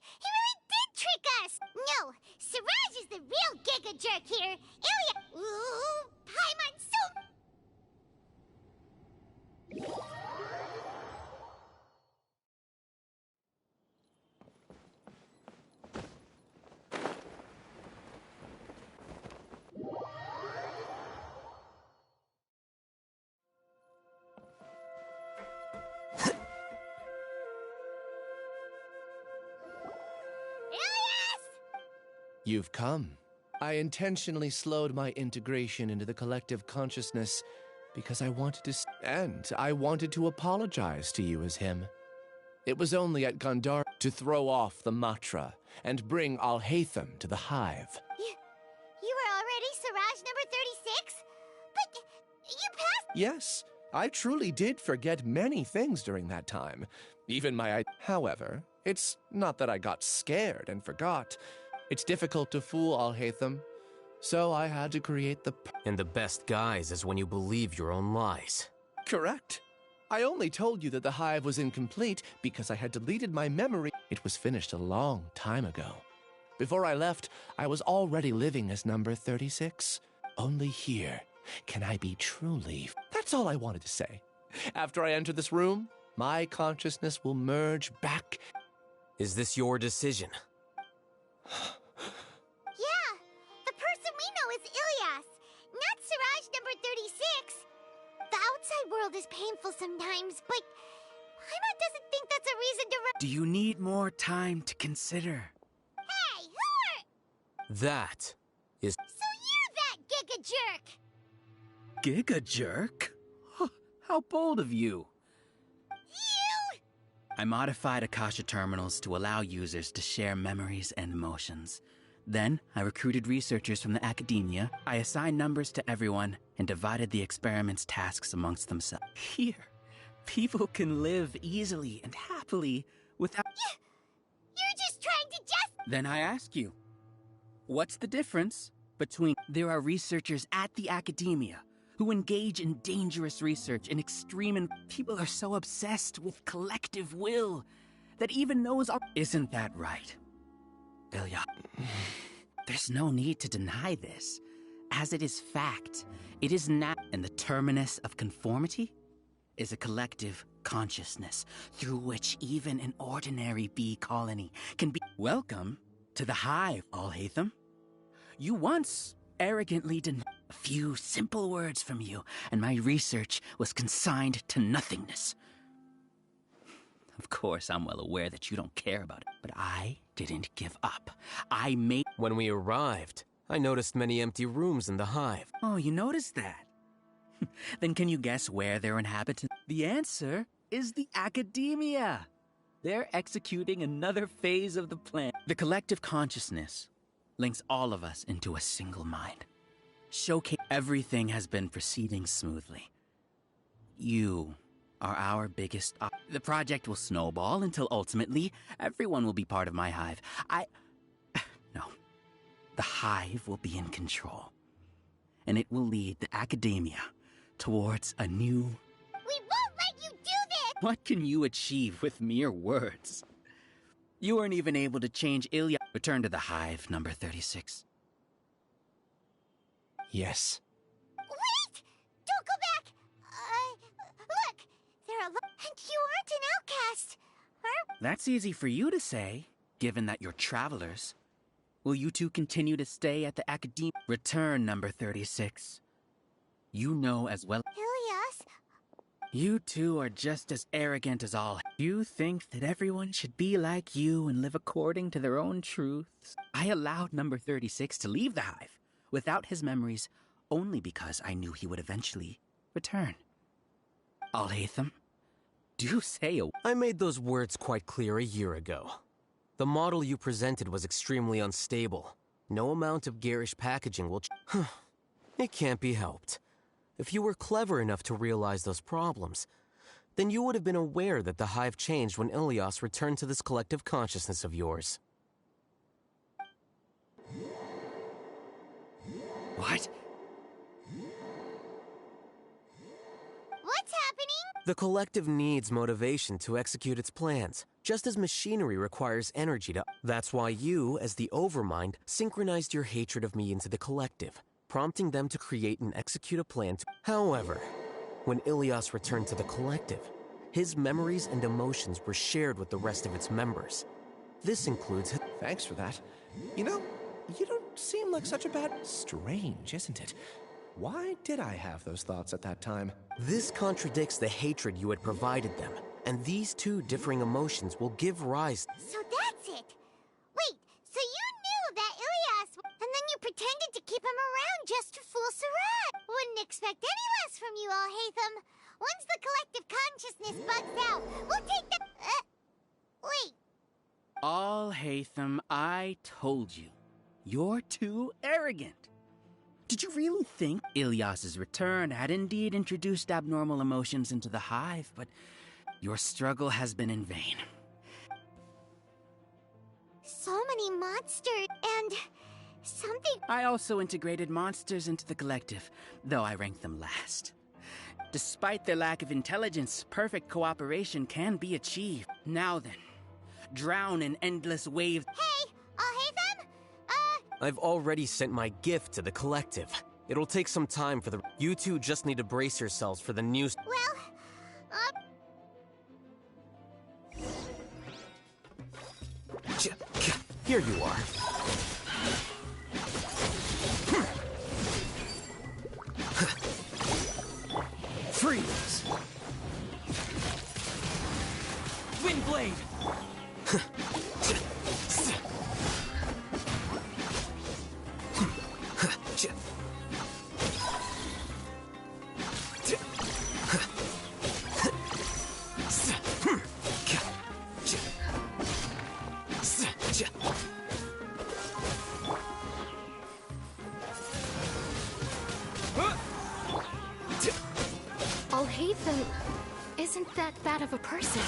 [SPEAKER 8] did trick us! No, Siraj is the real giga jerk here. Ilya... Ooh, Paimon so...
[SPEAKER 9] You've come. I intentionally slowed my integration into the collective consciousness because I wanted to... And I wanted to apologize to you as him. It was only at Gondar to throw off the Matra and bring Alhaitham to the hive.
[SPEAKER 8] You were already Siraj number
[SPEAKER 9] Yes, I truly did forget many things during that time. Even However, it's not that I got scared and forgot. It's difficult to fool Alhaitham, so I had to create the...
[SPEAKER 20] And the best guise is when you believe your own lies.
[SPEAKER 9] Correct. I only told you that the hive was incomplete because I had deleted my memory. It was finished a long time ago. Before I left, I was already living as number 36. Only here can I be truly... That's all I wanted to say. After I enter this room, my consciousness will merge back.
[SPEAKER 20] Is this your decision?
[SPEAKER 8] Yeah, the person we know is Ilyas, not Siraj number 36. The outside world is painful sometimes, but Paimon doesn't think that's a reason to
[SPEAKER 23] Do you need more time to consider?
[SPEAKER 8] Hey, who are...
[SPEAKER 20] That is...
[SPEAKER 8] So you're that giga jerk!
[SPEAKER 23] Giga jerk? How bold of you!
[SPEAKER 8] You!
[SPEAKER 23] I modified Akasha terminals to allow users to share memories and emotions. Then, I recruited researchers from the academia, I assigned numbers to everyone, and divided the experiment's tasks amongst themselves. Here, people can live easily and happily without...
[SPEAKER 8] You're just trying to just...
[SPEAKER 23] Then I ask you, what's the difference between... There are researchers at the academia who engage in dangerous research in extreme and... People are so obsessed with collective will that even those are... Isn't that right, Ilya? There's no need to deny this, as it is fact. It is not... And the terminus of conformity is a collective consciousness through which even an ordinary bee colony can be... Welcome to the hive, Alhaitham. You once arrogantly denied... A few simple words from you, and my research was consigned to nothingness. Of course, I'm well aware that you don't care about it, but I didn't give up. I made...
[SPEAKER 20] When we arrived, I noticed many empty rooms in the hive.
[SPEAKER 23] Oh, you noticed that? Then can you guess where they're inhabited? The answer is the academia. They're executing another phase of the plan. The collective consciousness links all of us into a single mind. Showcase everything has been proceeding smoothly. You are our biggest... The project will snowball until ultimately everyone will be part of my hive. No. The hive will be in control. And it will lead the academia towards a new...
[SPEAKER 8] We won't let you do this!
[SPEAKER 23] What can you achieve with mere words? You weren't even able to change Ilya. Return to the hive, number 36.
[SPEAKER 9] Yes.
[SPEAKER 8] Wait! Don't go back! Look! There are... And you aren't an outcast!
[SPEAKER 23] That's easy for you to say, given that you're travelers. Will you two continue to stay at the academia? Return, number 36. You know as well...
[SPEAKER 8] Ilyas?
[SPEAKER 23] You two are just as arrogant as all. You think that everyone should be like you and live according to their own truths. I allowed number 36 to leave the hive without his memories only because I knew he would eventually return. Alhaitham, do say a...
[SPEAKER 20] I made those words quite clear a year ago. The model you presented was extremely unstable. No amount of garish packaging will... It can't be helped. If you were clever enough to realize those problems, then you would have been aware that the hive changed when Ilyas returned to this collective consciousness of yours.
[SPEAKER 23] What?
[SPEAKER 8] What's happening?
[SPEAKER 20] The collective needs motivation to execute its plans, just as machinery requires energy to... That's why you, as the Overmind, synchronized your hatred of me into the collective, prompting them to create and execute a plan to... However, when Ilyas returned to the collective, his memories and emotions were shared with the rest of its members. This includes...
[SPEAKER 9] Thanks for that. You know, you don't seem like such a bad... Strange, isn't it? Why did I have those thoughts at that time?
[SPEAKER 20] This contradicts the hatred you had provided them, and these two differing emotions will give rise...
[SPEAKER 8] So that's it! Wait, so you knew that Ilyas... And then you pretended to keep him around just to fool Siraj! Wouldn't expect any less from you, Alhaitham. Once the collective consciousness bugs out, we'll take the... Wait.
[SPEAKER 23] Alhaitham, I told you. You're too arrogant. Did you really think Ilyas's return had indeed introduced abnormal emotions into the hive, but your struggle has been in vain?
[SPEAKER 8] So many monsters, and something...
[SPEAKER 23] I also integrated monsters into the collective, though I ranked them last. Despite their lack of intelligence, perfect cooperation can be achieved. Now then, drown in endless waves.
[SPEAKER 8] Hey, Hathan?
[SPEAKER 20] I've already sent my gift to the collective. It'll take some time for the... You two just need to brace yourselves for the new... Here you are.
[SPEAKER 17] Freeze! Windblade!
[SPEAKER 2] Isn't that bad of a person?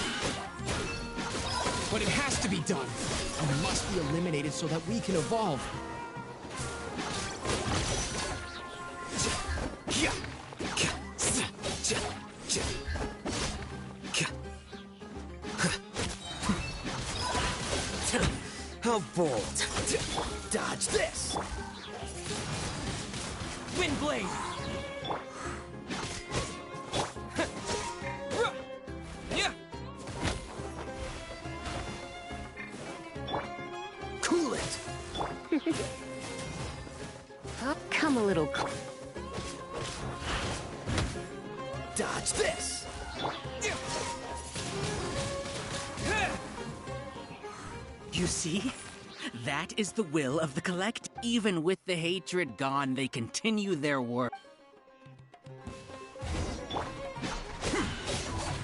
[SPEAKER 17] But it has to be done. And must be eliminated so that we can evolve.
[SPEAKER 20] How bold.
[SPEAKER 17] Dodge this! Windblade! Cool it!
[SPEAKER 22] Come a little...
[SPEAKER 17] Dodge this!
[SPEAKER 23] You see? That is the will of the collect. Even with the hatred gone, they continue their work.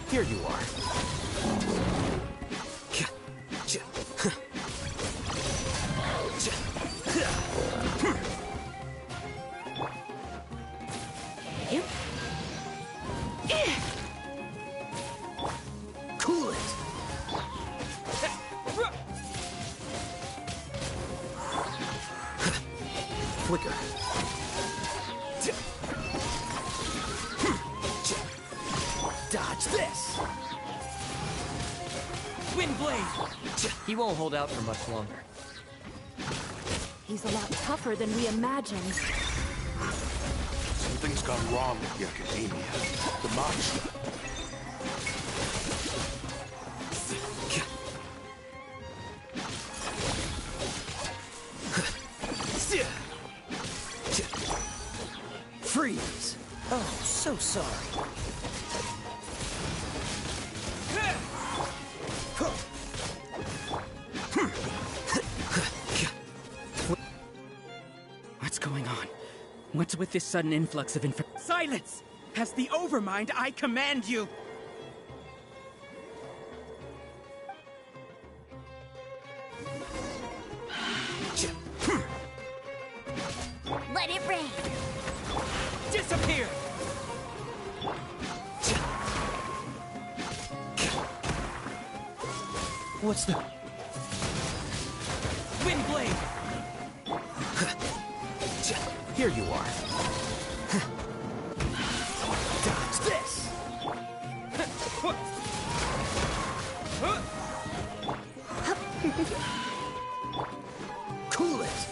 [SPEAKER 20] Here you are.
[SPEAKER 17] Cool it!
[SPEAKER 20] Flicker.
[SPEAKER 17] Dodge this! Windblade!
[SPEAKER 19] He won't hold out for much longer.
[SPEAKER 6] He's a lot tougher than we imagined.
[SPEAKER 5] Something's gone wrong with the Academia. The monster.
[SPEAKER 17] Freeze! Oh, so sorry.
[SPEAKER 23] What's going on? What's with this sudden influx of Silence! As the Overmind, I command you!
[SPEAKER 8] Let it rain!
[SPEAKER 17] Disappear!
[SPEAKER 20] What's the...
[SPEAKER 17] Windblade!
[SPEAKER 20] Here you are.
[SPEAKER 17] Dodge this! Cool it!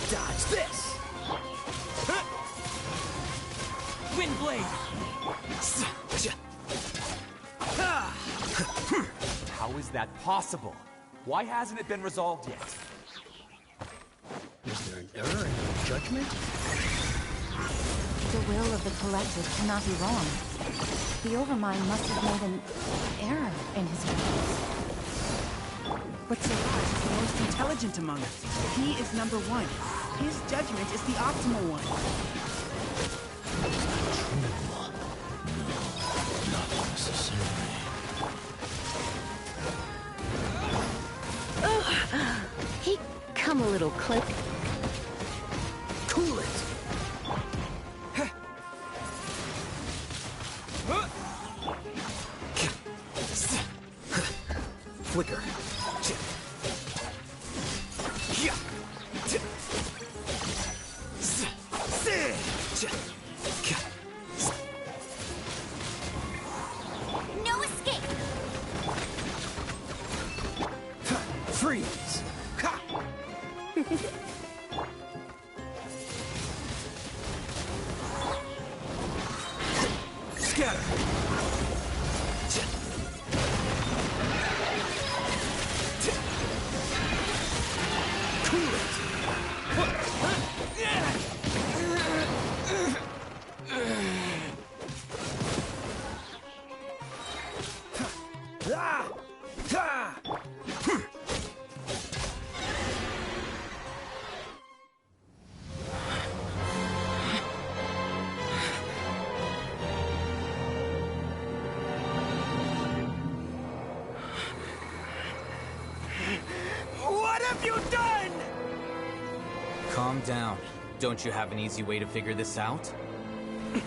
[SPEAKER 17] Dodge this! Windblade!
[SPEAKER 7] How is that possible? Why hasn't it been resolved yet?
[SPEAKER 17] Was there an error in your judgment?
[SPEAKER 6] The will of the collective cannot be wrong. The Overmind must have made an error in his judgment.
[SPEAKER 23] But Siraj is the most intelligent among us. He is number one. His judgment is the optimal one.
[SPEAKER 22] a little cloak.
[SPEAKER 17] Cool it!
[SPEAKER 20] Flicker.
[SPEAKER 8] No escape!
[SPEAKER 17] Freeze! Scatter!
[SPEAKER 14] What have you done?
[SPEAKER 16] Calm down. Don't you have an easy way to figure this out?
[SPEAKER 18] You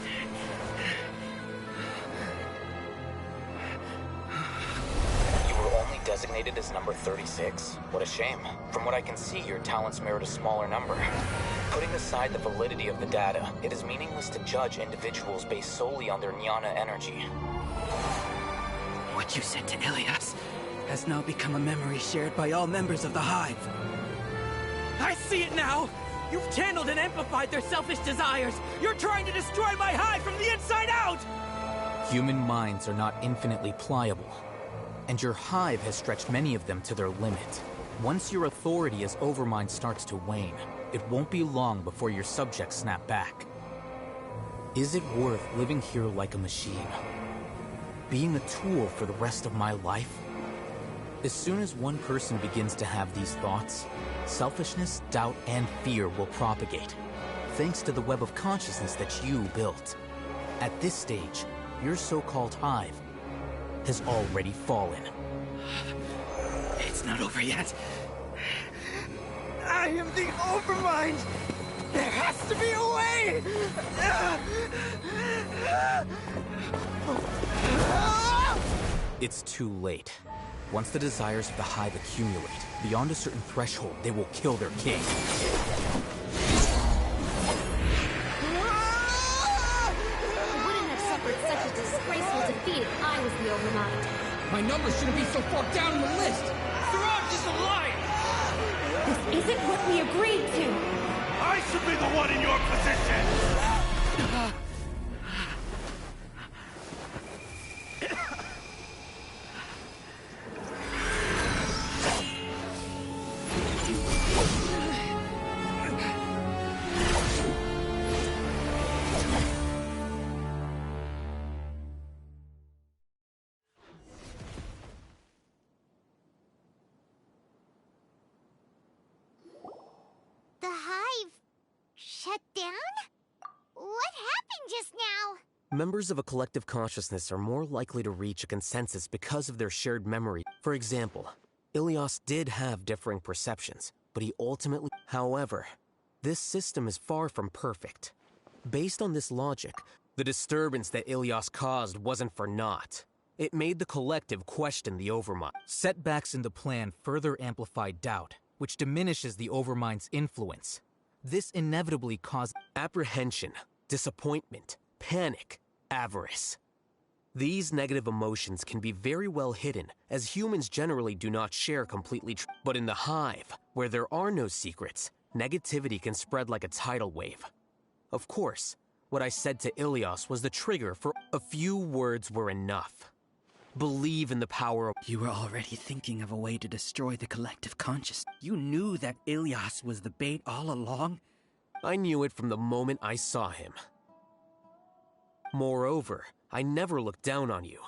[SPEAKER 18] were only designated as number 36? What a shame. From what I can see, your talents merit a smaller number. Putting aside the validity of the data, it is meaningless to judge individuals based solely on their jnana energy.
[SPEAKER 23] What you said to Ilias has now become a memory shared by all members of the Hive.
[SPEAKER 14] I see it now! You've channeled and amplified their selfish desires! You're trying to destroy my hive from the inside out!
[SPEAKER 16] Human minds are not infinitely pliable, and your hive has stretched many of them to their limit. Once your authority as Overmind starts to wane, it won't be long before your subjects snap back. Is it worth living here like a machine? Being a tool for the rest of my life? As soon as one person begins to have these thoughts, selfishness, doubt, and fear will propagate, thanks to the web of consciousness that you built. At this stage, your so-called hive has already fallen.
[SPEAKER 23] It's not over yet.
[SPEAKER 14] I am the Overmind! There has to be a way!
[SPEAKER 16] It's too late. Once the desires of the hive accumulate, beyond a certain threshold, they will kill their king.
[SPEAKER 14] I
[SPEAKER 2] wouldn't have suffered such a disgraceful defeat if I was the Overmind.
[SPEAKER 17] My numbers shouldn't be so far down in the list!
[SPEAKER 14] Throughout is a lie!
[SPEAKER 15] This isn't what we agreed to!
[SPEAKER 14] I should be the one in your position!
[SPEAKER 8] The hive shut down? What happened just now?
[SPEAKER 20] Members of a collective consciousness are more likely to reach a consensus because of their shared memory. For example, Ilias did have differing perceptions, but he ultimately... However, this system is far from perfect. Based on this logic, the disturbance that Ilias caused wasn't for naught. It made the collective question the Overmind.
[SPEAKER 16] Setbacks in the plan further amplify doubt, which diminishes the Overmind's influence. This inevitably caused
[SPEAKER 20] apprehension, disappointment, panic, avarice. These negative emotions can be very well hidden, as humans generally do not share completely. But in the hive, where there are no secrets, negativity can spread like a tidal wave. Of course, what I said to Ilias was the trigger for a few words were enough. Believe in the power of...
[SPEAKER 23] You were already thinking of a way to destroy the collective conscious. You knew that Ilias was the bait all along?
[SPEAKER 20] I knew it from the moment I saw him. Moreover, I never looked down on you.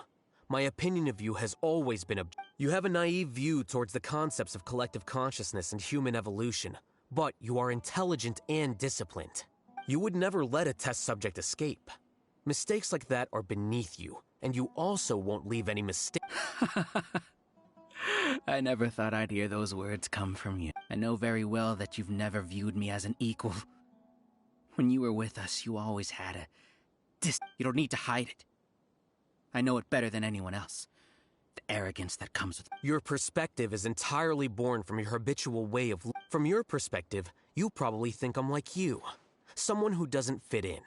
[SPEAKER 20] My opinion of you has always been You have a naive view towards the concepts of collective consciousness and human evolution, but you are intelligent and disciplined. You would never let a test subject escape. Mistakes like that are beneath you, and you also won't leave any mistake.
[SPEAKER 23] I never thought I'd hear those words come from you. know very well that you've never viewed me as an equal. When you were with us, you always had a you don't need to hide it. I know it better than anyone else. The arrogance that comes with
[SPEAKER 20] Your perspective is entirely born from your habitual way of... From your perspective, you probably think I'm like you. Someone who doesn't fit in.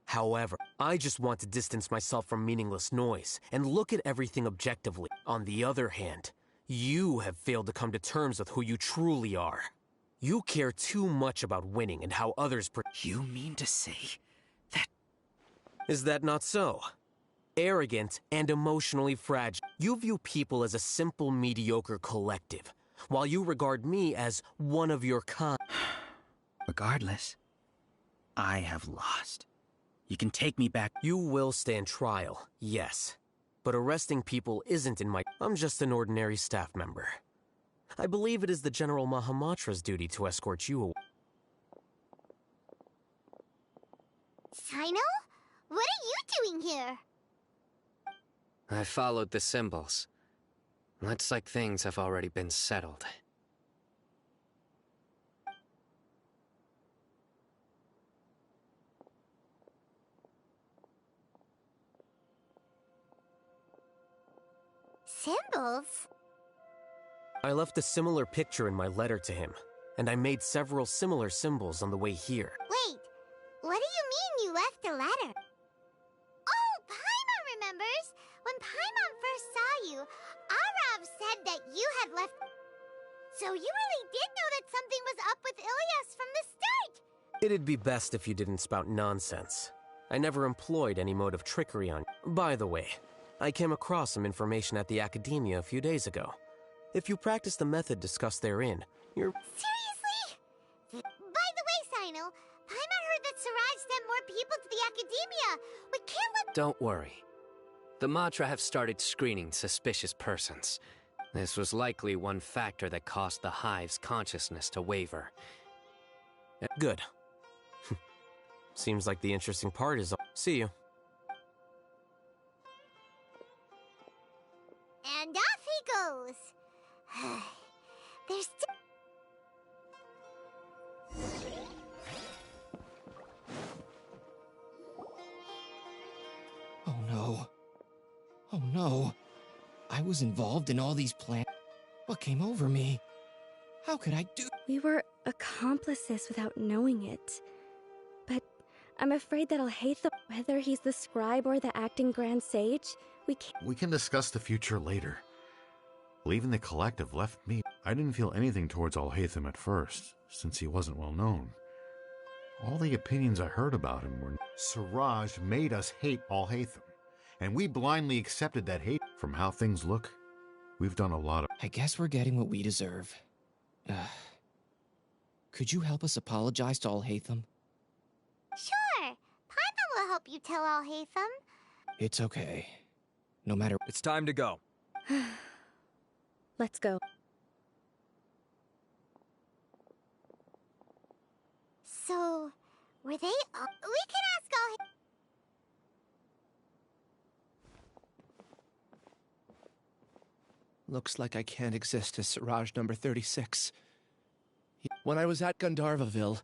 [SPEAKER 20] However, I just want to distance myself from meaningless noise and look at everything objectively. On the other hand, you have failed to come to terms with who you truly are. You care too much about winning and how others...
[SPEAKER 23] You mean to say that...
[SPEAKER 20] Is that not so? Arrogant and emotionally fragile. You view people as a simple, mediocre collective, while you regard me as one of your kind.
[SPEAKER 23] Regardless, I have lost. You can take me back.
[SPEAKER 20] You will stand trial, yes. But arresting people isn't in my... I'm just an ordinary staff member. I believe it is the General Mahamatra's duty to escort you away.
[SPEAKER 8] Sino? What are you doing here?
[SPEAKER 1] I followed the symbols. Looks like things have already been settled.
[SPEAKER 8] Symbols?
[SPEAKER 20] I left a similar picture in my letter to him, and I made several similar symbols on the way here.
[SPEAKER 8] Wait, what do you mean you left a letter? Oh, Paimon remembers! When Paimon first saw you, Arav said that you had left... So you really did know that something was up with Ilias from the start!
[SPEAKER 20] It'd be best if you didn't spout nonsense. I never employed any mode of trickery on you. By the way, I came across some information at the Academia a few days ago. If you practice the method discussed therein, you're...
[SPEAKER 8] Seriously? By the way, Sino, Paimon heard that Siraj sent more people to the Academia. We can't let...
[SPEAKER 1] Don't worry. The Matra have started screening suspicious persons. This was likely one factor that caused the Hive's consciousness to waver.
[SPEAKER 20] Good. Seems like the interesting part is... See you.
[SPEAKER 8] And off he goes. There's still...
[SPEAKER 17] Oh no. Oh no. I was involved in all these plans. What came over me? How could I do...
[SPEAKER 2] We were accomplices without knowing it. But I'm afraid that I'll hate them. Whether he's the scribe or the acting Grand Sage, we can't...
[SPEAKER 12] We can discuss the future later. Leaving the collective left me. I didn't feel anything towards Alhaitham at first, since he wasn't well known. All the opinions I heard about him were... Siraj made us hate Alhaitham, and we blindly accepted that hate. From how things look, we've done a lot of...
[SPEAKER 17] I guess we're getting what we deserve. Could you help us apologize to Alhaitham?
[SPEAKER 8] Sure. Paimon will help you tell Alhaitham.
[SPEAKER 17] It's okay. No matter...
[SPEAKER 19] It's time to go.
[SPEAKER 2] Let's go.
[SPEAKER 8] So, were they all... We can ask Alhaitham...
[SPEAKER 9] Looks like I can't exist as Siraj number 36. When I was at Gandharvaville,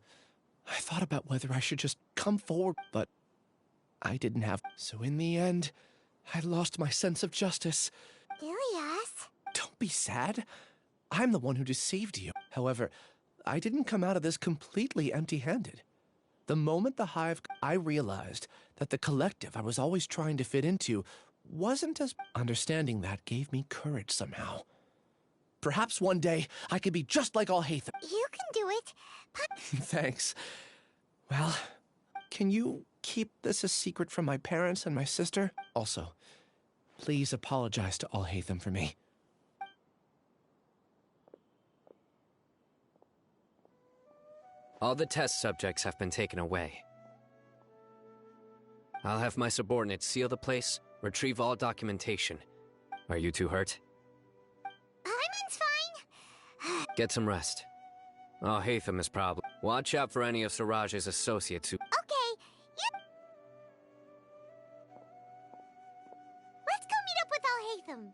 [SPEAKER 9] I thought about whether I should just come forward, but I didn't have... So in the end, I lost my sense of justice.
[SPEAKER 8] Ilias?
[SPEAKER 9] Don't be sad. I'm the one who deceived you. However, I didn't come out of this completely empty-handed. The moment the Hive... I realized that the collective I was always trying to fit into wasn't as... Understanding that gave me courage somehow. Perhaps one day I could be just like Alhaitham.
[SPEAKER 8] You can do it.
[SPEAKER 9] Thanks. Well, can you keep this a secret from my parents and my sister? Also, please apologize to Alhaitham for me.
[SPEAKER 1] All the test subjects have been taken away. I'll have my subordinates seal the place, retrieve all documentation. Are you two hurt?
[SPEAKER 8] Paimon's fine.
[SPEAKER 1] Get some rest. Alhaitham is probably... Watch out for any of Siraj's associates who...
[SPEAKER 8] Okay, let's go meet up with Alhaitham.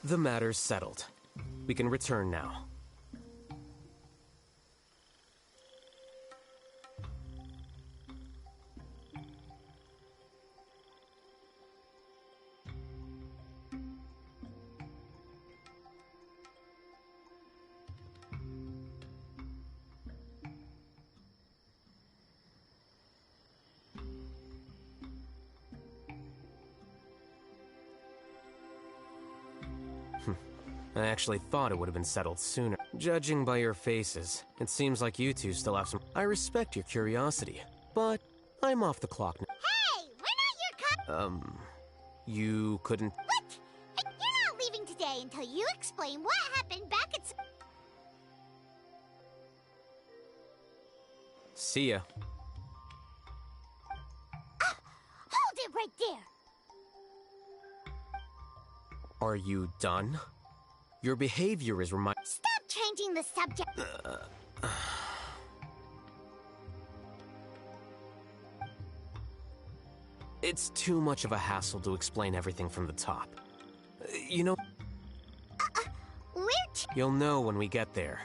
[SPEAKER 20] The matter's settled. We can return now. I actually thought it would have been settled sooner. Judging by your faces, it seems like you two still have some... I respect your curiosity, but I'm off the clock now.
[SPEAKER 8] Hey, we're not your
[SPEAKER 20] You couldn't...
[SPEAKER 8] What? You're not leaving today until you explain what happened back at...
[SPEAKER 20] See ya.
[SPEAKER 8] Hold it right there!
[SPEAKER 20] Are you done? Your behavior is
[SPEAKER 8] Stop changing the subject!
[SPEAKER 20] It's too much of a hassle to explain everything from the top. You know... You'll know when we get there.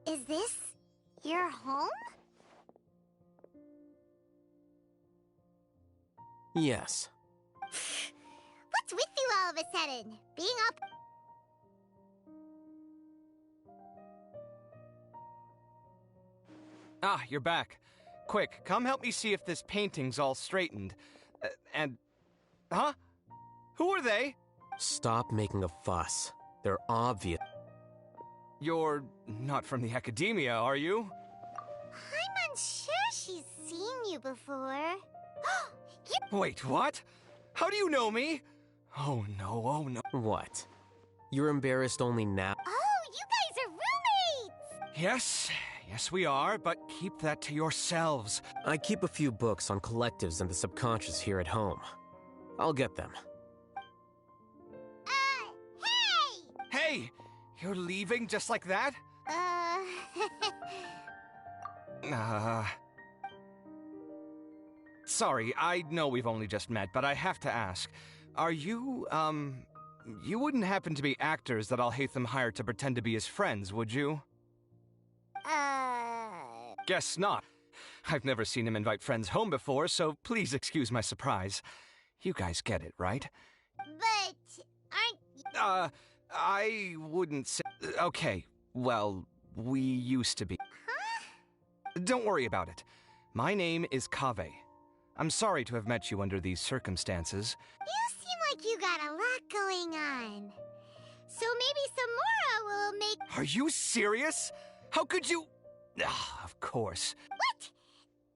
[SPEAKER 8] Is this your home?
[SPEAKER 20] Yes.
[SPEAKER 8] What's with you all of a sudden? Being up...
[SPEAKER 14] Ah, you're back. Quick, come help me see if this painting's all straightened. Huh? Who are they?
[SPEAKER 20] Stop making a fuss. They're obvious.
[SPEAKER 14] You're not from the academia, are you?
[SPEAKER 8] I'm unsure she's seen you before.
[SPEAKER 14] Wait, what? How do you know me? Oh no, oh no.
[SPEAKER 20] What? You're embarrassed only now?
[SPEAKER 8] Oh, you guys are roommates!
[SPEAKER 14] Yes we are, but keep that to yourselves.
[SPEAKER 20] I keep a few books on collectives and the subconscious here at home. I'll get them.
[SPEAKER 8] Hey!
[SPEAKER 14] Hey! You're leaving just like that? Sorry, I know we've only just met, but I have to ask. Are you, you wouldn't happen to be actors that Alhaitham hired to pretend to be his friends, would you? Guess not. I've never seen him invite friends home before, so please excuse my surprise. You guys get it, right?
[SPEAKER 8] But aren't...
[SPEAKER 14] I wouldn't say... Okay, well, we used to be.
[SPEAKER 8] Huh?
[SPEAKER 14] Don't worry about it. My name is Kaveh. I'm sorry to have met you under these circumstances.
[SPEAKER 8] You seem like you got a lot going on. So maybe Samora will make...
[SPEAKER 14] Are you serious? How could you... Of course.
[SPEAKER 8] What?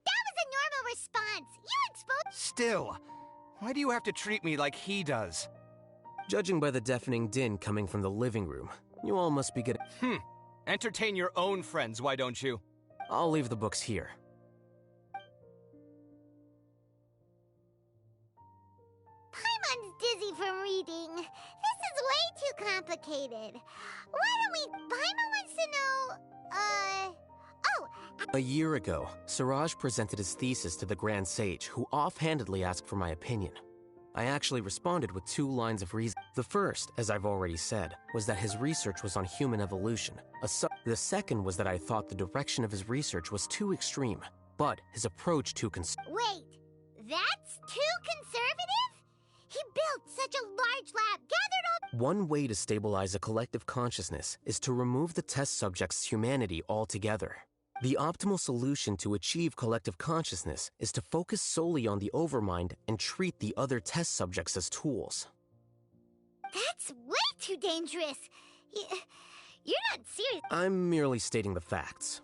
[SPEAKER 8] That was a normal response. You exposed...
[SPEAKER 14] Still, why do you have to treat me like he does?
[SPEAKER 20] Judging by the deafening din coming from the living room, you all must be getting...
[SPEAKER 14] Entertain your own friends, why don't you?
[SPEAKER 20] I'll leave the books here.
[SPEAKER 8] Paimon's dizzy from reading. This is way too complicated. Why don't we... Paimon wants to know...
[SPEAKER 20] A year ago, Siraj presented his thesis to the Grand Sage, who offhandedly asked for my opinion. I actually responded with 2 lines of reason. The first, as I've already said, was that his research was on human evolution. The second was that I thought the direction of his research was too extreme, but his approach too
[SPEAKER 8] Wait, that's too conservative? He built such a large lab, gathered all...
[SPEAKER 20] One way to stabilize a collective consciousness is to remove the test subject's humanity altogether. The optimal solution to achieve collective consciousness is to focus solely on the overmind and treat the other test subjects as tools.
[SPEAKER 8] That's way too dangerous. You're not serious.
[SPEAKER 20] I'm merely stating the facts.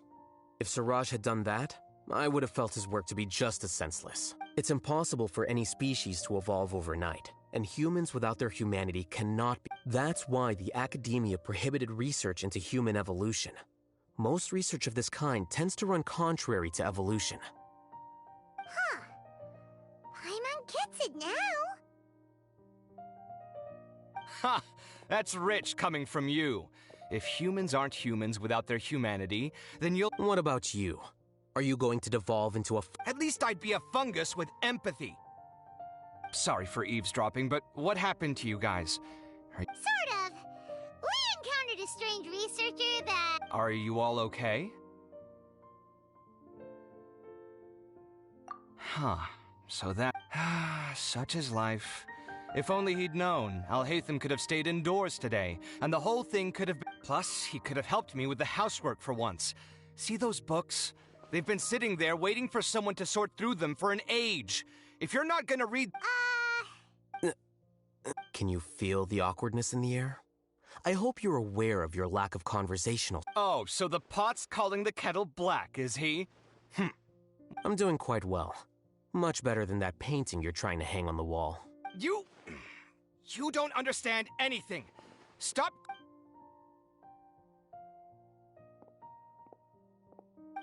[SPEAKER 20] If Siraj had done that, I would have felt his work to be just as senseless. It's impossible for any species to evolve overnight, and humans without their humanity cannot be. That's why the academia prohibited research into human evolution. Most research of this kind tends to run contrary to evolution.
[SPEAKER 8] Huh. Paimon gets it now.
[SPEAKER 14] Ha! That's rich coming from you. If humans aren't humans without their humanity, then you'll...
[SPEAKER 20] What about you? Are you going to devolve into a...
[SPEAKER 14] At least I'd be a fungus with empathy. Sorry for eavesdropping, but what happened to you guys?
[SPEAKER 8] Sort of. We encountered a strange researcher that...
[SPEAKER 14] Are you all okay? Huh. So that... Such is life. If only he'd known, Alhaitham could have stayed indoors today, and the whole thing could have been... Plus, he could have helped me with the housework for once. See those books? They've been sitting there waiting for someone to sort through them for an age. If you're not gonna read...
[SPEAKER 20] Can you feel the awkwardness in the air? I hope you're aware of your lack of conversational...
[SPEAKER 14] Oh, so the pot's calling the kettle black, is he?
[SPEAKER 20] I'm doing quite well. Much better than that painting you're trying to hang on the wall.
[SPEAKER 14] You don't understand anything. Stop...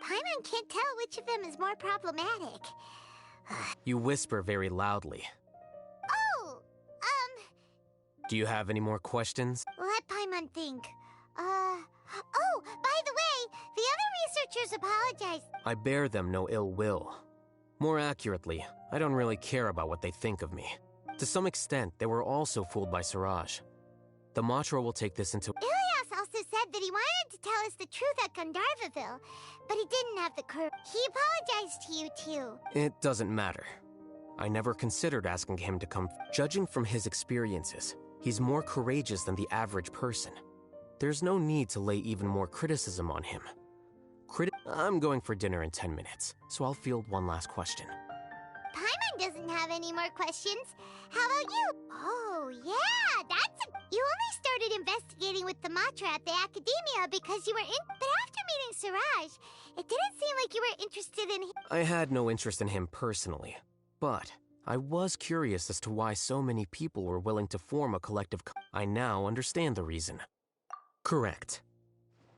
[SPEAKER 8] Paimon can't tell which of them is more problematic.
[SPEAKER 20] You whisper very loudly.
[SPEAKER 8] Oh,
[SPEAKER 20] Do you have any more questions?
[SPEAKER 8] Let Paimon think. Oh, by the way, the other researchers apologized.
[SPEAKER 20] I bear them no ill will. More accurately, I don't really care about what they think of me. To some extent, they were also fooled by Siraj. The Matra will take this into...
[SPEAKER 8] Ilias also said that he wanted to tell us the truth at Gandharvaville, but he didn't have the courage. He apologized to you, too.
[SPEAKER 20] It doesn't matter. I never considered asking him to come. Judging from his experiences, he's more courageous than the average person. There's no need to lay even more criticism on him. I'm going for dinner in 10 minutes, so I'll field one last question.
[SPEAKER 8] Paimon doesn't have any more questions. How about you? Oh, yeah, that's a... You only started investigating with the Matra at the Academia because you were But after meeting Siraj, it didn't seem like you were interested in him.
[SPEAKER 20] I had no interest in him personally, but I was curious as to why so many people were willing to form a collective I now understand the reason. Correct.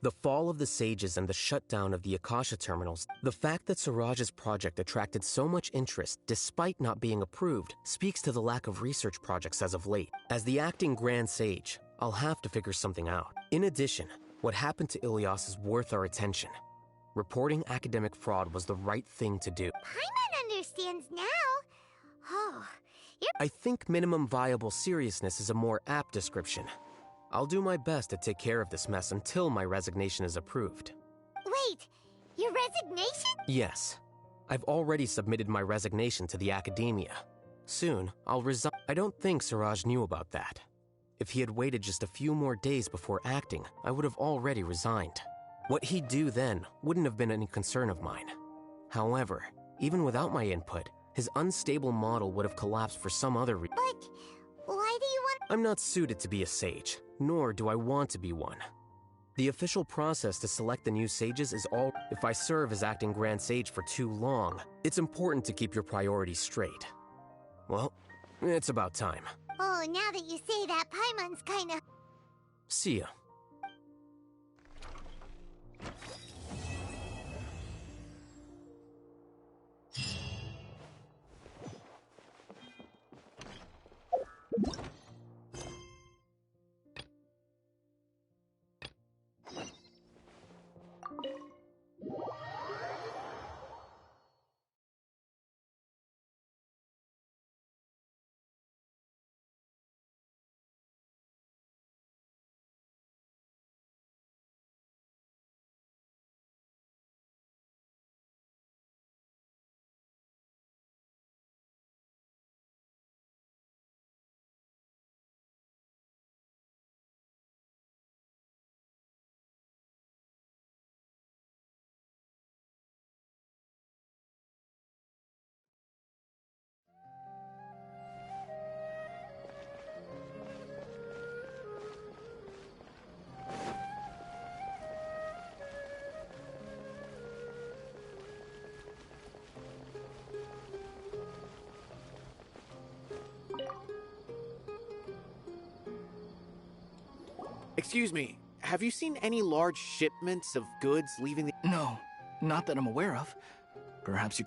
[SPEAKER 20] The fall of the Sages and the shutdown of the Akasha terminals, the fact that Siraj's project attracted so much interest despite not being approved speaks to the lack of research projects as of late. As the acting Grand Sage, I'll have to figure something out. In addition, what happened to Ilias is worth our attention. Reporting academic fraud was the right thing to do.
[SPEAKER 8] Paimon understands now. Oh,
[SPEAKER 20] I think minimum viable seriousness is a more apt description. I'll do my best to take care of this mess until my resignation is approved.
[SPEAKER 8] Wait, your resignation?
[SPEAKER 20] Yes. I've already submitted my resignation to the Academia. Soon, I'll resign. I don't think Siraj knew about that. If he had waited just a few more days before acting, I would have already resigned. What he'd do then wouldn't have been any concern of mine. However, even without my input, his unstable model would have collapsed for some other reason.
[SPEAKER 8] But why do you want—
[SPEAKER 20] I'm not suited to be a sage, nor do I want to be one. The official process to select the new sages is all— If I serve as acting Grand Sage for too long, it's important to keep your priorities straight. Well, it's about time.
[SPEAKER 8] Oh, now that you say that, Paimon's kinda—
[SPEAKER 20] See ya.
[SPEAKER 10] Excuse me, have you seen any large shipments of goods leaving the—
[SPEAKER 4] No, not that I'm aware of. Perhaps you—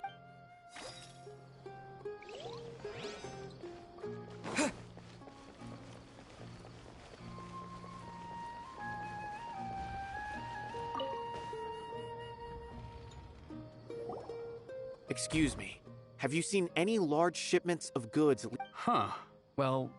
[SPEAKER 10] Excuse me, have you seen any large shipments of goods—
[SPEAKER 4] Huh. Well,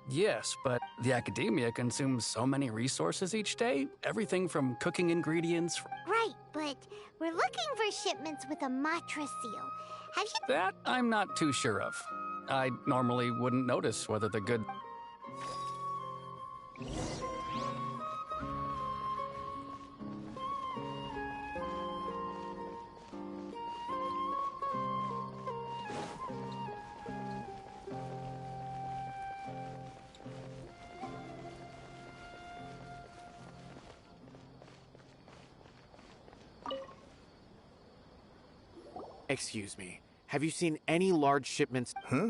[SPEAKER 4] yes, but the Academia consumes so many resources each day. Everything from cooking ingredients—
[SPEAKER 8] Right, but we're looking for shipments with a Matra seal. Have you—
[SPEAKER 4] That I'm not too sure of. I normally wouldn't notice whether the good—
[SPEAKER 10] Excuse me, have you seen any large shipments—
[SPEAKER 11] Huh?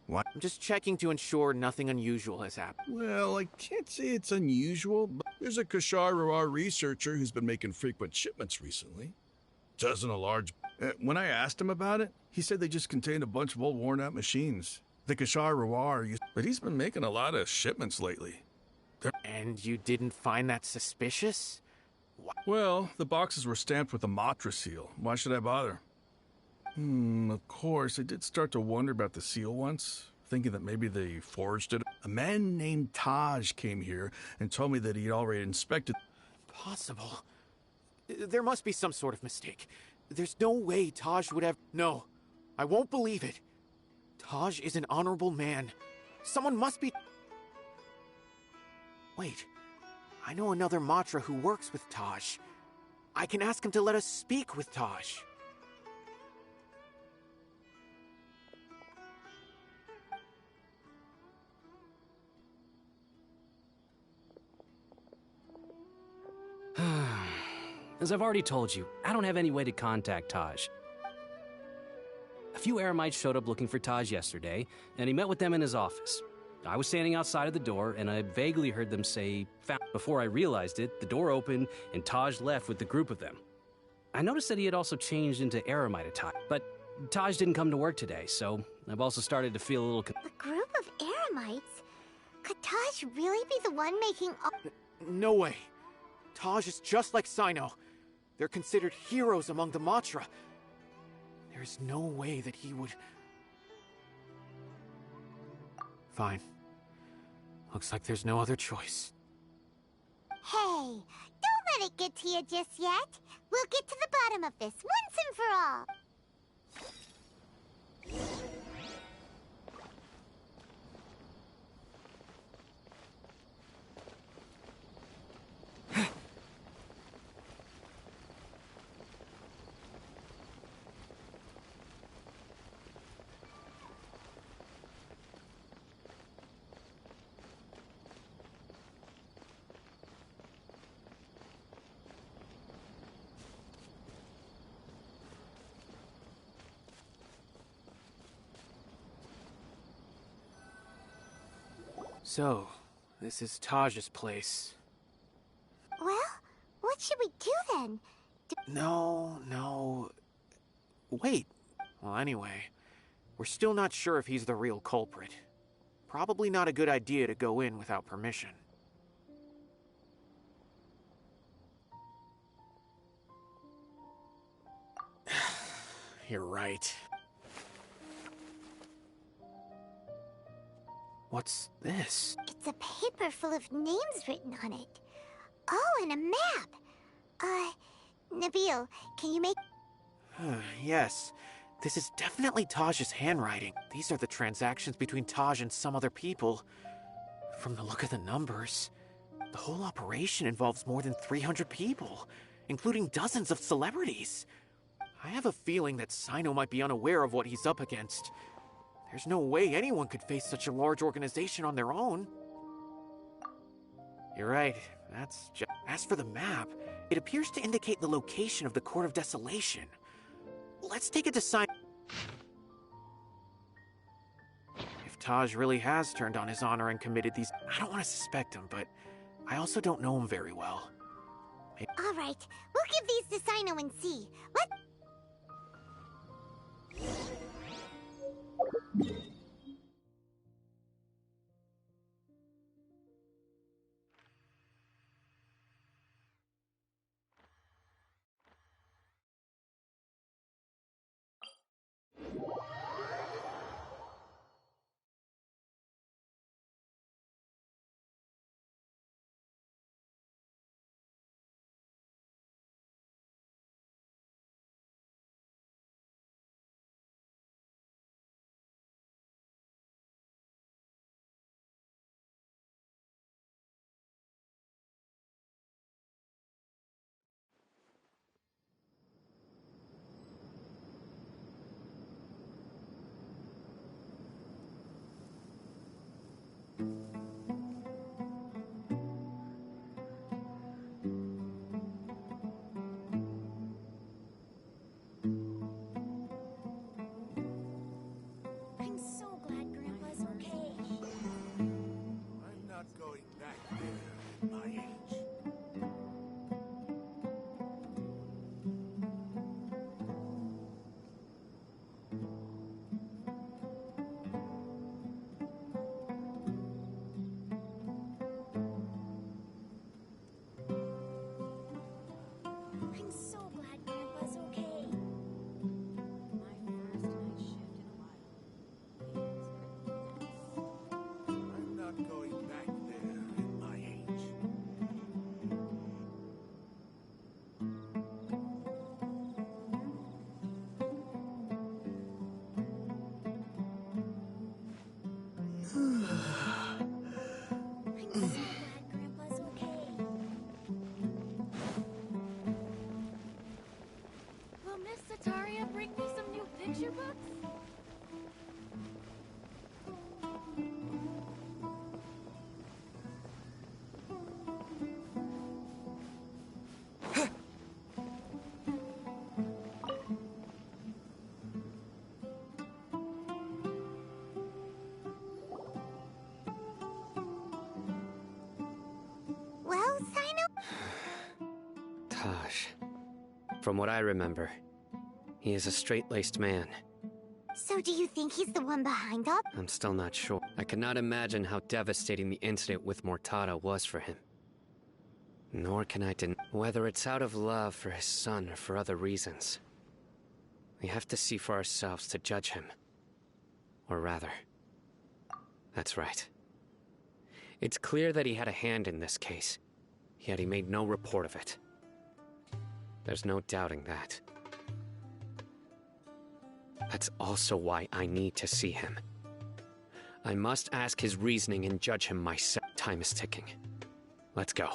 [SPEAKER 11] What?
[SPEAKER 10] I'm just checking to ensure nothing unusual has happened.
[SPEAKER 11] Well, I can't say it's unusual, but there's a Kashar researcher who's been making frequent shipments recently. Doesn't a large— when I asked him about it, he said they just contained a bunch of old worn-out machines. The Kashar but he's been making a lot of shipments lately.
[SPEAKER 10] And you didn't find that suspicious?
[SPEAKER 11] Well, the boxes were stamped with a Matra seal. Why should I bother? Of course, I did start to wonder about the seal once, thinking that maybe they forged it. A man named Taj came here and told me that he'd already inspected—
[SPEAKER 10] Possible. There must be some sort of mistake. There's no way Taj would have— No, I won't believe it. Taj is an honorable man. Someone must be— Wait, I know another Matra who works with Taj. I can ask him to let us speak with Taj.
[SPEAKER 3] As I've already told you, I don't have any way to contact Taj. A few Eremites showed up looking for Taj yesterday, and he met with them in his office. I was standing outside of the door, and I vaguely heard them say, "Found." Before I realized it, the door opened, and Taj left with the group of them. I noticed that he had also changed into Eremite attire, but Taj didn't come to work today, so I've also started to feel a little...
[SPEAKER 8] A group of Eremites? Could Taj really be the one making all...
[SPEAKER 10] No way. Taj is just like Sino. They're considered heroes among the Matra. There's no way that he would... Fine. Looks like there's no other choice.
[SPEAKER 8] Hey, don't let it get to you just yet. We'll get to the bottom of this once and for all.
[SPEAKER 10] So, this is Taj's place.
[SPEAKER 8] Well, what should we do then?
[SPEAKER 10] No. Wait. Well, anyway, we're still not sure if he's the real culprit. Probably not a good idea to go in without permission. You're right. What's this?
[SPEAKER 8] It's a paper full of names written on it. Oh, and a map. Nabil, can you make...
[SPEAKER 10] Yes. This is definitely Taj's handwriting. These are the transactions between Taj and some other people. From the look of the numbers, the whole operation involves more than 300 people, including dozens of celebrities. I have a feeling that Sino might be unaware of what he's up against. There's no way anyone could face such a large organization on their own. You're right, that's just... As for the map, it appears to indicate the location of the Court of Desolation. Let's take it to Sino. If Taj really has turned on his honor and committed these... I don't want to suspect him, but I also don't know him very well.
[SPEAKER 8] All right, we'll give these to Sino and see.
[SPEAKER 15] I'm so glad Grandpa's okay.
[SPEAKER 11] I'm not going back there at my age.
[SPEAKER 15] I'm so glad Grandpa's okay. My first night shift in a while.
[SPEAKER 11] I'm not going back there at my age.
[SPEAKER 15] I'm so glad Grandpa's okay.
[SPEAKER 2] Will Miss Sataria bring me some new picture books?
[SPEAKER 1] From what I remember, he is a straight-laced man.
[SPEAKER 8] So do you think he's the one behind all?
[SPEAKER 1] I'm still not sure. I cannot imagine how devastating the incident with Mortada was for him. Nor can I deny whether it's out of love for his son or for other reasons. We have to see for ourselves to judge him. Or rather, that's right. It's clear that he had a hand in this case, yet he made no report of it. There's no doubting that. That's also why I need to see him. I must ask his reasoning and judge him myself. Time is ticking. Let's go.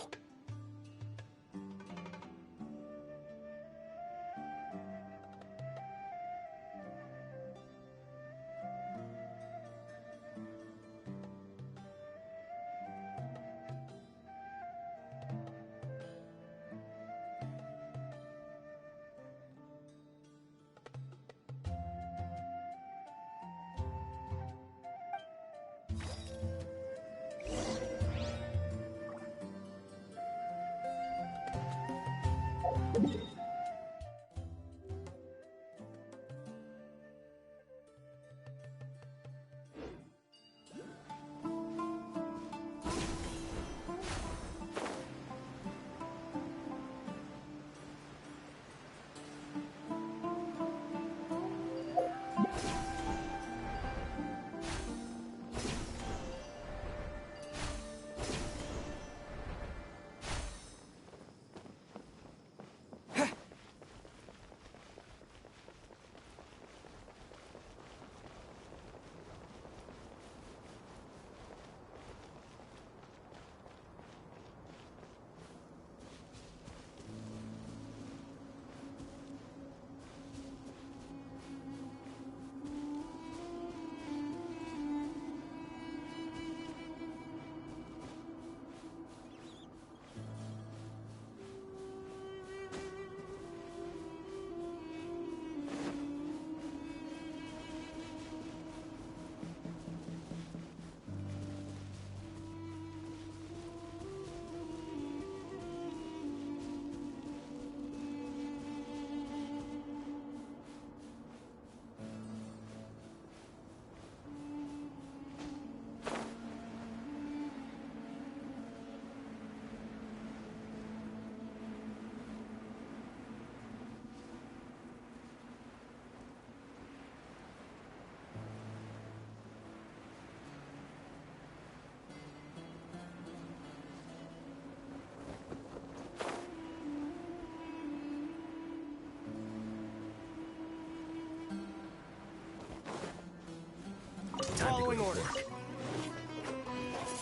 [SPEAKER 5] Following order.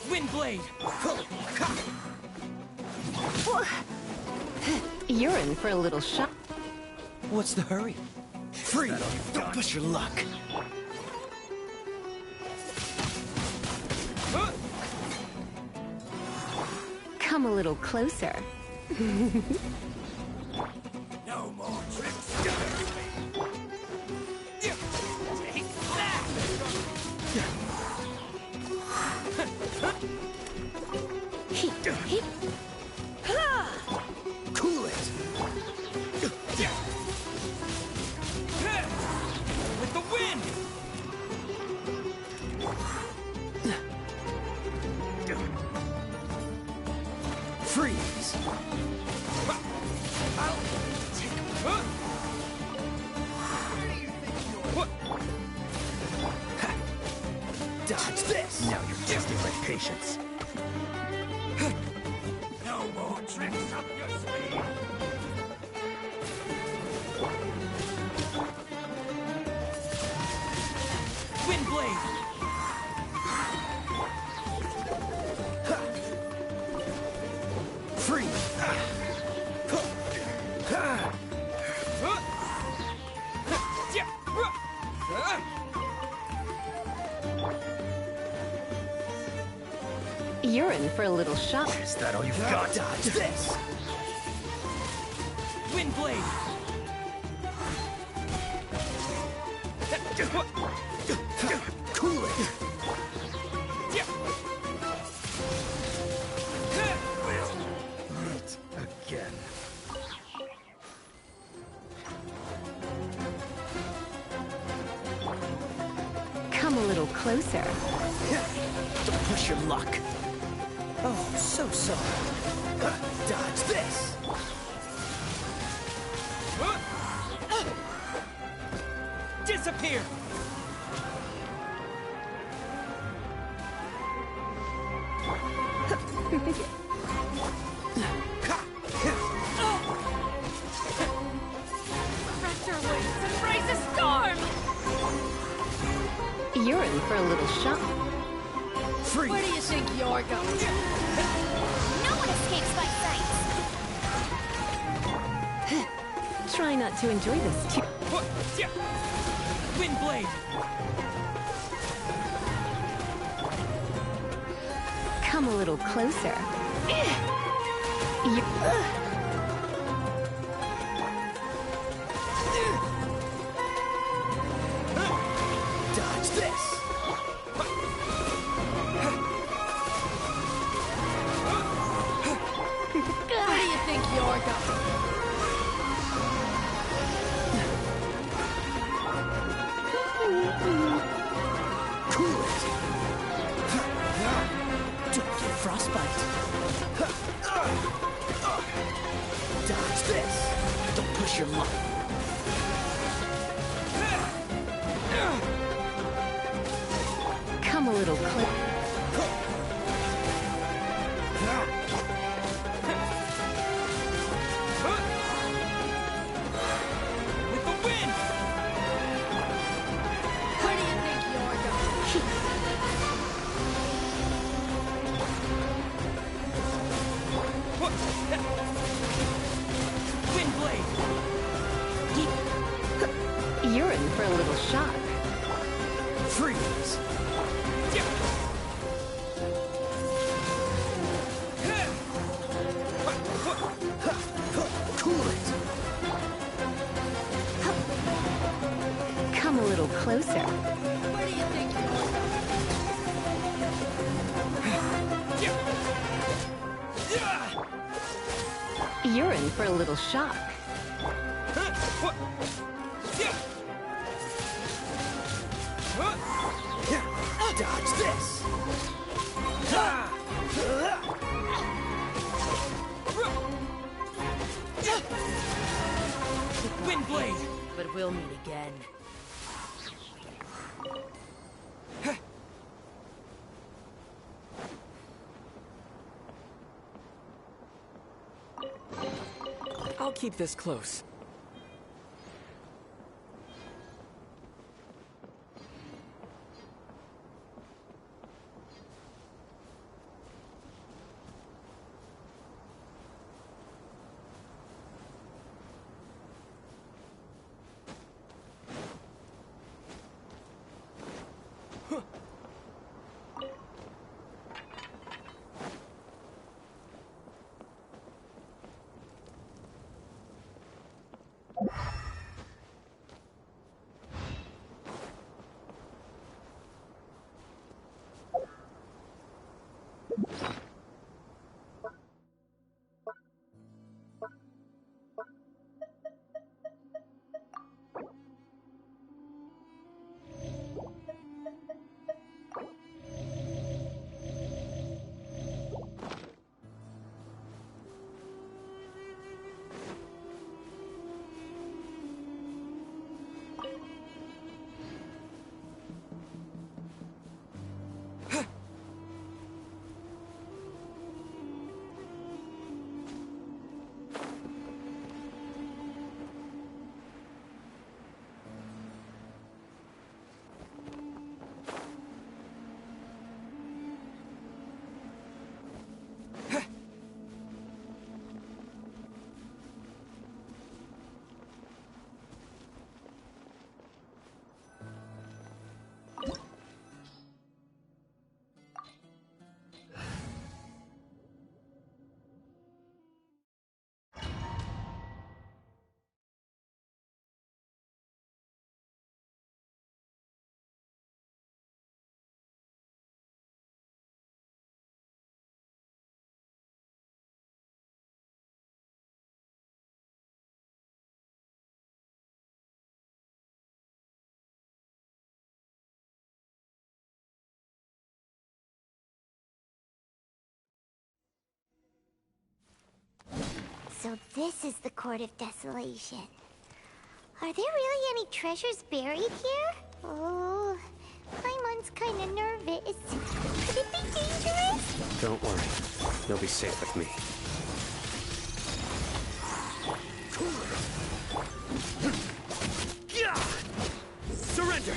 [SPEAKER 13] Windblade!
[SPEAKER 22] You're in for a little shock.
[SPEAKER 17] What's the hurry? Free! Don't push your luck.
[SPEAKER 22] Come a little closer.
[SPEAKER 5] No more tricks. Take that!
[SPEAKER 17] Cool it!
[SPEAKER 13] With the wind!
[SPEAKER 17] Freeze!
[SPEAKER 5] I'll take
[SPEAKER 17] Dodge this! Now you're testing my patience.
[SPEAKER 5] no more tricks up your sleeve.
[SPEAKER 13] Windblade!
[SPEAKER 17] Free!
[SPEAKER 22] You're in for a little shock.
[SPEAKER 17] Is that all you've got? Dodge this!
[SPEAKER 13] Windblade!
[SPEAKER 17] Cool it! We'll meet again.
[SPEAKER 15] little closer.
[SPEAKER 23] Don't push your luck. Oh, so sorry. Dodge this.
[SPEAKER 13] Disappear!
[SPEAKER 22] Stretch your wings and raise a storm!
[SPEAKER 15] You're in for a little shock.
[SPEAKER 23] Freeze.
[SPEAKER 22] Where do you think you're going?
[SPEAKER 15] No one escapes my sight! Try not to enjoy this too.
[SPEAKER 13] Wind blade!
[SPEAKER 15] Come a little closer.
[SPEAKER 23] Dodge this.
[SPEAKER 22] Where do you think you're going?
[SPEAKER 23] Cool it. Don't get frostbite. Dodge this. Don't push your luck.
[SPEAKER 15] Come a little closer.
[SPEAKER 13] With the wind!
[SPEAKER 22] Where do you think you're going?
[SPEAKER 13] Wind blade!
[SPEAKER 15] You're in for a little shock.
[SPEAKER 23] Freeze. Cool it.
[SPEAKER 15] Come a little closer.
[SPEAKER 22] Where do you think you're going?
[SPEAKER 15] You're in for a little shock.
[SPEAKER 23] Dodge this.
[SPEAKER 13] Wind blade!
[SPEAKER 22] But we'll meet again.
[SPEAKER 13] I'll keep this close.
[SPEAKER 8] So this is the Court of Desolation. Are there really any treasures buried here? Oh, Paimon's kinda nervous. Could it be dangerous?
[SPEAKER 1] Don't worry. You'll be safe with me.
[SPEAKER 5] Surrender!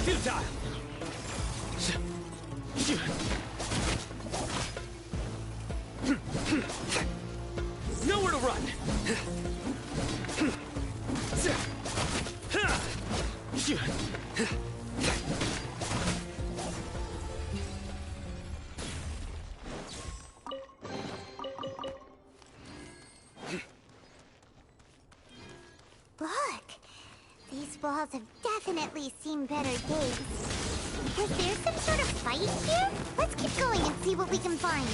[SPEAKER 5] Futile! Nowhere to run!
[SPEAKER 8] Look! These walls have definitely seen better days. Was there some sort of fight here? Let's keep going and see what we can find.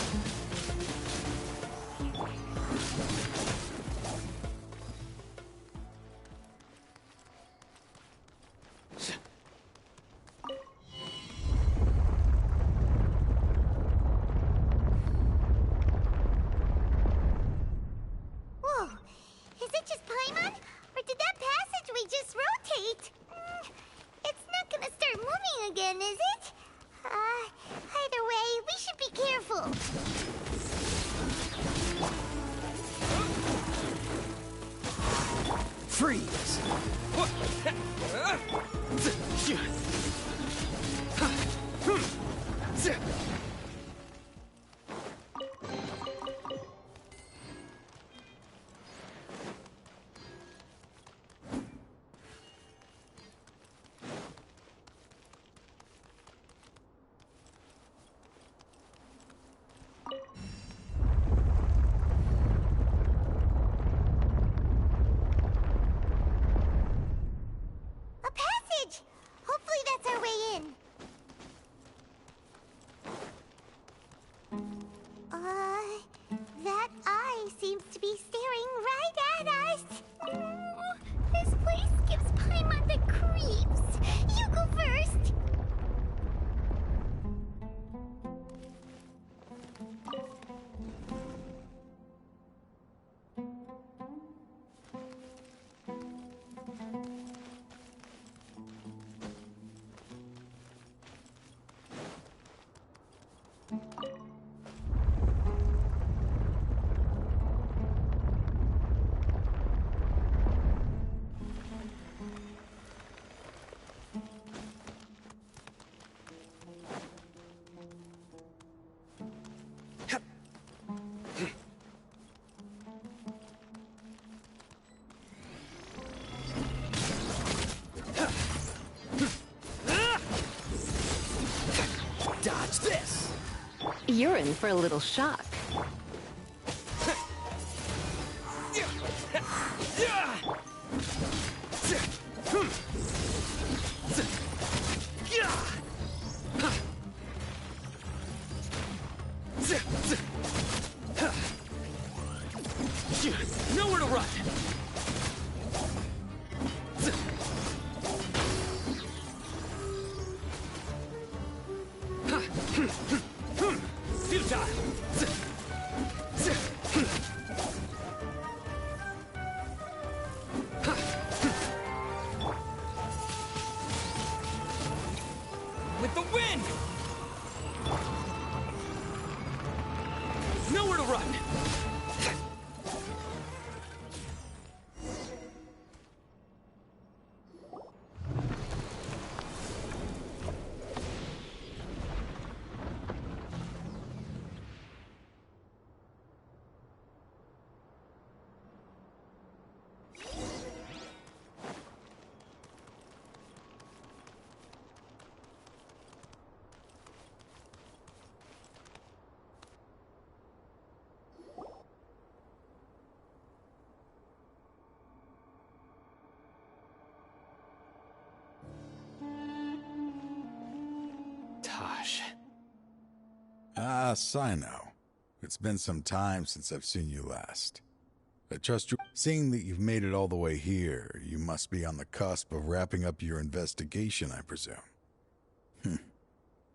[SPEAKER 8] Whoa! Is it just Paimon? Or did that passageway just rotate? It's not gonna start moving again, is it? Either way, we should be careful.
[SPEAKER 5] Freeze!
[SPEAKER 8] A passage! Hopefully that's our way in. That eye seems to be staring right at us. This place gives Paimon the creeps. You go first.
[SPEAKER 13] Dodge this!
[SPEAKER 22] You're in for a little shock.
[SPEAKER 5] Nowhere to run! Futile!
[SPEAKER 11] Sino. It's been some time since I've seen you last. I trust you. Seeing that you've made it all the way here, you must be on the cusp of wrapping up your investigation, I presume.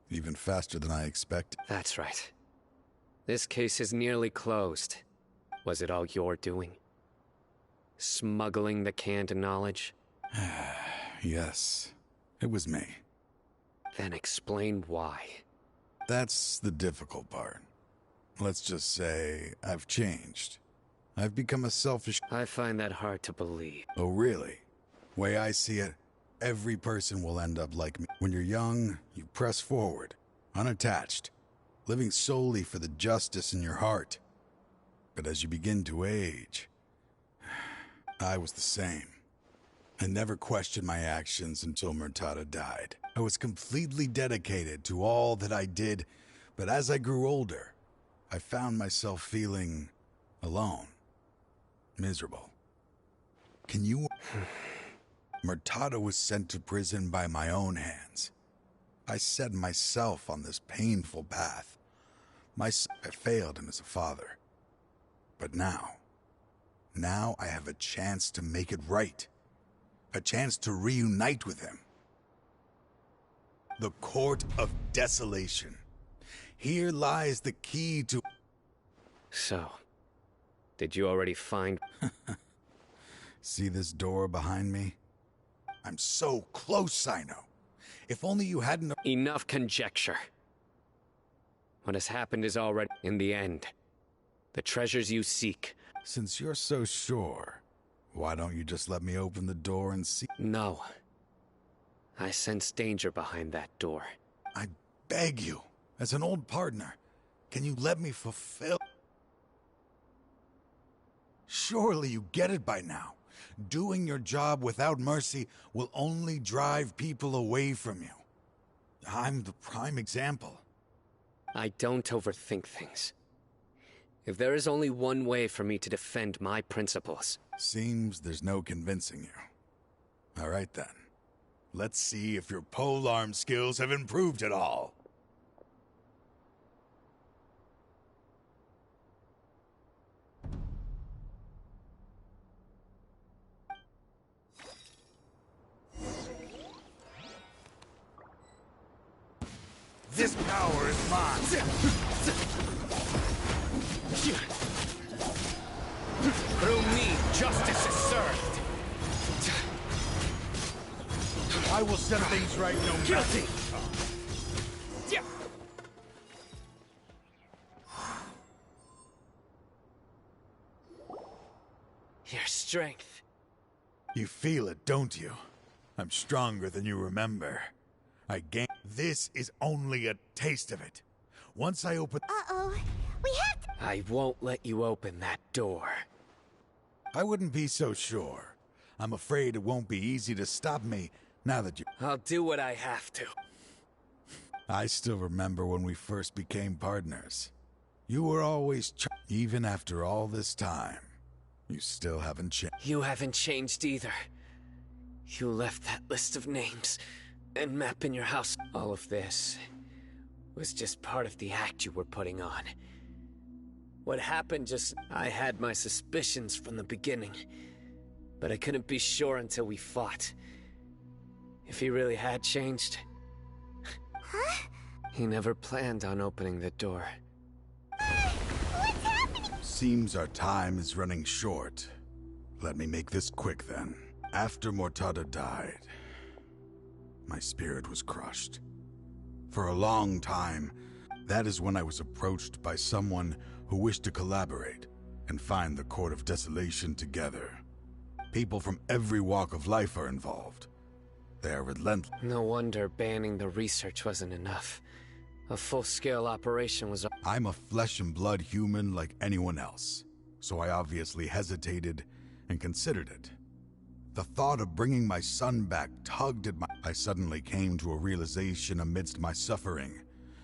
[SPEAKER 11] Even faster than I expected.
[SPEAKER 1] That's right. This case is nearly closed. Was it all your doing? Smuggling the canned knowledge?
[SPEAKER 11] Yes, it was me.
[SPEAKER 1] Then explain why.
[SPEAKER 11] That's the difficult part. Let's just say I've changed. I've become a selfish...
[SPEAKER 1] I find that hard to believe.
[SPEAKER 11] Oh, really? Way I see it, every person will end up like me. When you're young, you press forward, unattached, living solely for the justice in your heart. But as you begin to age, I was the same. I never questioned my actions until Murtada died. I was completely dedicated to all that I did, but as I grew older, I found myself feeling alone, miserable. Can you... Murtada was sent to prison by my own hands. I set myself on this painful path. I failed him as a father. But now I have a chance to make it right. A chance to reunite with him. The Court of Desolation. Here lies the key to...
[SPEAKER 1] So, did you already find...
[SPEAKER 11] See this door behind me? I'm so close, Sino. If only you hadn't...
[SPEAKER 1] Enough conjecture. What has happened is already in the end. The treasures you seek.
[SPEAKER 11] Since you're so sure, why don't you just let me open the door and see?
[SPEAKER 1] No. I sense danger behind that door.
[SPEAKER 11] I beg you, as an old partner, can you let me fulfill... Surely you get it by now. Doing your job without mercy will only drive people away from you. I'm the prime example.
[SPEAKER 1] I don't overthink things. If there is only one way for me to defend my principles...
[SPEAKER 11] Seems there's no convincing you. All right then. Let's see if your polearm skills have improved at all. This power is mine!
[SPEAKER 5] Through me, justice is served!
[SPEAKER 11] I will set things right no matter.
[SPEAKER 5] Guilty!
[SPEAKER 1] Your strength.
[SPEAKER 11] You feel it, don't you? I'm stronger than you remember. I gain. This is only a taste of it. Once I open...
[SPEAKER 8] Uh-oh. We have to...
[SPEAKER 1] I won't let you open that door.
[SPEAKER 11] I wouldn't be so sure. I'm afraid it won't be easy to stop me now that you...
[SPEAKER 1] I'll do what I have to.
[SPEAKER 11] I still remember when we first became partners. You were always even after all this time. You still haven't changed.
[SPEAKER 1] You haven't changed either. You left that list of names and map in your house. All of this was just part of the act you were putting on. What happened just... I had my suspicions from the beginning, but I couldn't be sure until we fought. If he really had changed...
[SPEAKER 8] Huh?
[SPEAKER 1] He never planned on opening the door.
[SPEAKER 8] What's happening?
[SPEAKER 11] Seems our time is running short. Let me make this quick then. After Murtada died, my spirit was crushed. For a long time, that is when I was approached by someone who wished to collaborate and find the Court of Desolation together. People from every walk of life are involved. They are relentless.
[SPEAKER 1] No wonder banning the research wasn't enough. A full-scale operation was...
[SPEAKER 11] I'm a flesh and blood human like anyone else, so I obviously hesitated and considered it. The thought of bringing my son back tugged at my... I suddenly came to a realization amidst my suffering.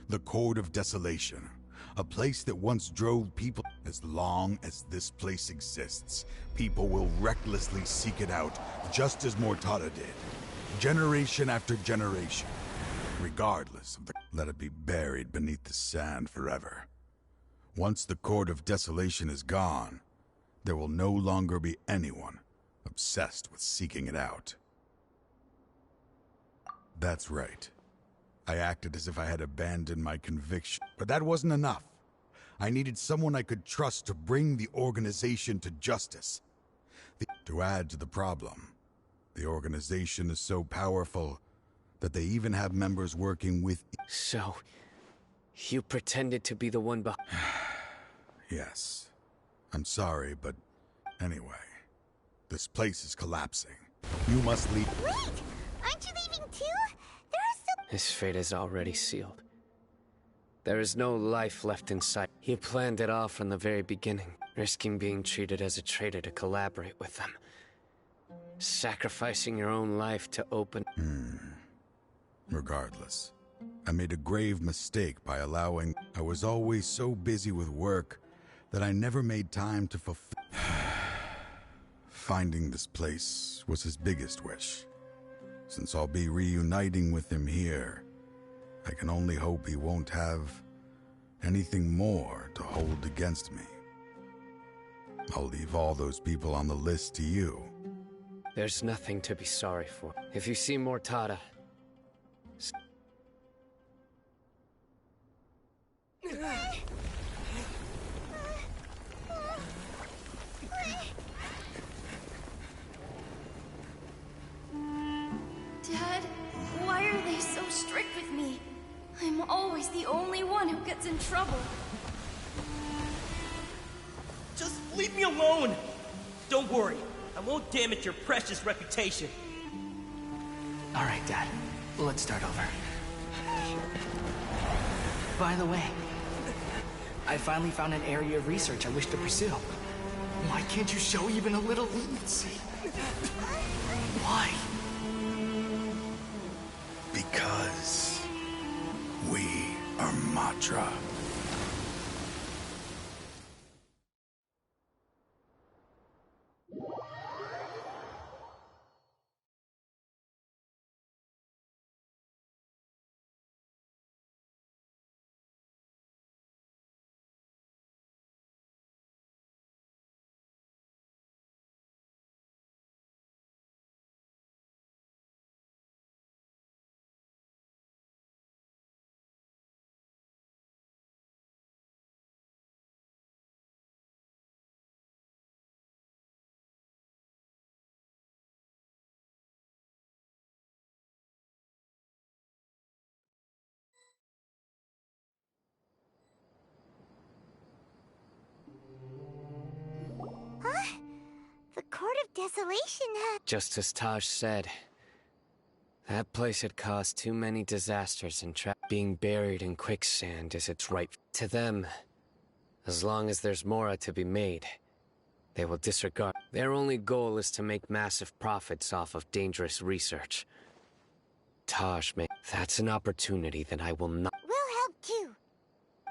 [SPEAKER 11] The Court of Desolation. A place that once drove people. As long as this place exists, people will recklessly seek it out, just as Murtada did. Generation after generation. regardless of the... Let it be buried beneath the sand forever. Once the Court of Desolation is gone, there will no longer be anyone obsessed with seeking it out. That's right. I acted as if I had abandoned my conviction, but that wasn't enough. I needed someone I could trust to bring the organization to justice. To add to the problem, the organization is so powerful that they even have members working with...
[SPEAKER 1] So, you pretended to be the one behind...
[SPEAKER 11] Yes. I'm sorry, but anyway, this place is collapsing. You must leave...
[SPEAKER 8] Wait! Aren't you leaving too? There are still...
[SPEAKER 1] His fate is already sealed. There is no life left inside. You planned it all from the very beginning, risking being treated as a traitor to collaborate with them. Sacrificing your own life to open...
[SPEAKER 11] Regardless, I made a grave mistake by allowing... I was always so busy with work that I never made time to fulfill... Finding this place was his biggest wish. Since I'll be reuniting with him here, I can only hope he won't have anything more to hold against me. I'll leave all those people on the list to you.
[SPEAKER 1] There's nothing to be sorry for. If you see Mortada...
[SPEAKER 6] Dad, why are they so strict with me? I'm always the only one who gets in trouble.
[SPEAKER 13] Just leave me alone! Don't worry, I won't damage your precious reputation.
[SPEAKER 7] Alright, Dad. Let's start over. By the way, I finally found an area of research I wish to pursue. Why can't you show even a little leniency? Why?
[SPEAKER 11] Because we are Matra.
[SPEAKER 8] Huh? The Court of Desolation had...
[SPEAKER 1] Just as Taj said, that place had caused too many disasters and being buried in quicksand is its right. To them, as long as there's Mora to be made, they will disregard. Their only goal is to make massive profits off of dangerous research. Taj, that's an opportunity that I will not...
[SPEAKER 8] We'll help too.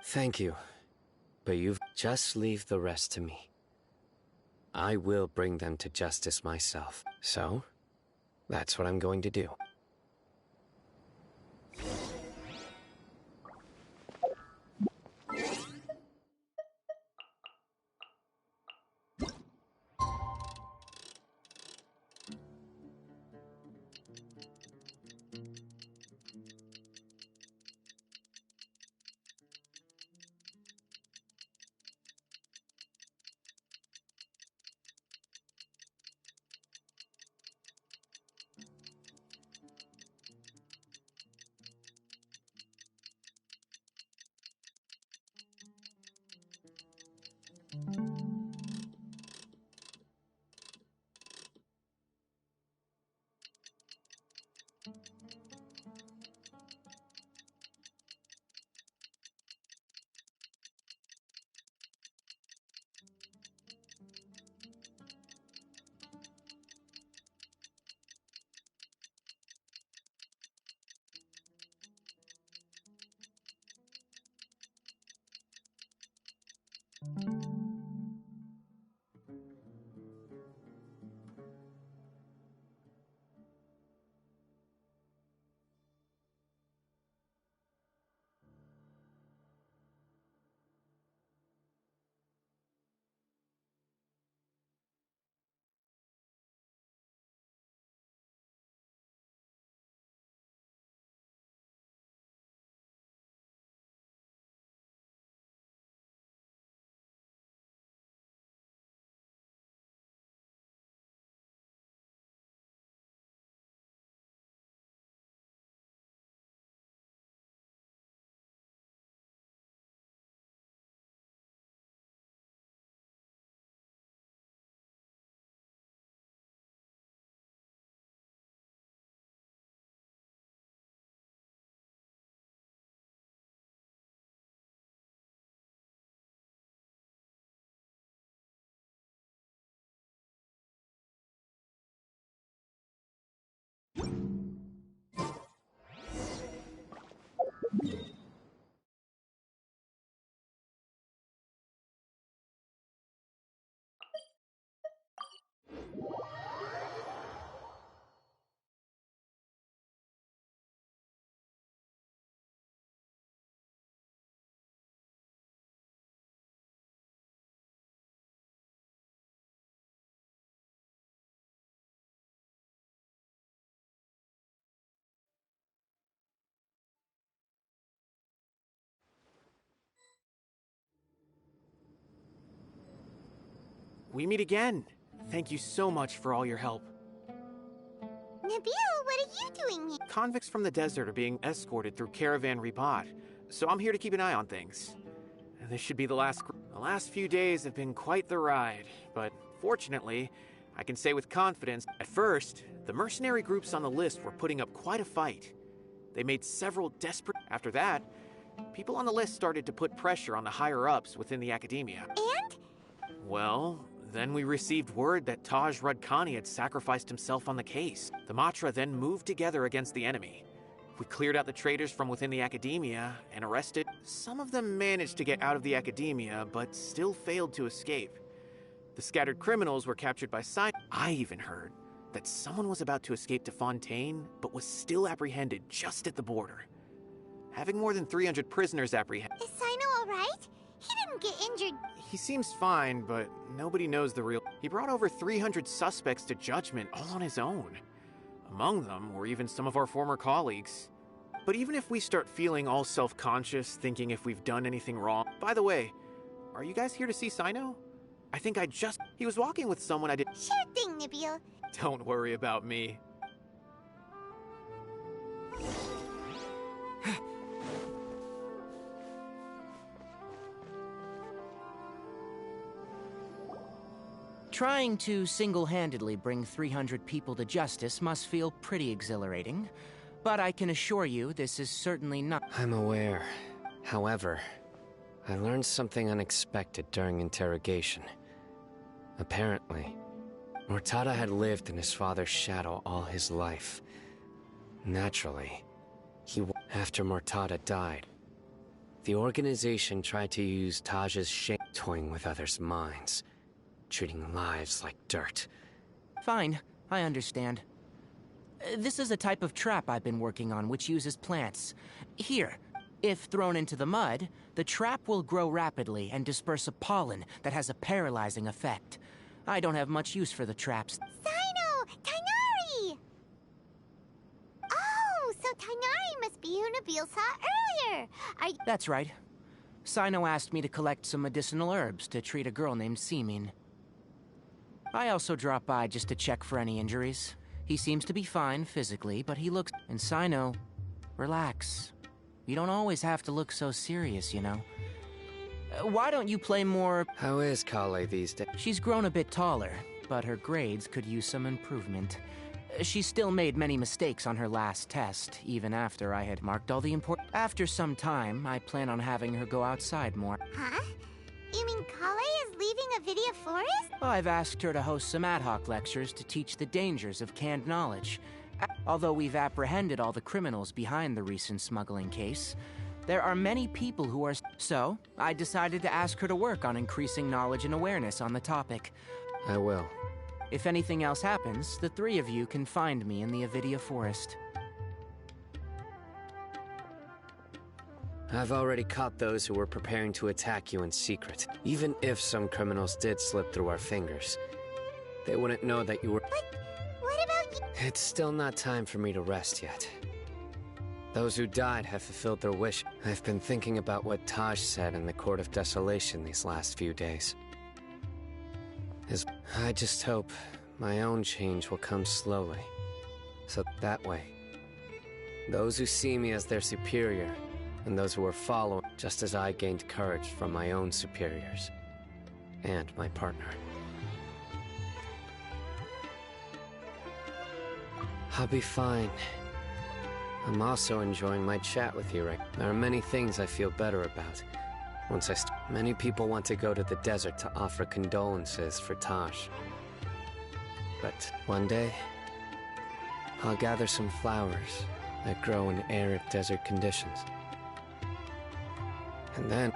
[SPEAKER 1] Thank you, but you've... Just leave the rest to me. I will bring them to justice myself. So, that's what I'm going to do.
[SPEAKER 10] we meet again. Thank you so much for all your help.
[SPEAKER 8] Nabil, what are you doing here?
[SPEAKER 10] Convicts from the desert are being escorted through Caravan Ribat, so I'm here to keep an eye on things. This should be the last. The last few days have been quite the ride, but fortunately, I can say with confidence, at first, the mercenary groups on the list were putting up quite a fight. They made several desperate. After that, people on the list started to put pressure on the higher-ups within the academia.
[SPEAKER 8] And?
[SPEAKER 10] Well, then we received word that Taj Rudkani had sacrificed himself on the case. The Matra then moved together against the enemy. We cleared out the traitors from within the academia and arrested. Some of them managed to get out of the academia, but still failed to escape. The scattered criminals were captured by Sino. I even heard that someone was about to escape to Fontaine, but was still apprehended just at the border. Having more than 300 prisoners apprehended.
[SPEAKER 8] Is Sino alright? He didn't get injured.
[SPEAKER 10] He seems fine, but nobody knows the real. He brought over 300 suspects to judgment all on his own. Among them were even some of our former colleagues. But even if we start feeling all self-conscious, thinking if we've done anything wrong... By the way, are you guys here to see Sino? I think he was walking with someone I did...
[SPEAKER 8] Sure thing, Nabil.
[SPEAKER 10] Don't worry about me.
[SPEAKER 16] Trying to single-handedly bring 300 people to justice must feel pretty exhilarating. But I can assure you, this is certainly not...
[SPEAKER 1] I'm aware. However, I learned something unexpected during interrogation. Apparently, Murtada had lived in his father's shadow all his life. Naturally, after Murtada died, the organization tried to use Taj's shame, toying with others' minds, treating lives like dirt.
[SPEAKER 16] Fine, I understand. This is a type of trap I've been working on which uses plants. Here, if thrown into the mud, the trap will grow rapidly and disperse a pollen that has a paralyzing effect. I don't have much use for the traps.
[SPEAKER 8] Sino! Tighnari! Oh, so Tighnari must be who Nabil saw earlier.
[SPEAKER 16] That's right. Sino asked me to collect some medicinal herbs to treat a girl named Simin. I also dropped by just to check for any injuries. He seems to be fine physically, but he looks... And Sino, relax. You don't always have to look so serious, you know. Why don't you play more...
[SPEAKER 1] How is Kale these days?
[SPEAKER 16] She's grown a bit taller, but her grades could use some improvement. She still made many mistakes on her last test, even after I had marked all the important... After some time, I plan on having her go outside more.
[SPEAKER 8] Huh? You mean Kale is leaving Avidia Forest?
[SPEAKER 16] Well, I've asked her to host some ad hoc lectures to teach the dangers of canned knowledge. Although we've apprehended all the criminals behind the recent smuggling case, there are many people who are... So, I decided to ask her to work on increasing knowledge and awareness on the topic.
[SPEAKER 1] I will.
[SPEAKER 16] If anything else happens, the three of you can find me in the Avidia Forest.
[SPEAKER 1] I've already caught those who were preparing to attack you in secret. Even if some criminals did slip through our fingers, they wouldn't know that you were...
[SPEAKER 8] But what about you?
[SPEAKER 1] It's still not time for me to rest yet. Those who died have fulfilled their wish. I've been thinking about what Taj said in the Court of Desolation these last few days. I just hope my own change will come slowly. So that way, those who see me as their superior, and those who are following, just as I gained courage from my own superiors, and my partner. I'll be fine. I'm also enjoying my chat with you, Rick. There are many things I feel better about. Many people want to go to the desert to offer condolences for Taj. But one day, I'll gather some flowers that grow in arid desert conditions. And then